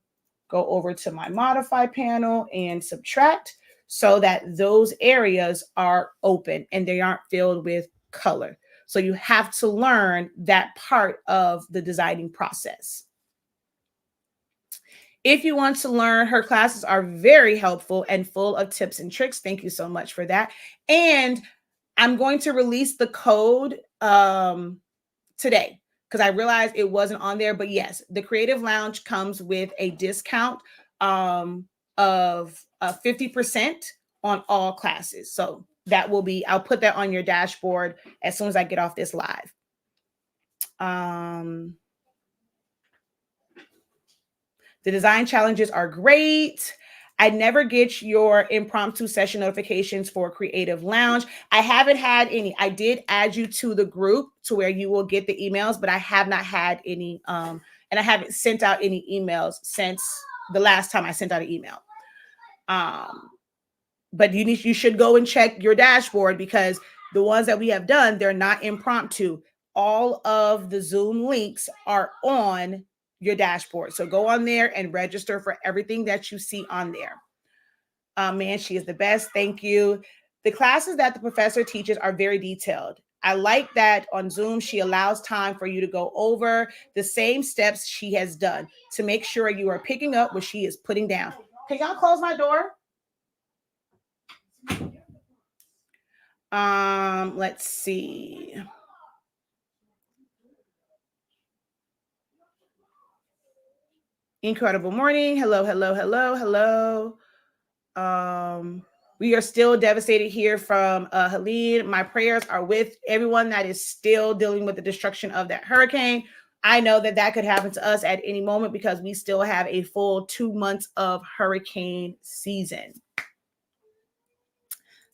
go over to my modify panel and subtract so that those areas are open and they aren't filled with color. So you have to learn that part of the designing process. If you want to learn, her classes are very helpful and full of tips and tricks. Thank you so much for that. And I'm going to release the code today because I realized it wasn't on there. But yes, the Creative Lounge comes with a discount of 50% on all classes. So that will be, I'll put that on your dashboard as soon as I get off this live. The design challenges are great. I never get your impromptu session notifications for Creative Lounge. I haven't had any. I did add you to the group to where you will get the emails, but I have not had any, and I haven't sent out any emails since the last time I sent out an email. But you should go and check your dashboard because the ones that we have done, they're not impromptu. All of the Zoom links are on your dashboard. So go on there and register for everything that you see on there. Man, she is the best. Thank you. The classes that the professor teaches are very detailed. I like that on Zoom, she allows time for you to go over the same steps she has done to make sure you are picking up what she is putting down. Can y'all close my door? Let's see. Incredible morning. Hello, hello, hello, hello. We are still devastated here from Helene. My prayers are with everyone that is still dealing with the destruction of that hurricane. I know that that could happen to us at any moment because we still have a full 2 months of hurricane season.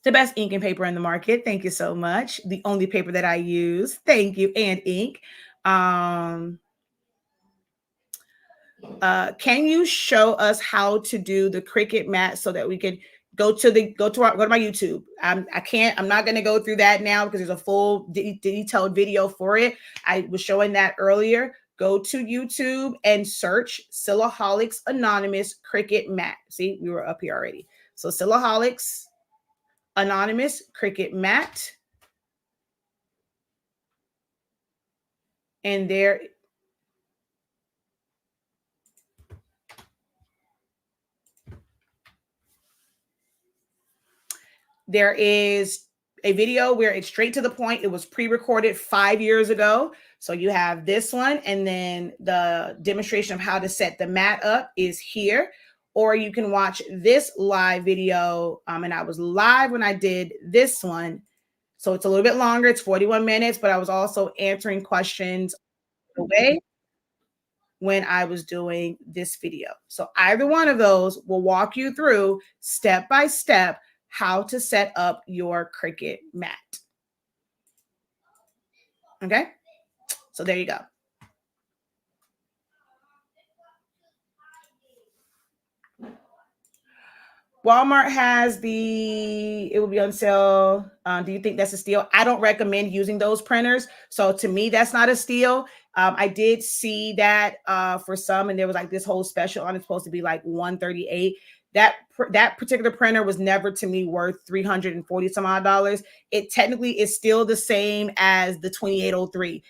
The best ink and paper in the market. Thank you so much. The only paper that I use. Thank you. And ink. Can you show us how to do the Cricut mat so that we can go to my YouTube? I'm not going to go through that now because there's a full detailed video for it. I was showing that earlier. Go to YouTube and search Silaholics Anonymous Cricut mat. See, we were up here already. So Silaholics Anonymous Cricut mat. And there is a video where it's straight to the point. It was pre-recorded 5 years ago. So you have this one, and then the demonstration of how to set the mat up is here. Or you can watch this live video. And I was live when I did this one. So it's a little bit longer. It's 41 minutes, but I was also answering questions away when I was doing this video. So either one of those will walk you through step by step how to set up your Cricut mat. Okay, so there you go. Walmart has it will be on sale. Do you think that's a steal? I don't recommend using those printers. So to me, that's not a steal. I did see that for some, and there was like this whole special on it's supposed to be like 138. That particular printer was never to me worth 340 some odd dollars. It technically is still the same as the 2803.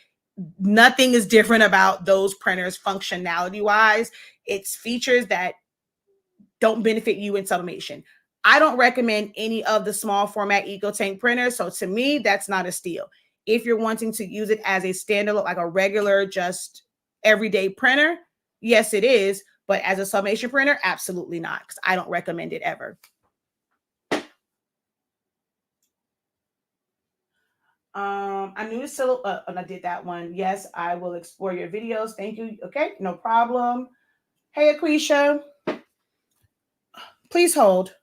Nothing is different about those printers functionality wise. It's features that don't benefit you in sublimation. I don't recommend any of the small format EcoTank printers. So to me, that's not a steal. If you're wanting to use it as a standalone, like a regular, just everyday printer, yes, it is. But as a sublimation printer, absolutely not, because I don't recommend it ever. I'm new to and I did that one. Yes, I will explore your videos. Thank you. Okay, no problem. Hey, Aquisha, please hold.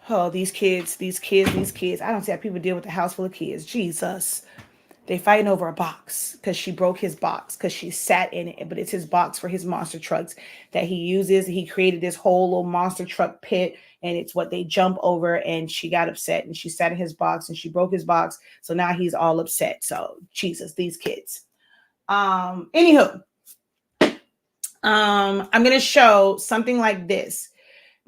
Oh, these kids, these kids, these kids. I don't see how people deal with a house full of kids. Jesus. They fighting over a box because she broke his box because she sat in it, but it's his box for his monster trucks that he uses. He created this whole little monster truck pit, and it's what they jump over. And she got upset, and she sat in his box, and she broke his box. So now he's all upset. So Jesus, these kids. Anywho, I'm gonna show something like this.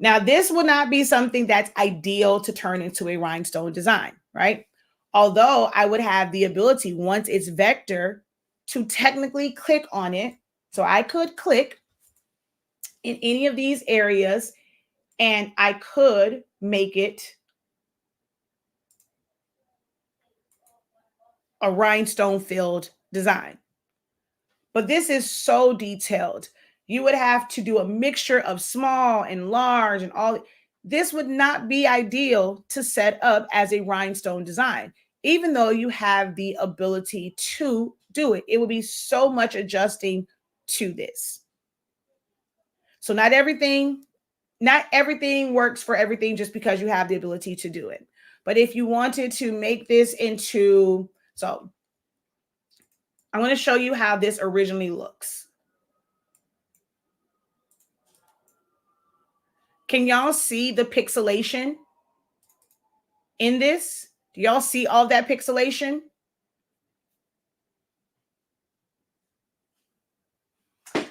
Now, this would not be something that's ideal to turn into a rhinestone design, right? Although I would have the ability, once it's vector, to technically click on it. So I could click in any of these areas and I could make it a rhinestone filled design. But this is so detailed. You would have to do a mixture of small and large and all. This would not be ideal to set up as a rhinestone design, even though you have the ability to do it. It would be so much adjusting to this. So not everything works for everything just because you have the ability to do it. But if you wanted to make this into, so I'm going to show you how this originally looks. Can y'all see the pixelation in this? Do y'all see all that pixelation?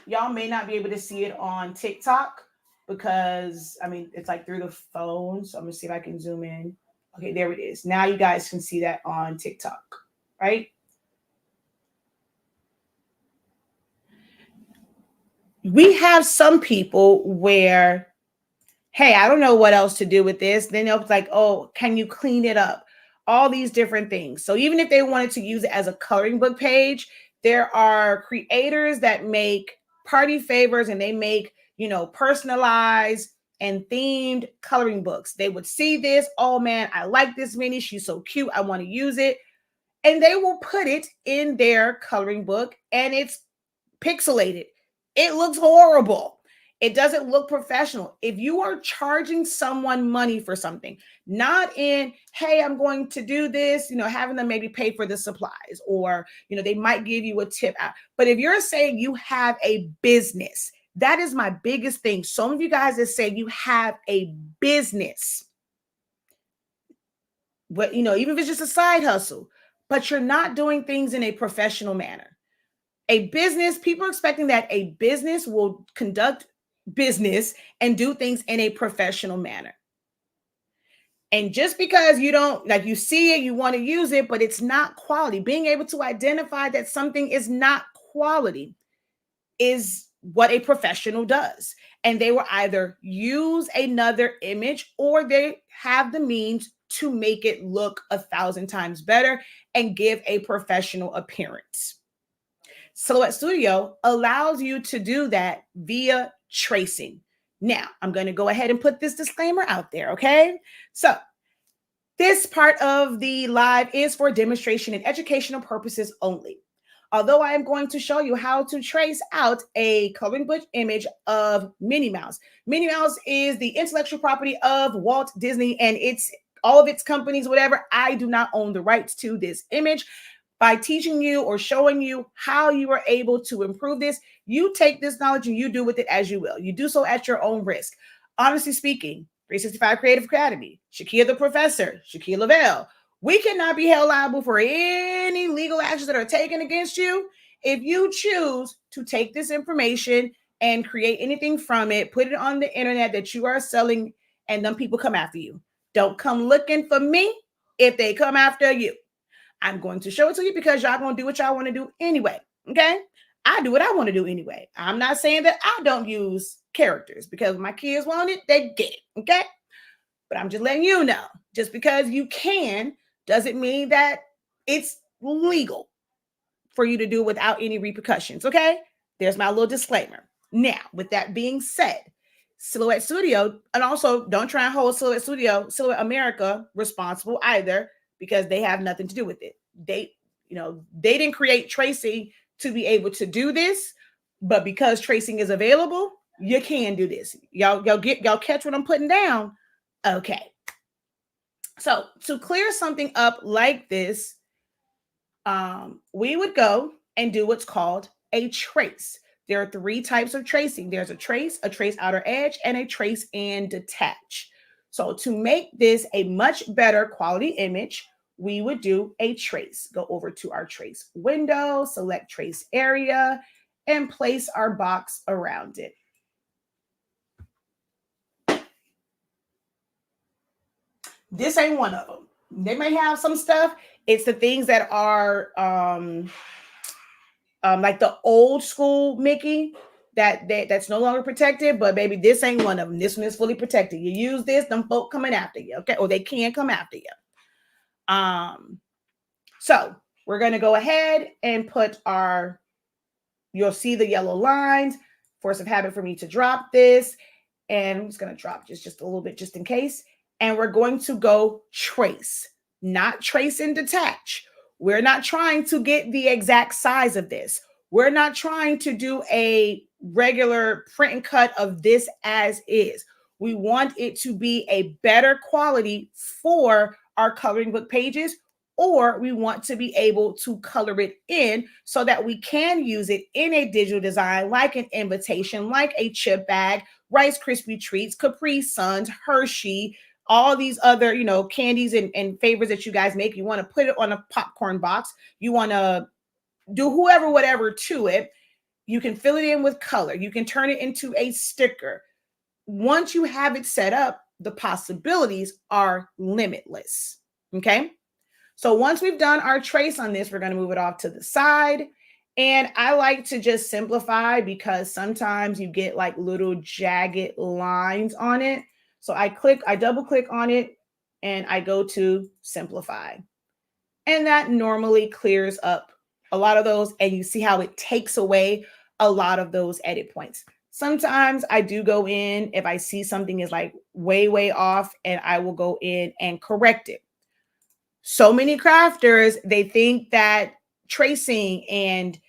Y'all may not be able to see it on TikTok because, I mean, it's like through the phone. So I'm going to see if I can zoom in. Okay, there it is. Now you guys can see that on TikTok, right? We have some people where, hey, I don't know what else to do with this. Then they'll be like, oh, can you clean it up? All these different things. So even if they wanted to use it as a coloring book page, there are creators that make party favors and they make, personalized and themed coloring books. They would see this, oh man, I like this mini. She's so cute. I want to use it. And they will put it in their coloring book and it's pixelated. It looks horrible. It doesn't look professional. If you are charging someone money for something, not in, hey, I'm going to do this, having them maybe pay for the supplies, or, they might give you a tip out. But if you're saying you have a business, that is my biggest thing. Some of you guys that say you have a business, but, even if it's just a side hustle, but you're not doing things in a professional manner. A business, people are expecting that a business will conduct business and do things in a professional manner. And just because you don't, like, you see it, you want to use it, but it's not quality. Being able to identify that something is not quality is what a professional does. And they will either use another image or they have the means to make it look 1,000 times better and give a professional appearance. Silhouette Studio allows you to do that via tracing. Now, I'm going to go ahead and put this disclaimer out there, okay? So, this part of the live is for demonstration and educational purposes only. Although I am going to show you how to trace out a coloring book image of Minnie Mouse. Minnie Mouse is the intellectual property of Walt Disney and it's all of its companies, whatever. I do not own the rights to this image. By teaching you or showing you how you are able to improve this, you take this knowledge and you do with it as you will. You do so at your own risk. Honestly speaking, 365 Creative Academy, Shakia the Professor, Shakia Lavelle, we cannot be held liable for any legal actions that are taken against you if you choose to take this information and create anything from it, put it on the internet that you are selling, and then people come after you. Don't come looking for me if they come after you. I'm going to show it to you because y'all going to do what y'all want to do anyway. Okay. I do what I want to do anyway. I'm not saying that I don't use characters because my kids want it, they get it. Okay. But I'm just letting you know, just because you can doesn't mean that it's legal for you to do without any repercussions. Okay. There's my little disclaimer. Now, with that being said, Silhouette Studio, and also don't try and hold Silhouette America responsible either, because they have nothing to do with it. They didn't create tracing to be able to do this, but because tracing is available, you can do this. Y'all catch what I'm putting down? Okay. So to clear something up like this, we would go and do what's called a trace. There are 3 types of tracing. There's a trace outer edge, and a trace and detach. So to make this a much better quality image, we would do a trace. Go over to our trace window, select trace area, and place our box around it. This ain't one of them. They may have some stuff. It's the things that are like the old school Mickey that's no longer protected, but baby, this ain't one of them. This one is fully protected. You use this, them folk coming after you, okay? Or they can come after you. So we're going to go ahead and put you'll see the yellow lines, force of habit for me to drop this. And I'm just going to drop just a little bit just in case. And we're going to go trace, not trace and detach. We're not trying to get the exact size of this. We're not trying to do a regular print and cut of this as is. We want it to be a better quality for our coloring book pages, or we want to be able to color it in so that we can use it in a digital design, like an invitation, like a chip bag, Rice Krispie treats, Capri Suns, Hershey, all these other, candies and favors that you guys make. You want to put it on a popcorn box. You want to do whatever to it. You can fill it in with color. You can turn it into a sticker. Once you have it set up, the possibilities are limitless. Okay. So once we've done our trace on this, we're going to move it off to the side. And I like to just simplify because sometimes you get like little jagged lines on it. So I double click on it and I go to simplify. And that normally clears up a lot of those. And you see how it takes away a lot of those edit points. Sometimes I do go in if I see something is like way off, and I will go in and correct it. So many crafters, they think that tracing and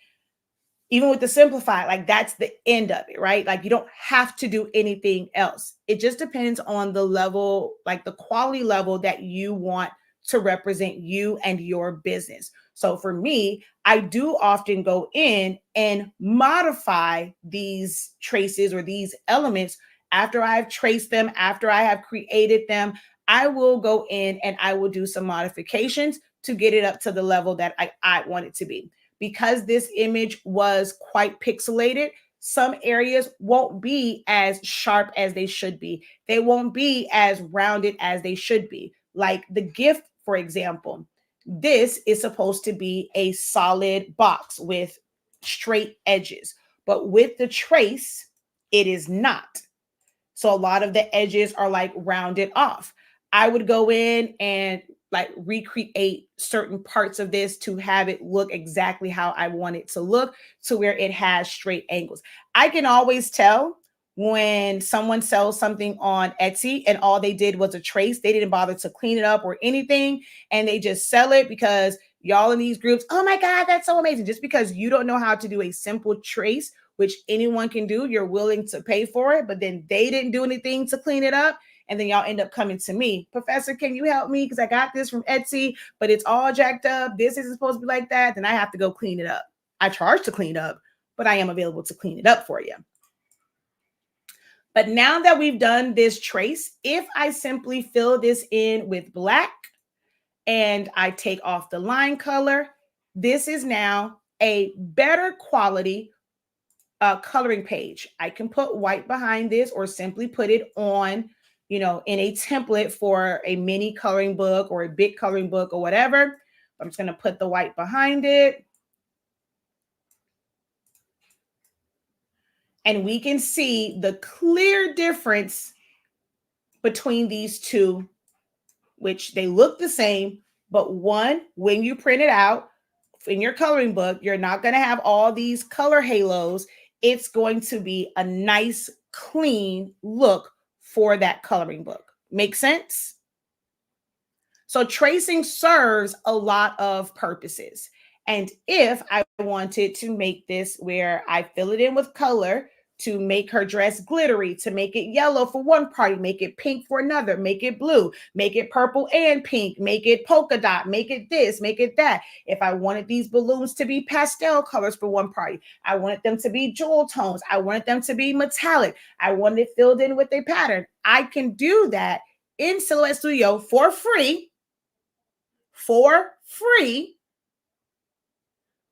Even with the simplified, like that's the end of it, right? Like you don't have to do anything else. It just depends on the level, like the quality level that you want to represent you and your business. So for me, I do often go in and modify these traces or these elements after I've traced them, after I have created them. I will go in and I will do some modifications to get it up to the level that I want it to be. Because this image was quite pixelated, some areas won't be as sharp as they should be. They won't be as rounded as they should be. Like the gift, for example, this is supposed to be a solid box with straight edges, but with the trace, it is not. So a lot of the edges are like rounded off. I would go in and like recreate certain parts of this to have it look exactly how I want it to look, to where it has straight angles. I can always tell when someone sells something on Etsy and all they did was a trace. They didn't bother to clean it up or anything, and they just sell it because y'all in these groups, oh my God, that's so amazing. Just because you don't know how to do a simple trace, which anyone can do, you're willing to pay for it, but then they didn't do anything to clean it up. And then y'all end up coming to me, Professor, can you help me? Because I got this from Etsy, but it's all jacked up. This isn't supposed to be like that. Then I have to go clean it up. I charge to clean up, but I am available to clean it up for you. But now that we've done this trace, if I simply fill this in with black and I take off the line color, this is now a better quality coloring page. I can put white behind this or simply put it on, in a template for a mini coloring book or a big coloring book or whatever. I'm just going to put the white behind it. And we can see the clear difference between these two, which they look the same, but one, when you print it out in your coloring book, you're not going to have all these color halos. It's going to be a nice, clean look for that coloring book. Make sense? So tracing serves a lot of purposes. And if I wanted to make this where I fill it in with color to make her dress glittery, to make it yellow for one party, make it pink for another, make it blue, make it purple and pink, make it polka dot, make it this, make it that. If I wanted these balloons to be pastel colors for one party, I wanted them to be jewel tones, I wanted them to be metallic, I wanted it filled in with a pattern, I can do that in Silhouette Studio for free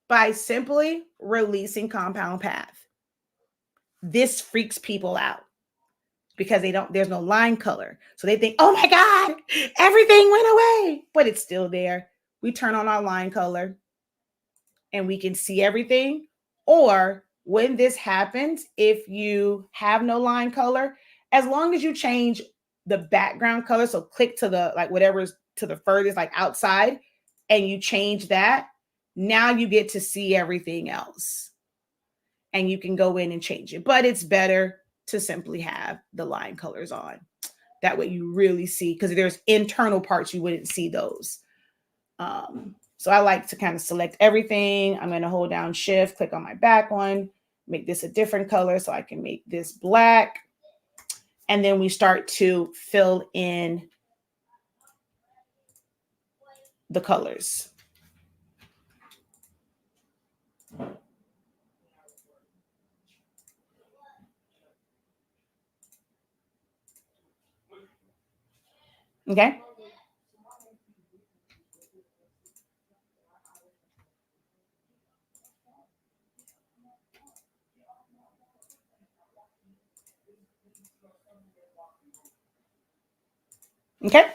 by simply releasing Compound Path. This freaks people out because there's no line color. So they think, oh my God, everything went away, but it's still there. We turn on our line color and we can see everything. Or when this happens, if you have no line color, as long as you change the background color, so click to the, like whatever is to the furthest, like outside, and you change that, now you get to see everything else. And you can go in and change it. But it's better to simply have the line colors on. That way you really see, because there's internal parts, you wouldn't see those. So I like to kind of select everything. I'm going to hold down Shift, click on my back one, make this a different color so I can make this black. And then we start to fill in the colors. Okay. Okay. I'm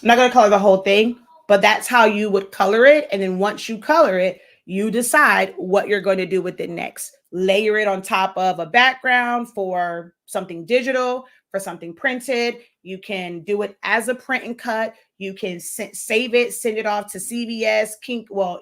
not going to color the whole thing, but that's how you would color it. And then once you color it, you decide what you're going to do with it next. Layer it on top of a background for something digital, for something printed. You can do it as a print and cut. You can save it, send it off to CVS,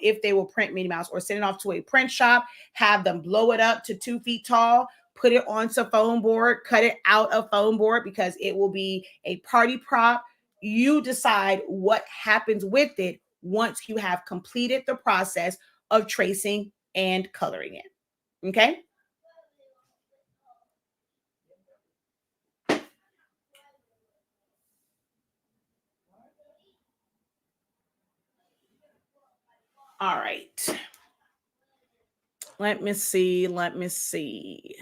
if they will print Minnie Mouse, or send it off to a print shop, have them blow it up to 2 feet tall, put it onto foam board, cut it out of foam board because it will be a party prop. You decide what happens with it once you have completed the process of tracing and coloring it. Okay. All right. Let me see. Let me see.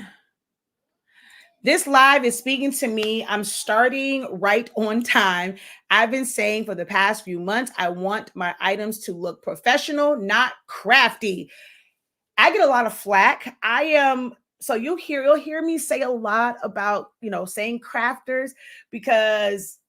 This live is speaking to me. I'm starting right on time. I've been saying for the past few months, I want my items to look professional, not crafty. I get a lot of flack. I am so you'll hear me say a lot about, saying crafters because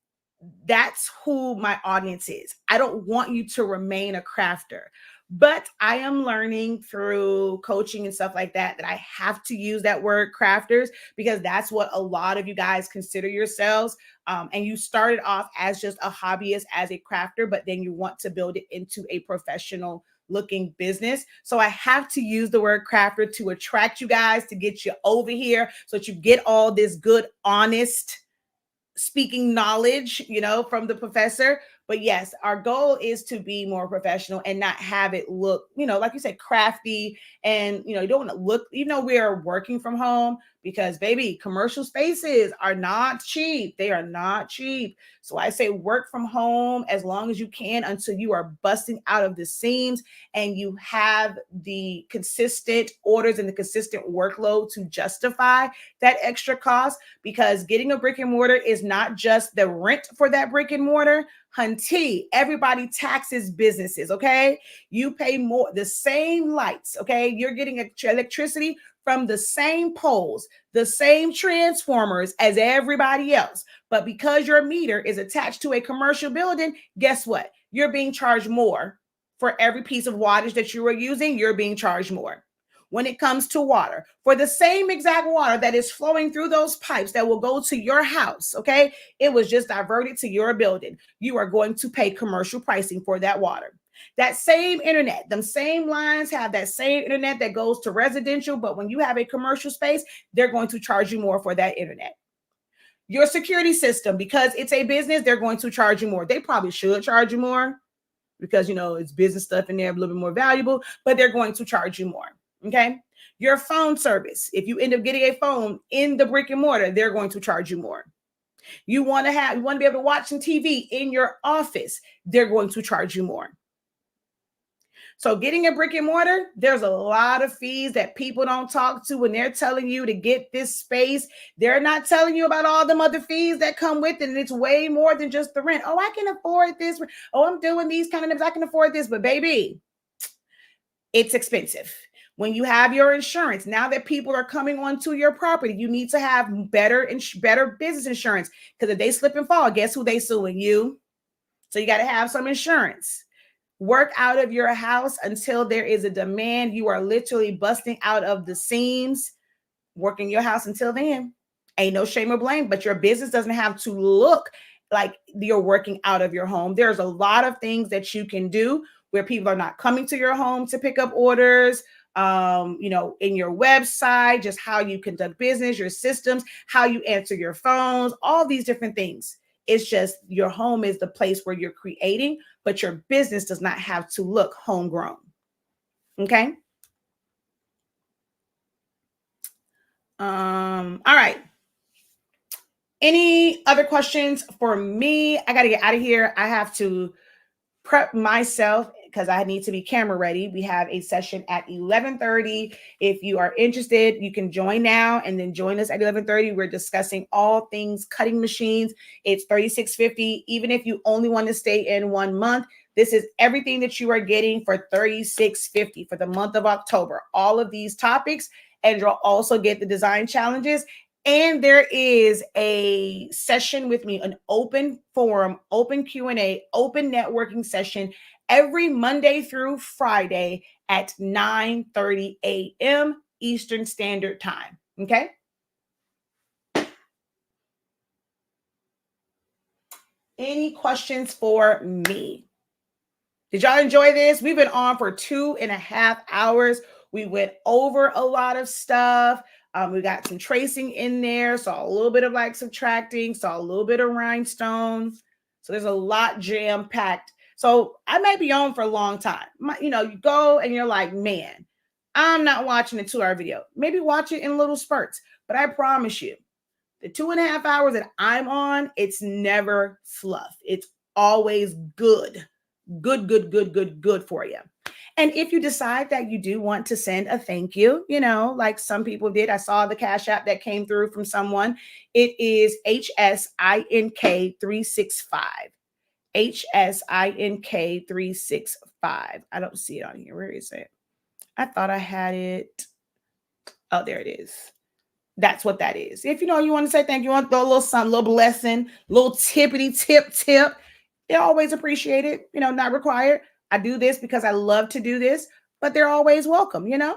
that's who my audience is. I don't want you to remain a crafter. But I am learning through coaching and stuff like that I have to use that word crafters because that's what a lot of you guys consider yourselves. And you started off as just a hobbyist, as a crafter, but then you want to build it into a professional looking business. So I have to use the word crafter to attract you guys, to get you over here so that you get all this good, honest speaking knowledge, from the professor. But yes, our goal is to be more professional and not have it look, like you said, crafty. And, you don't want to look, even though we are working from home, because baby, commercial spaces are not cheap. They are not cheap. So I say work from home as long as you can until you are busting out of the seams and you have the consistent orders and the consistent workload to justify that extra cost, because getting a brick and mortar is not just the rent for that brick and mortar. Hunty, everybody taxes businesses, okay? You pay more, the same lights, okay? You're getting electricity from the same poles, the same transformers as everybody else. But because your meter is attached to a commercial building, guess what? You're being charged more for every piece of wattage that you are using. You're being charged more. When it comes to water, for the same exact water that is flowing through those pipes that will go to your house, okay, it was just diverted to your building. You are going to pay commercial pricing for that water. That same internet, them same lines have that same internet that goes to residential, but when you have a commercial space, they're going to charge you more for that internet. Your security system, because it's a business, they're going to charge you more. They probably should charge you more because, it's business stuff in there, a little bit more valuable, but they're going to charge you more. Okay. Your phone service, if you end up getting a phone in the brick and mortar, they're going to charge you more. You want to be able to watch some TV in your office, they're going to charge you more. So getting a brick and mortar, there's a lot of fees that people don't talk to when they're telling you to get this space. They're not telling you about all them other fees that come with it. And it's way more than just the rent. Oh, I can afford this. Oh, I'm doing these kind of things. I can afford this. But baby, it's expensive. When you have your insurance, now that people are coming onto your property, you need to have better business insurance, because if they slip and fall, guess who they suing? You. So you got to have some insurance. Work out of your house until there is a demand. You are literally busting out of the seams. Work in your house until then. Ain't no shame or blame, but your business doesn't have to look like you're working out of your home. There's a lot of things that you can do where people are not coming to your home to pick up orders. In your website, just how you conduct business, your systems, how you answer your phones, all these different things. It's just your home is the place where you're creating, but your business does not have to look homegrown. Okay. All right. Any other questions for me? I got to get out of here. I have to prep myself because I need to be camera ready. We have a session at 11:30. If you are interested, you can join now and then join us at 11:30. We're discussing all things cutting machines. It's $36.50. Even if you only want to stay in 1 month, this is everything that you are getting for $36.50 for the month of October. All of these topics, and you'll also get the design challenges. And there is a session with me, an open forum, open Q&A, open networking session every Monday through Friday at 9:30 a.m. Eastern Standard Time. Okay. Any questions for me? Did y'all enjoy this? We've been on for 2.5 hours. We went over a lot of stuff. We got some tracing in there, saw a little bit of like subtracting, saw a little bit of rhinestones. So there's a lot jam packed. So I might be on for a long time. You go and you're like, man, I'm not watching a 2-hour video. Maybe watch it in little spurts. But I promise you, the 2.5 hours that I'm on, it's never fluff. It's always good. Good, good, good, good, good for you. And if you decide that you do want to send a thank you, like some people did, I saw the Cash App that came through from someone. It is HSINK365. HSINK365. I don't see it on here. Where is it? I thought I had it. Oh, there it is. That's what that is. If you want to say thank you, want to throw a little something, little blessing, little tippity tip. They're always appreciated, not required. I do this because I love to do this, but they're always welcome, You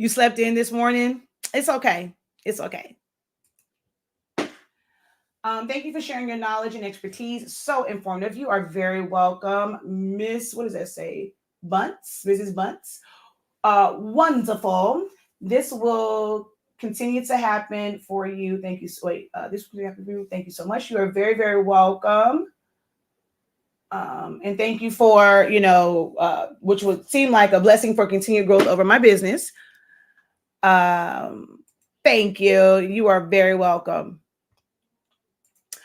slept in this morning. It's okay. It's okay. Thank you for sharing your knowledge and expertise. So informative. You are very welcome. What does that say? Mrs. Bunts. Wonderful. This will continue to happen for you. Thank you. This will happen for you. Thank you so much. You are very, very welcome. And thank you for, which would seem like a blessing for continued growth over my business. Thank you. You are very welcome.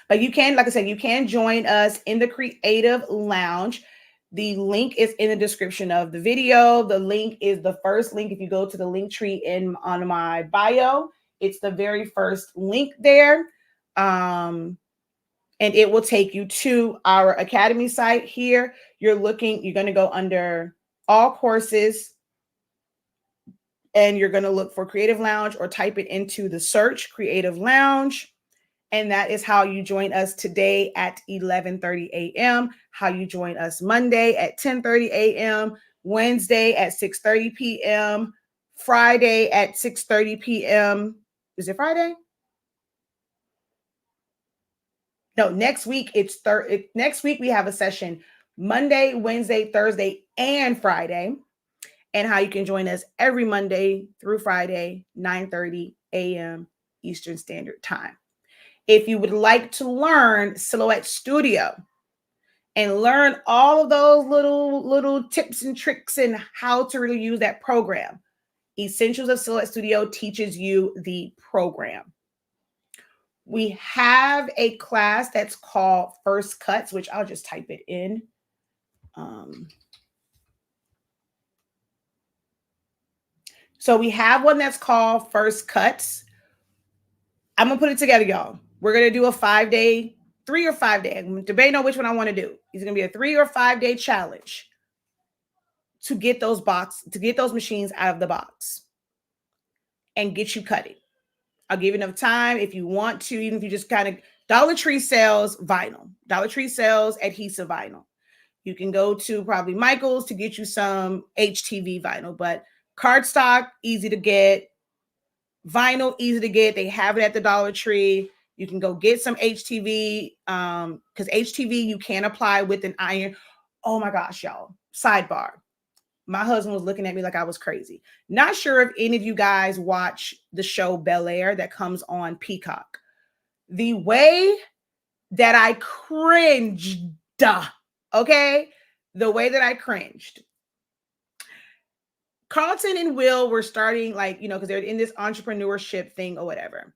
But you can, like I said, you can join us in the Creative Lounge. The link is in the description of the video. The link is the first link. If you go to the link tree on my bio, it's the very first link there. And it will take you to our Academy site here. You're going to go under all courses, and you're going to look for Creative Lounge or type it into the search Creative Lounge. And that is how you join us today at 11:30 a.m., how you join us Monday at 10:30 a.m., Wednesday at 6:30 p.m., Friday at 6:30 p.m. Is it Friday? No, next week next week we have a session Monday, Wednesday, Thursday, and Friday. And how you can join us every Monday through Friday, 9:30 a.m. Eastern Standard Time. If you would like to learn Silhouette Studio and learn all of those little tips and tricks and how to really use that program, Essentials of Silhouette Studio teaches you the program. We have a class that's called First Cuts, which I'll just type it in. So we have one that's called First Cuts. I'm going to put it together, y'all. We're going to do a 5-day, 3 or 5 day. I'm debating on which one I want to do. It's going to be a 3 or 5 day challenge to get those machines out of the box and get you cutting. I'll give you enough time if you want to, even if you just kind of, Dollar Tree sells vinyl. Dollar Tree sells adhesive vinyl. You can go to probably Michael's to get you some HTV vinyl, but cardstock, easy to get. Vinyl, easy to get. They have it at the Dollar Tree. You can go get some HTV because HTV you can apply with an iron. Oh my gosh, y'all. Sidebar. My husband was looking at me like I was crazy. Not sure if any of you guys watch the show Bel-Air that comes on Peacock. The way that I cringed, okay? The way that I cringed. Carlton and Will were starting because they're in this entrepreneurship thing or whatever.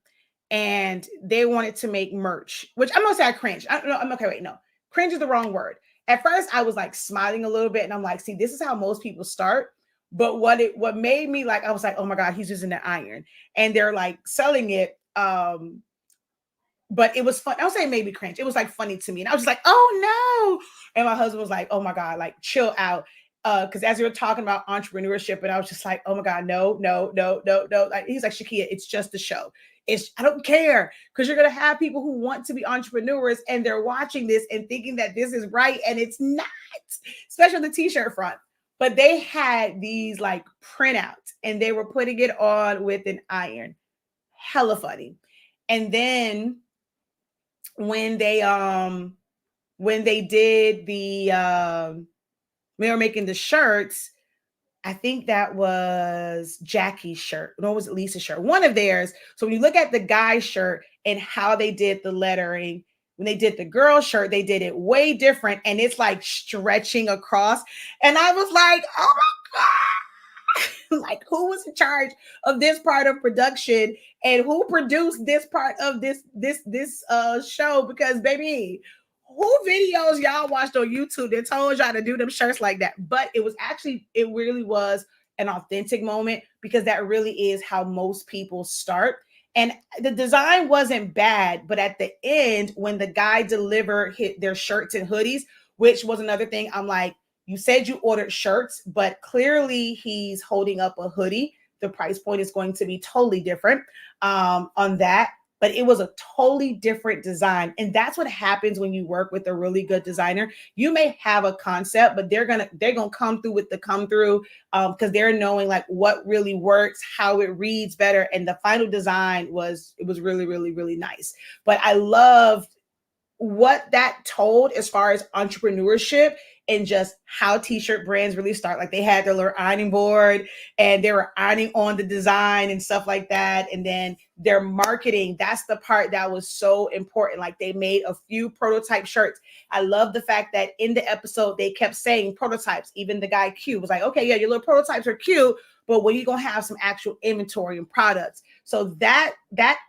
And they wanted to make merch, which I'm going to say I cringed. I don't know. I'm okay. Wait, no. Cringe is the wrong word. At first, I was smiling a little bit, and I'm like, see, this is how most people start. But what made me I was like, oh my God, he's using the iron, and they're selling it. But it was fun. I would say maybe cringe. It was funny to me, and I was just like, oh no. And my husband was like, oh my God, chill out. Because as we were talking about entrepreneurship, and I was just like, oh my God, no. He's like, Shakia, it's just a show. I don't care, because you're going to have people who want to be entrepreneurs and they're watching this and thinking that this is right. And it's not, especially on the t-shirt front. But they had these printouts and they were putting it on with an iron. Hella funny. And then when they did we were making the shirts, I think that was Jackie's shirt. No, was it Lisa's shirt? One of theirs. So when you look at the guy's shirt and how they did the lettering, When they did the girl shirt, they did it way different, and it's like stretching across. And I was like, oh my God. Like, who was in charge of this part of production, and who produced this part of this show? Because baby, who videos y'all watched on YouTube that told y'all to do them shirts like that? But it really was an authentic moment, because that really is how most people start. And the design wasn't bad, but at the end, when the guy delivered their shirts and hoodies, which was another thing, I'm like, you said you ordered shirts, but clearly he's holding up a hoodie. The price point is going to be totally different on that. But it was a totally different design. And that's what happens when you work with a really good designer. You may have a concept, but they're gonna come through with the come through, because they're knowing like what really works, how it reads better. And the final design was really, really, really nice. But I loved what that told as far as entrepreneurship and just how t-shirt brands really start. Like, they had their little ironing board, and they were ironing on the design and stuff like that. And then their marketing, that's the part that was so important. Like, they made a few prototype shirts. I love the fact that in the episode they kept saying prototypes. Even the guy Q was like, okay, yeah, your little prototypes are cute, but when you gonna have some actual inventory and products? So that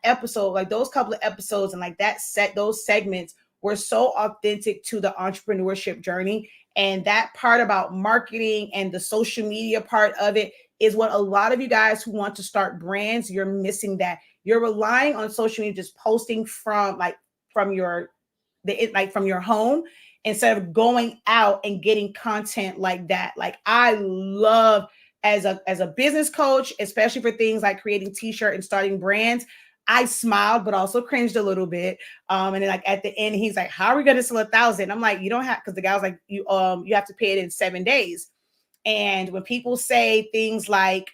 episode, like those couple of episodes and like those segments were so authentic to the entrepreneurship journey. And that part about marketing and the social media part of it is what a lot of you guys who want to start brands, you're missing that. You're relying on social media, just posting from your from your home, instead of going out and getting content like that. Like, I love, as a business coach, especially for things like creating t-shirt and starting brands, I smiled, but also cringed a little bit. And then like at the end, he's like, how are we going to sell 1,000? I'm like, you don't have, because the guy was like, you have to pay it in 7 days. And when people say things like,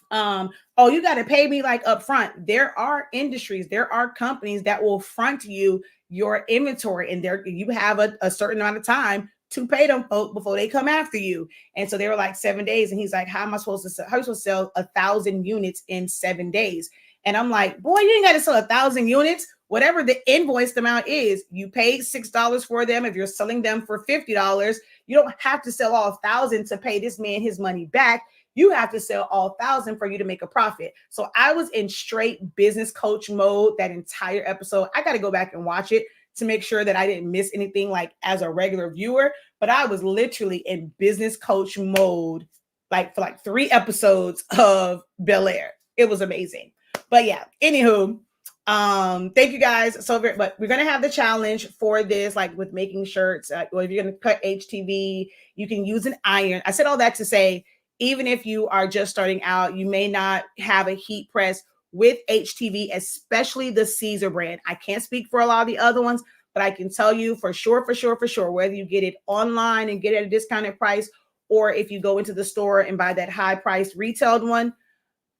oh, you got to pay me like up front, there are industries, there are companies that will front you your inventory, and you have a certain amount of time to pay them before they come after you. And so they were like 7 days. And he's like, how am I supposed to sell? How are you supposed to sell 1,000 units in 7 days? And I'm like, boy, you ain't got to sell 1,000 units. Whatever the invoiced amount is, you paid $6 for them. If you're selling them for $50, you don't have to sell all 1,000 to pay this man his money back. You have to sell all 1,000 for you to make a profit. So I was in straight business coach mode that entire episode. I got to go back and watch it to make sure that I didn't miss anything like as a regular viewer, but I was literally in business coach mode like for like 3 episodes of Bel Air. It was amazing. But yeah, anywho, thank you guys so very. But we're gonna have the challenge for this, like with making shirts. Or if you're gonna cut HTV, you can use an iron. I said all that to say, even if you are just starting out, you may not have a heat press with HTV, especially the Caesar brand. I can't speak for a lot of the other ones, but I can tell you for sure, whether you get it online and get it at a discounted price, or if you go into the store and buy that high priced retailed one,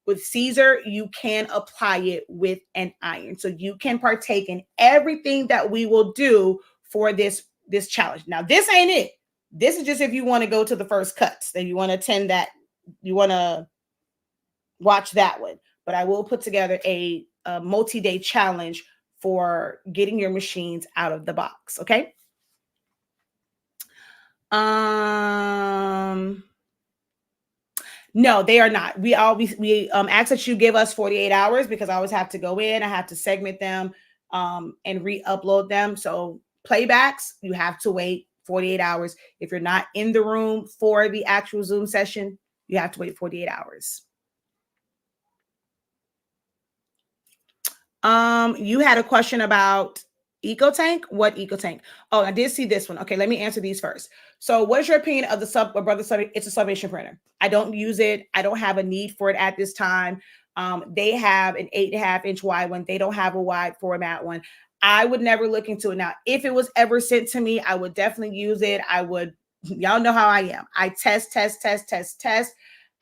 with Caesar, you can apply it with an iron. So you can partake in everything that we will do for this challenge. Now, this ain't it. This is just if you want to go to the first cuts, then you want to attend that, you want to watch that one. But I will put together a multi-day challenge for getting your machines out of the box. Okay. No, they are not. We ask that you give us 48 hours, because I always have to go in. I have to segment them and re-upload them. So playbacks, you have to wait 48 hours. If you're not in the room for the actual Zoom session, you have to wait 48 hours. You had a question about EcoTank. What EcoTank? Oh, I did see this one. Okay, let me answer these first. So what is your opinion of the brother sub? It's a sublimation printer. I don't use it. I don't have a need for it at this time. They have an 8.5-inch wide one. They don't have a wide format one. I would never look into it. Now, if it was ever sent to me, I would definitely use it. I would, y'all know how I am. I test.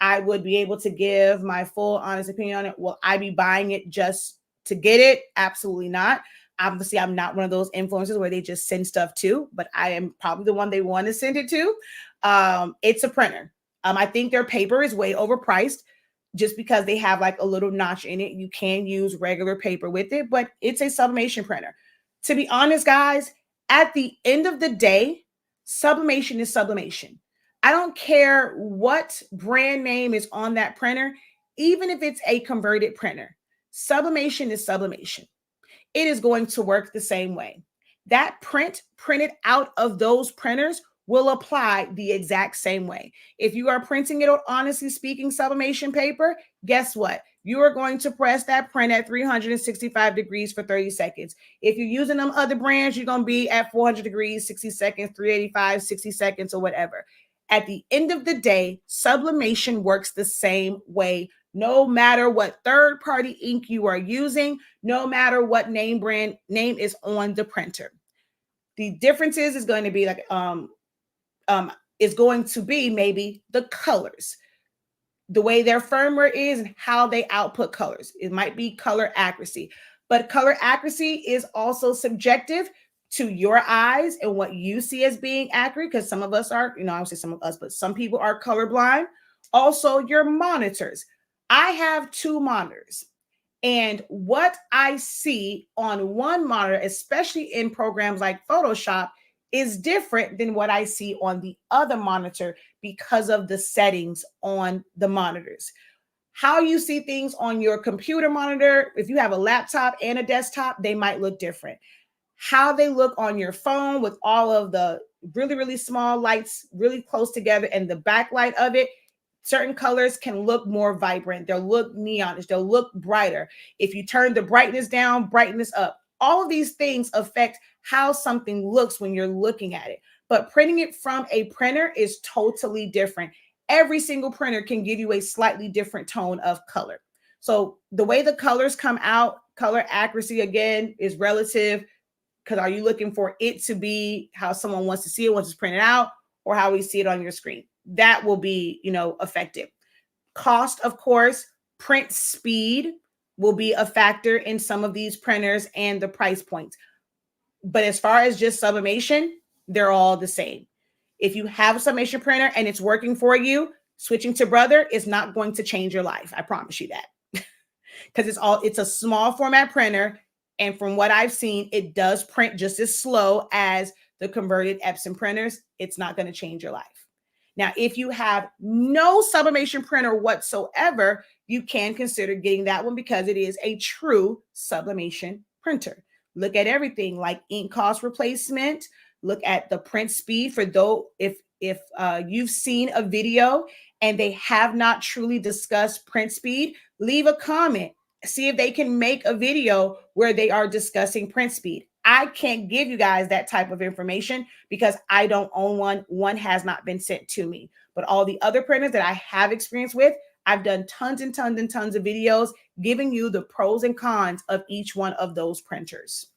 I would be able to give my full honest opinion on it. Will I be buying it just to get it? Absolutely not. Obviously, I'm not one of those influencers where they just send stuff to, but I am probably the one they want to send it to. It's a printer. I think their paper is way overpriced just because they have like a little notch in it. You can use regular paper with it, but it's a sublimation printer. To be honest, guys, at the end of the day, sublimation is sublimation. I don't care what brand name is on that printer, even if it's a converted printer. Sublimation is sublimation. It is going to work the same way. That print printed out of those printers will apply the exact same way. If you are printing it on honestly speaking sublimation paper, guess what? You are going to press that print at 365 degrees for 30 seconds. If you're using them other brands, you're going to be at 400 degrees, 60 seconds, 385, 60 seconds, or whatever. At the end of the day, sublimation works the same way, no matter what third party ink you are using, no matter what name is on the printer. The differences is going to be like is going to be maybe the colors, the way their firmware is, and how they output colors. It might be color accuracy, but color accuracy is also subjective to your eyes and what you see as being accurate, because some of us are, I would say some of us, but some people are colorblind. Also, your monitors. I have two monitors, and what I see on one monitor, especially in programs like Photoshop, is different than what I see on the other monitor because of the settings on the monitors. How you see things on your computer monitor, if you have a laptop and a desktop, they might look different. How they look on your phone with all of the really, really small lights really close together and the backlight of it, certain colors can look more vibrant. They'll look neonish. They'll look brighter. If you turn the brightness down, brightness up, all of these things affect how something looks when you're looking at it. But printing it from a printer is totally different. Every single printer can give you a slightly different tone of color. So the way the colors come out, color accuracy, again, is relative, because are you looking for it to be how someone wants to see it once it's printed out, or how we see it on your screen? That will be, affected. Cost, of course, print speed will be a factor in some of these printers and the price points. But as far as just sublimation, they're all the same. If you have a sublimation printer and it's working for you, switching to Brother is not going to change your life. I promise you that. Because it's a small format printer. And from what I've seen, it does print just as slow as the converted Epson printers. It's not going to change your life. Now, if you have no sublimation printer whatsoever, you can consider getting that one because it is a true sublimation printer. Look at everything like ink cost replacement. Look at the print speed. For though, if you've seen a video and they have not truly discussed print speed, leave a comment. See if they can make a video where they are discussing print speed. I can't give you guys that type of information because I don't own one. One has not been sent to me. But all the other printers that I have experience with, I've done tons and tons and tons of videos giving you the pros and cons of each one of those printers.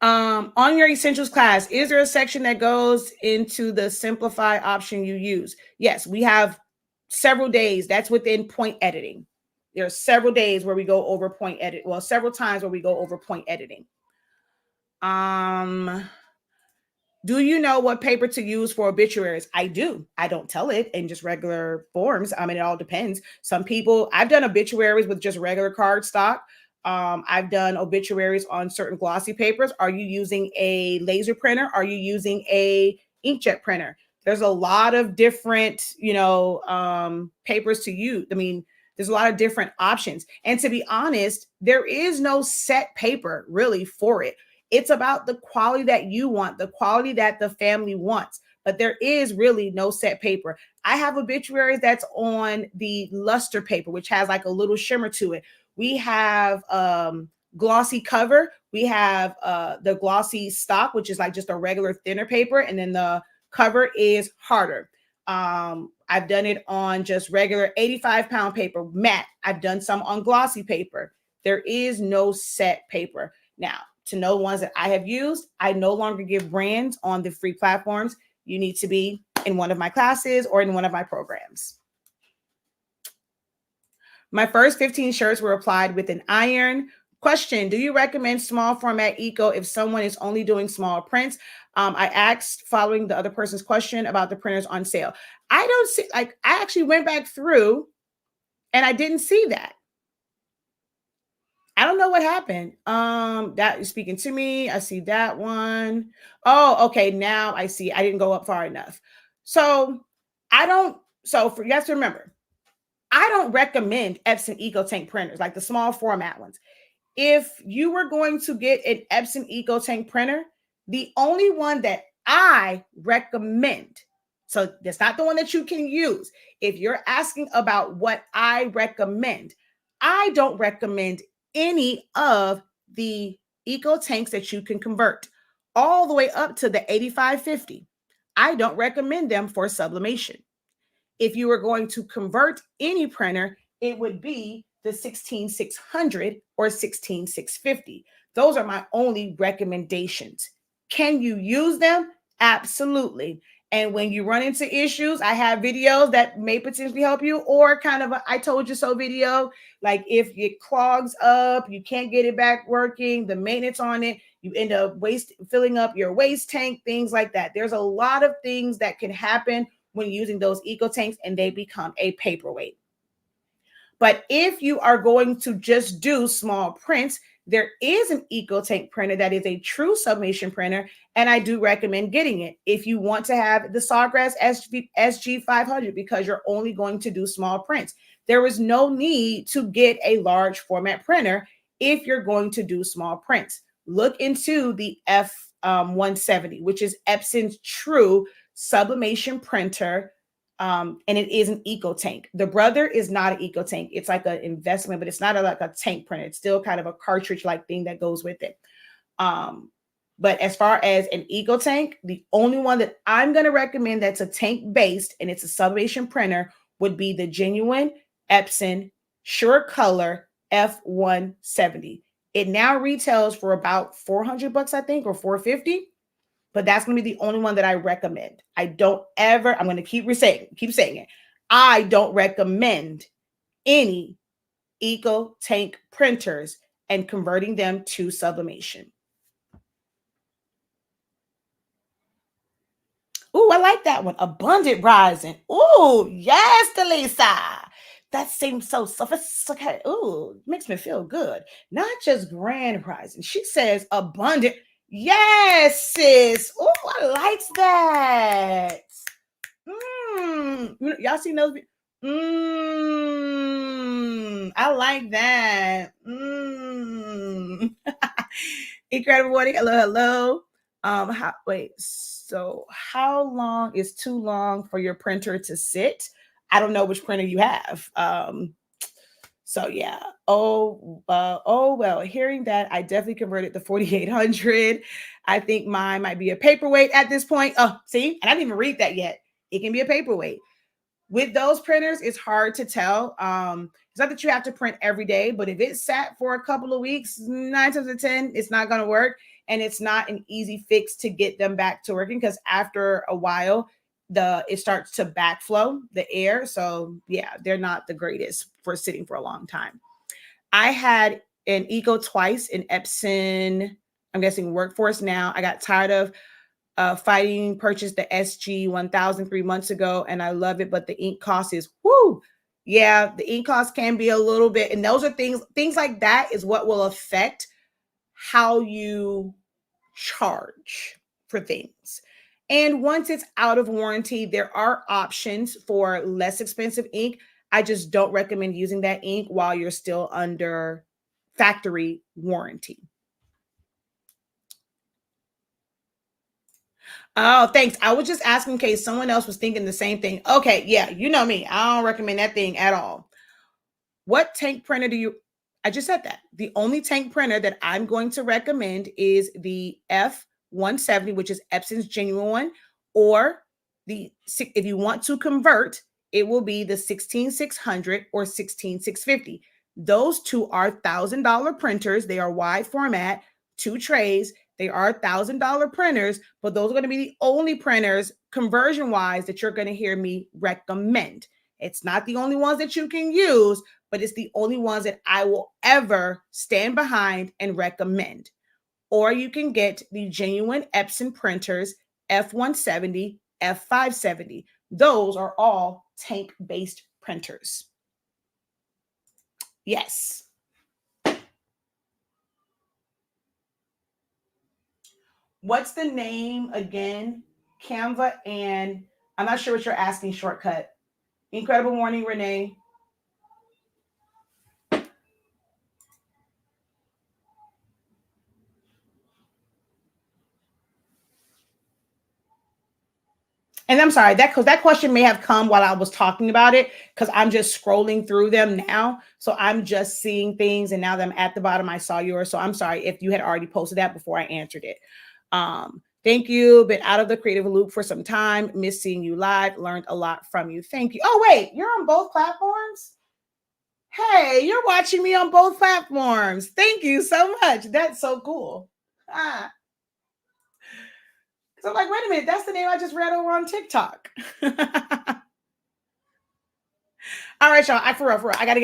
On your essentials class, is there a section that goes into the simplify option you use? Yes, we have several days. That's within point editing. There are several days where we go over point edit. Well, several times where we go over point editing. Do you know what paper to use for obituaries? I do. I don't tell it in just regular forms. I mean, it all depends. Some people, I've done obituaries with just regular cardstock. I've done obituaries on certain glossy papers. Are you using a laser printer? Are you using a inkjet printer? There's a lot of different, papers to use. I mean, there's a lot of different options. And to be honest, there is no set paper really for it. It's about the quality that you want, the quality that the family wants. But there is really no set paper. I have obituaries that's on the luster paper, which has like a little shimmer to it. We have glossy cover. We have the glossy stock, which is like just a regular thinner paper. And then the cover is harder. I've done it on just regular 85-pound paper, matte. I've done some on glossy paper. There is no set paper. Now, to know ones that I have used, I no longer give brands on the free platforms. You need to be in one of my classes or in one of my programs. My first 15 shirts were applied with an iron. Question, do you recommend small format eco if someone is only doing small prints? I asked following the other person's question about the printers on sale. I don't see, I actually went back through and I didn't see that. I don't know what happened. That is speaking to me. I see that one. Oh, okay. Now I see. I didn't go up far enough. So I don't. So for you have to remember, I don't recommend Epson EcoTank printers, like the small format ones. If you were going to get an Epson EcoTank printer, the only one that I recommend, so that's not the one that you can use. If you're asking about what I recommend, I don't recommend any of the EcoTanks that you can convert all the way up to the 8550. I don't recommend them for sublimation. If you were going to convert any printer, it would be the 16600 or 16650. Those are my only recommendations. Can you use them? Absolutely. And when you run into issues, I have videos that may potentially help you, or kind of a I told you so video. Like if it clogs up, you can't get it back working, the maintenance on it, you end up filling up your waste tank, things like that. There's a lot of things that can happen when using those eco tanks, and they become a paperweight. But if you are going to just do small prints, there is an EcoTank printer that is a true sublimation printer, and I do recommend getting it if you want to have the Sawgrass SG500 because you're only going to do small prints. There is no need to get a large format printer if you're going to do small prints. Look into the F170, which is Epson's true sublimation printer. And it is an eco tank. The brother is not an eco tank. It's like an investment, but it's not like a tank printer. It's still kind of a cartridge like thing that goes with it. But as far as an eco tank, the only one that I'm going to recommend that's a tank based and it's a sublimation printer would be the genuine Epson Sure Color F170. It now retails for about $400, I think, or $450. But that's going to be the only one that I recommend. I don't ever, I'm going to keep saying it. I don't recommend any eco tank printers and converting them to sublimation. Ooh, I like that one. Abundant Rising. Ooh, yes, Delisa. That seems so sophisticated. Ooh, makes me feel good. Not just Grand Rising. She says abundant. Yes, sis. Ooh, I like that. Y'all seen those? I like that. Incredible morning. Hello. So how long is too long for your printer to sit? I don't know which printer you have. So yeah. Oh well, hearing that, I definitely converted the 4800. I think mine might be a paperweight at this point. Oh, see, and I didn't even read that yet. It can be a paperweight. With those printers, it's hard to tell. It's not that you have to print every day, but if it sat for a couple of weeks, 9 times out of 10, it's not going to work. And it's not an easy fix to get them back to working because after a while, it starts to backflow the air. So yeah, they're not the greatest for sitting for a long time. I had an Eco twice in Epson, I'm guessing Workforce now. I got tired of fighting, purchased the SG 1000 3 months ago, and I love it. But the ink cost is whoo. Yeah, the ink cost can be a little bit, and those are things like that is what will affect how you charge for things. And once it's out of warranty, there are options for less expensive ink. I just don't recommend using that ink while you're still under factory warranty. Oh, thanks. I was just asking in case someone else was thinking the same thing. Okay, yeah, you know me. I don't recommend that thing at all. What tank printer do you? I just said that. The only tank printer that I'm going to recommend is the F170, which is Epson's genuine one, or if you want to convert, it will be the 16600 or 16650. Those two are $1,000 printers. They are wide format, 2 trays. They are $1,000 printers, but those are going to be the only printers conversion wise that you're going to hear me recommend. It's not the only ones that you can use, but it's the only ones that I will ever stand behind and recommend. Or you can get the genuine Epson printers, F170, F570. Those are all tank-based printers. Yes. What's the name again? Canva, and I'm not sure what you're asking, shortcut. Incredible morning, Renee. And I'm sorry, that question may have come while I was talking about it, because I'm just scrolling through them now. So I'm just seeing things, and now that I'm at the bottom, I saw yours. So I'm sorry if you had already posted that before I answered it. Thank you. Been out of the creative loop for some time. Miss seeing you live. Learned a lot from you. Thank you. Oh, wait, you're on both platforms? Hey, you're watching me on both platforms. Thank you so much. That's so cool. Ah. So I'm like, wait a minute, that's the name I just read over on TikTok. All right, y'all. For real. I gotta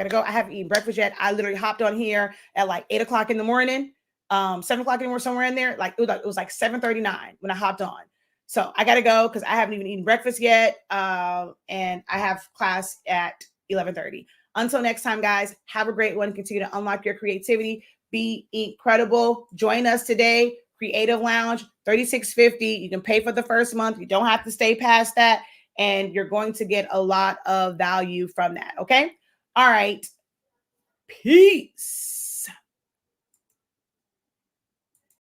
go. I haven't eaten breakfast yet. I literally hopped on here at like 8 o'clock in the morning, 7 o'clock in the morning, somewhere in there. Like it was like 7:39 when I hopped on. So I gotta go because I haven't even eaten breakfast yet. And I have class at 11:30. Until next time, guys, have a great one. Continue to unlock your creativity. Be incredible. Join us today. Creative Lounge, $36.50. You can pay for the first month. You don't have to stay past that, and you're going to get a lot of value from that. Okay. All right. Peace.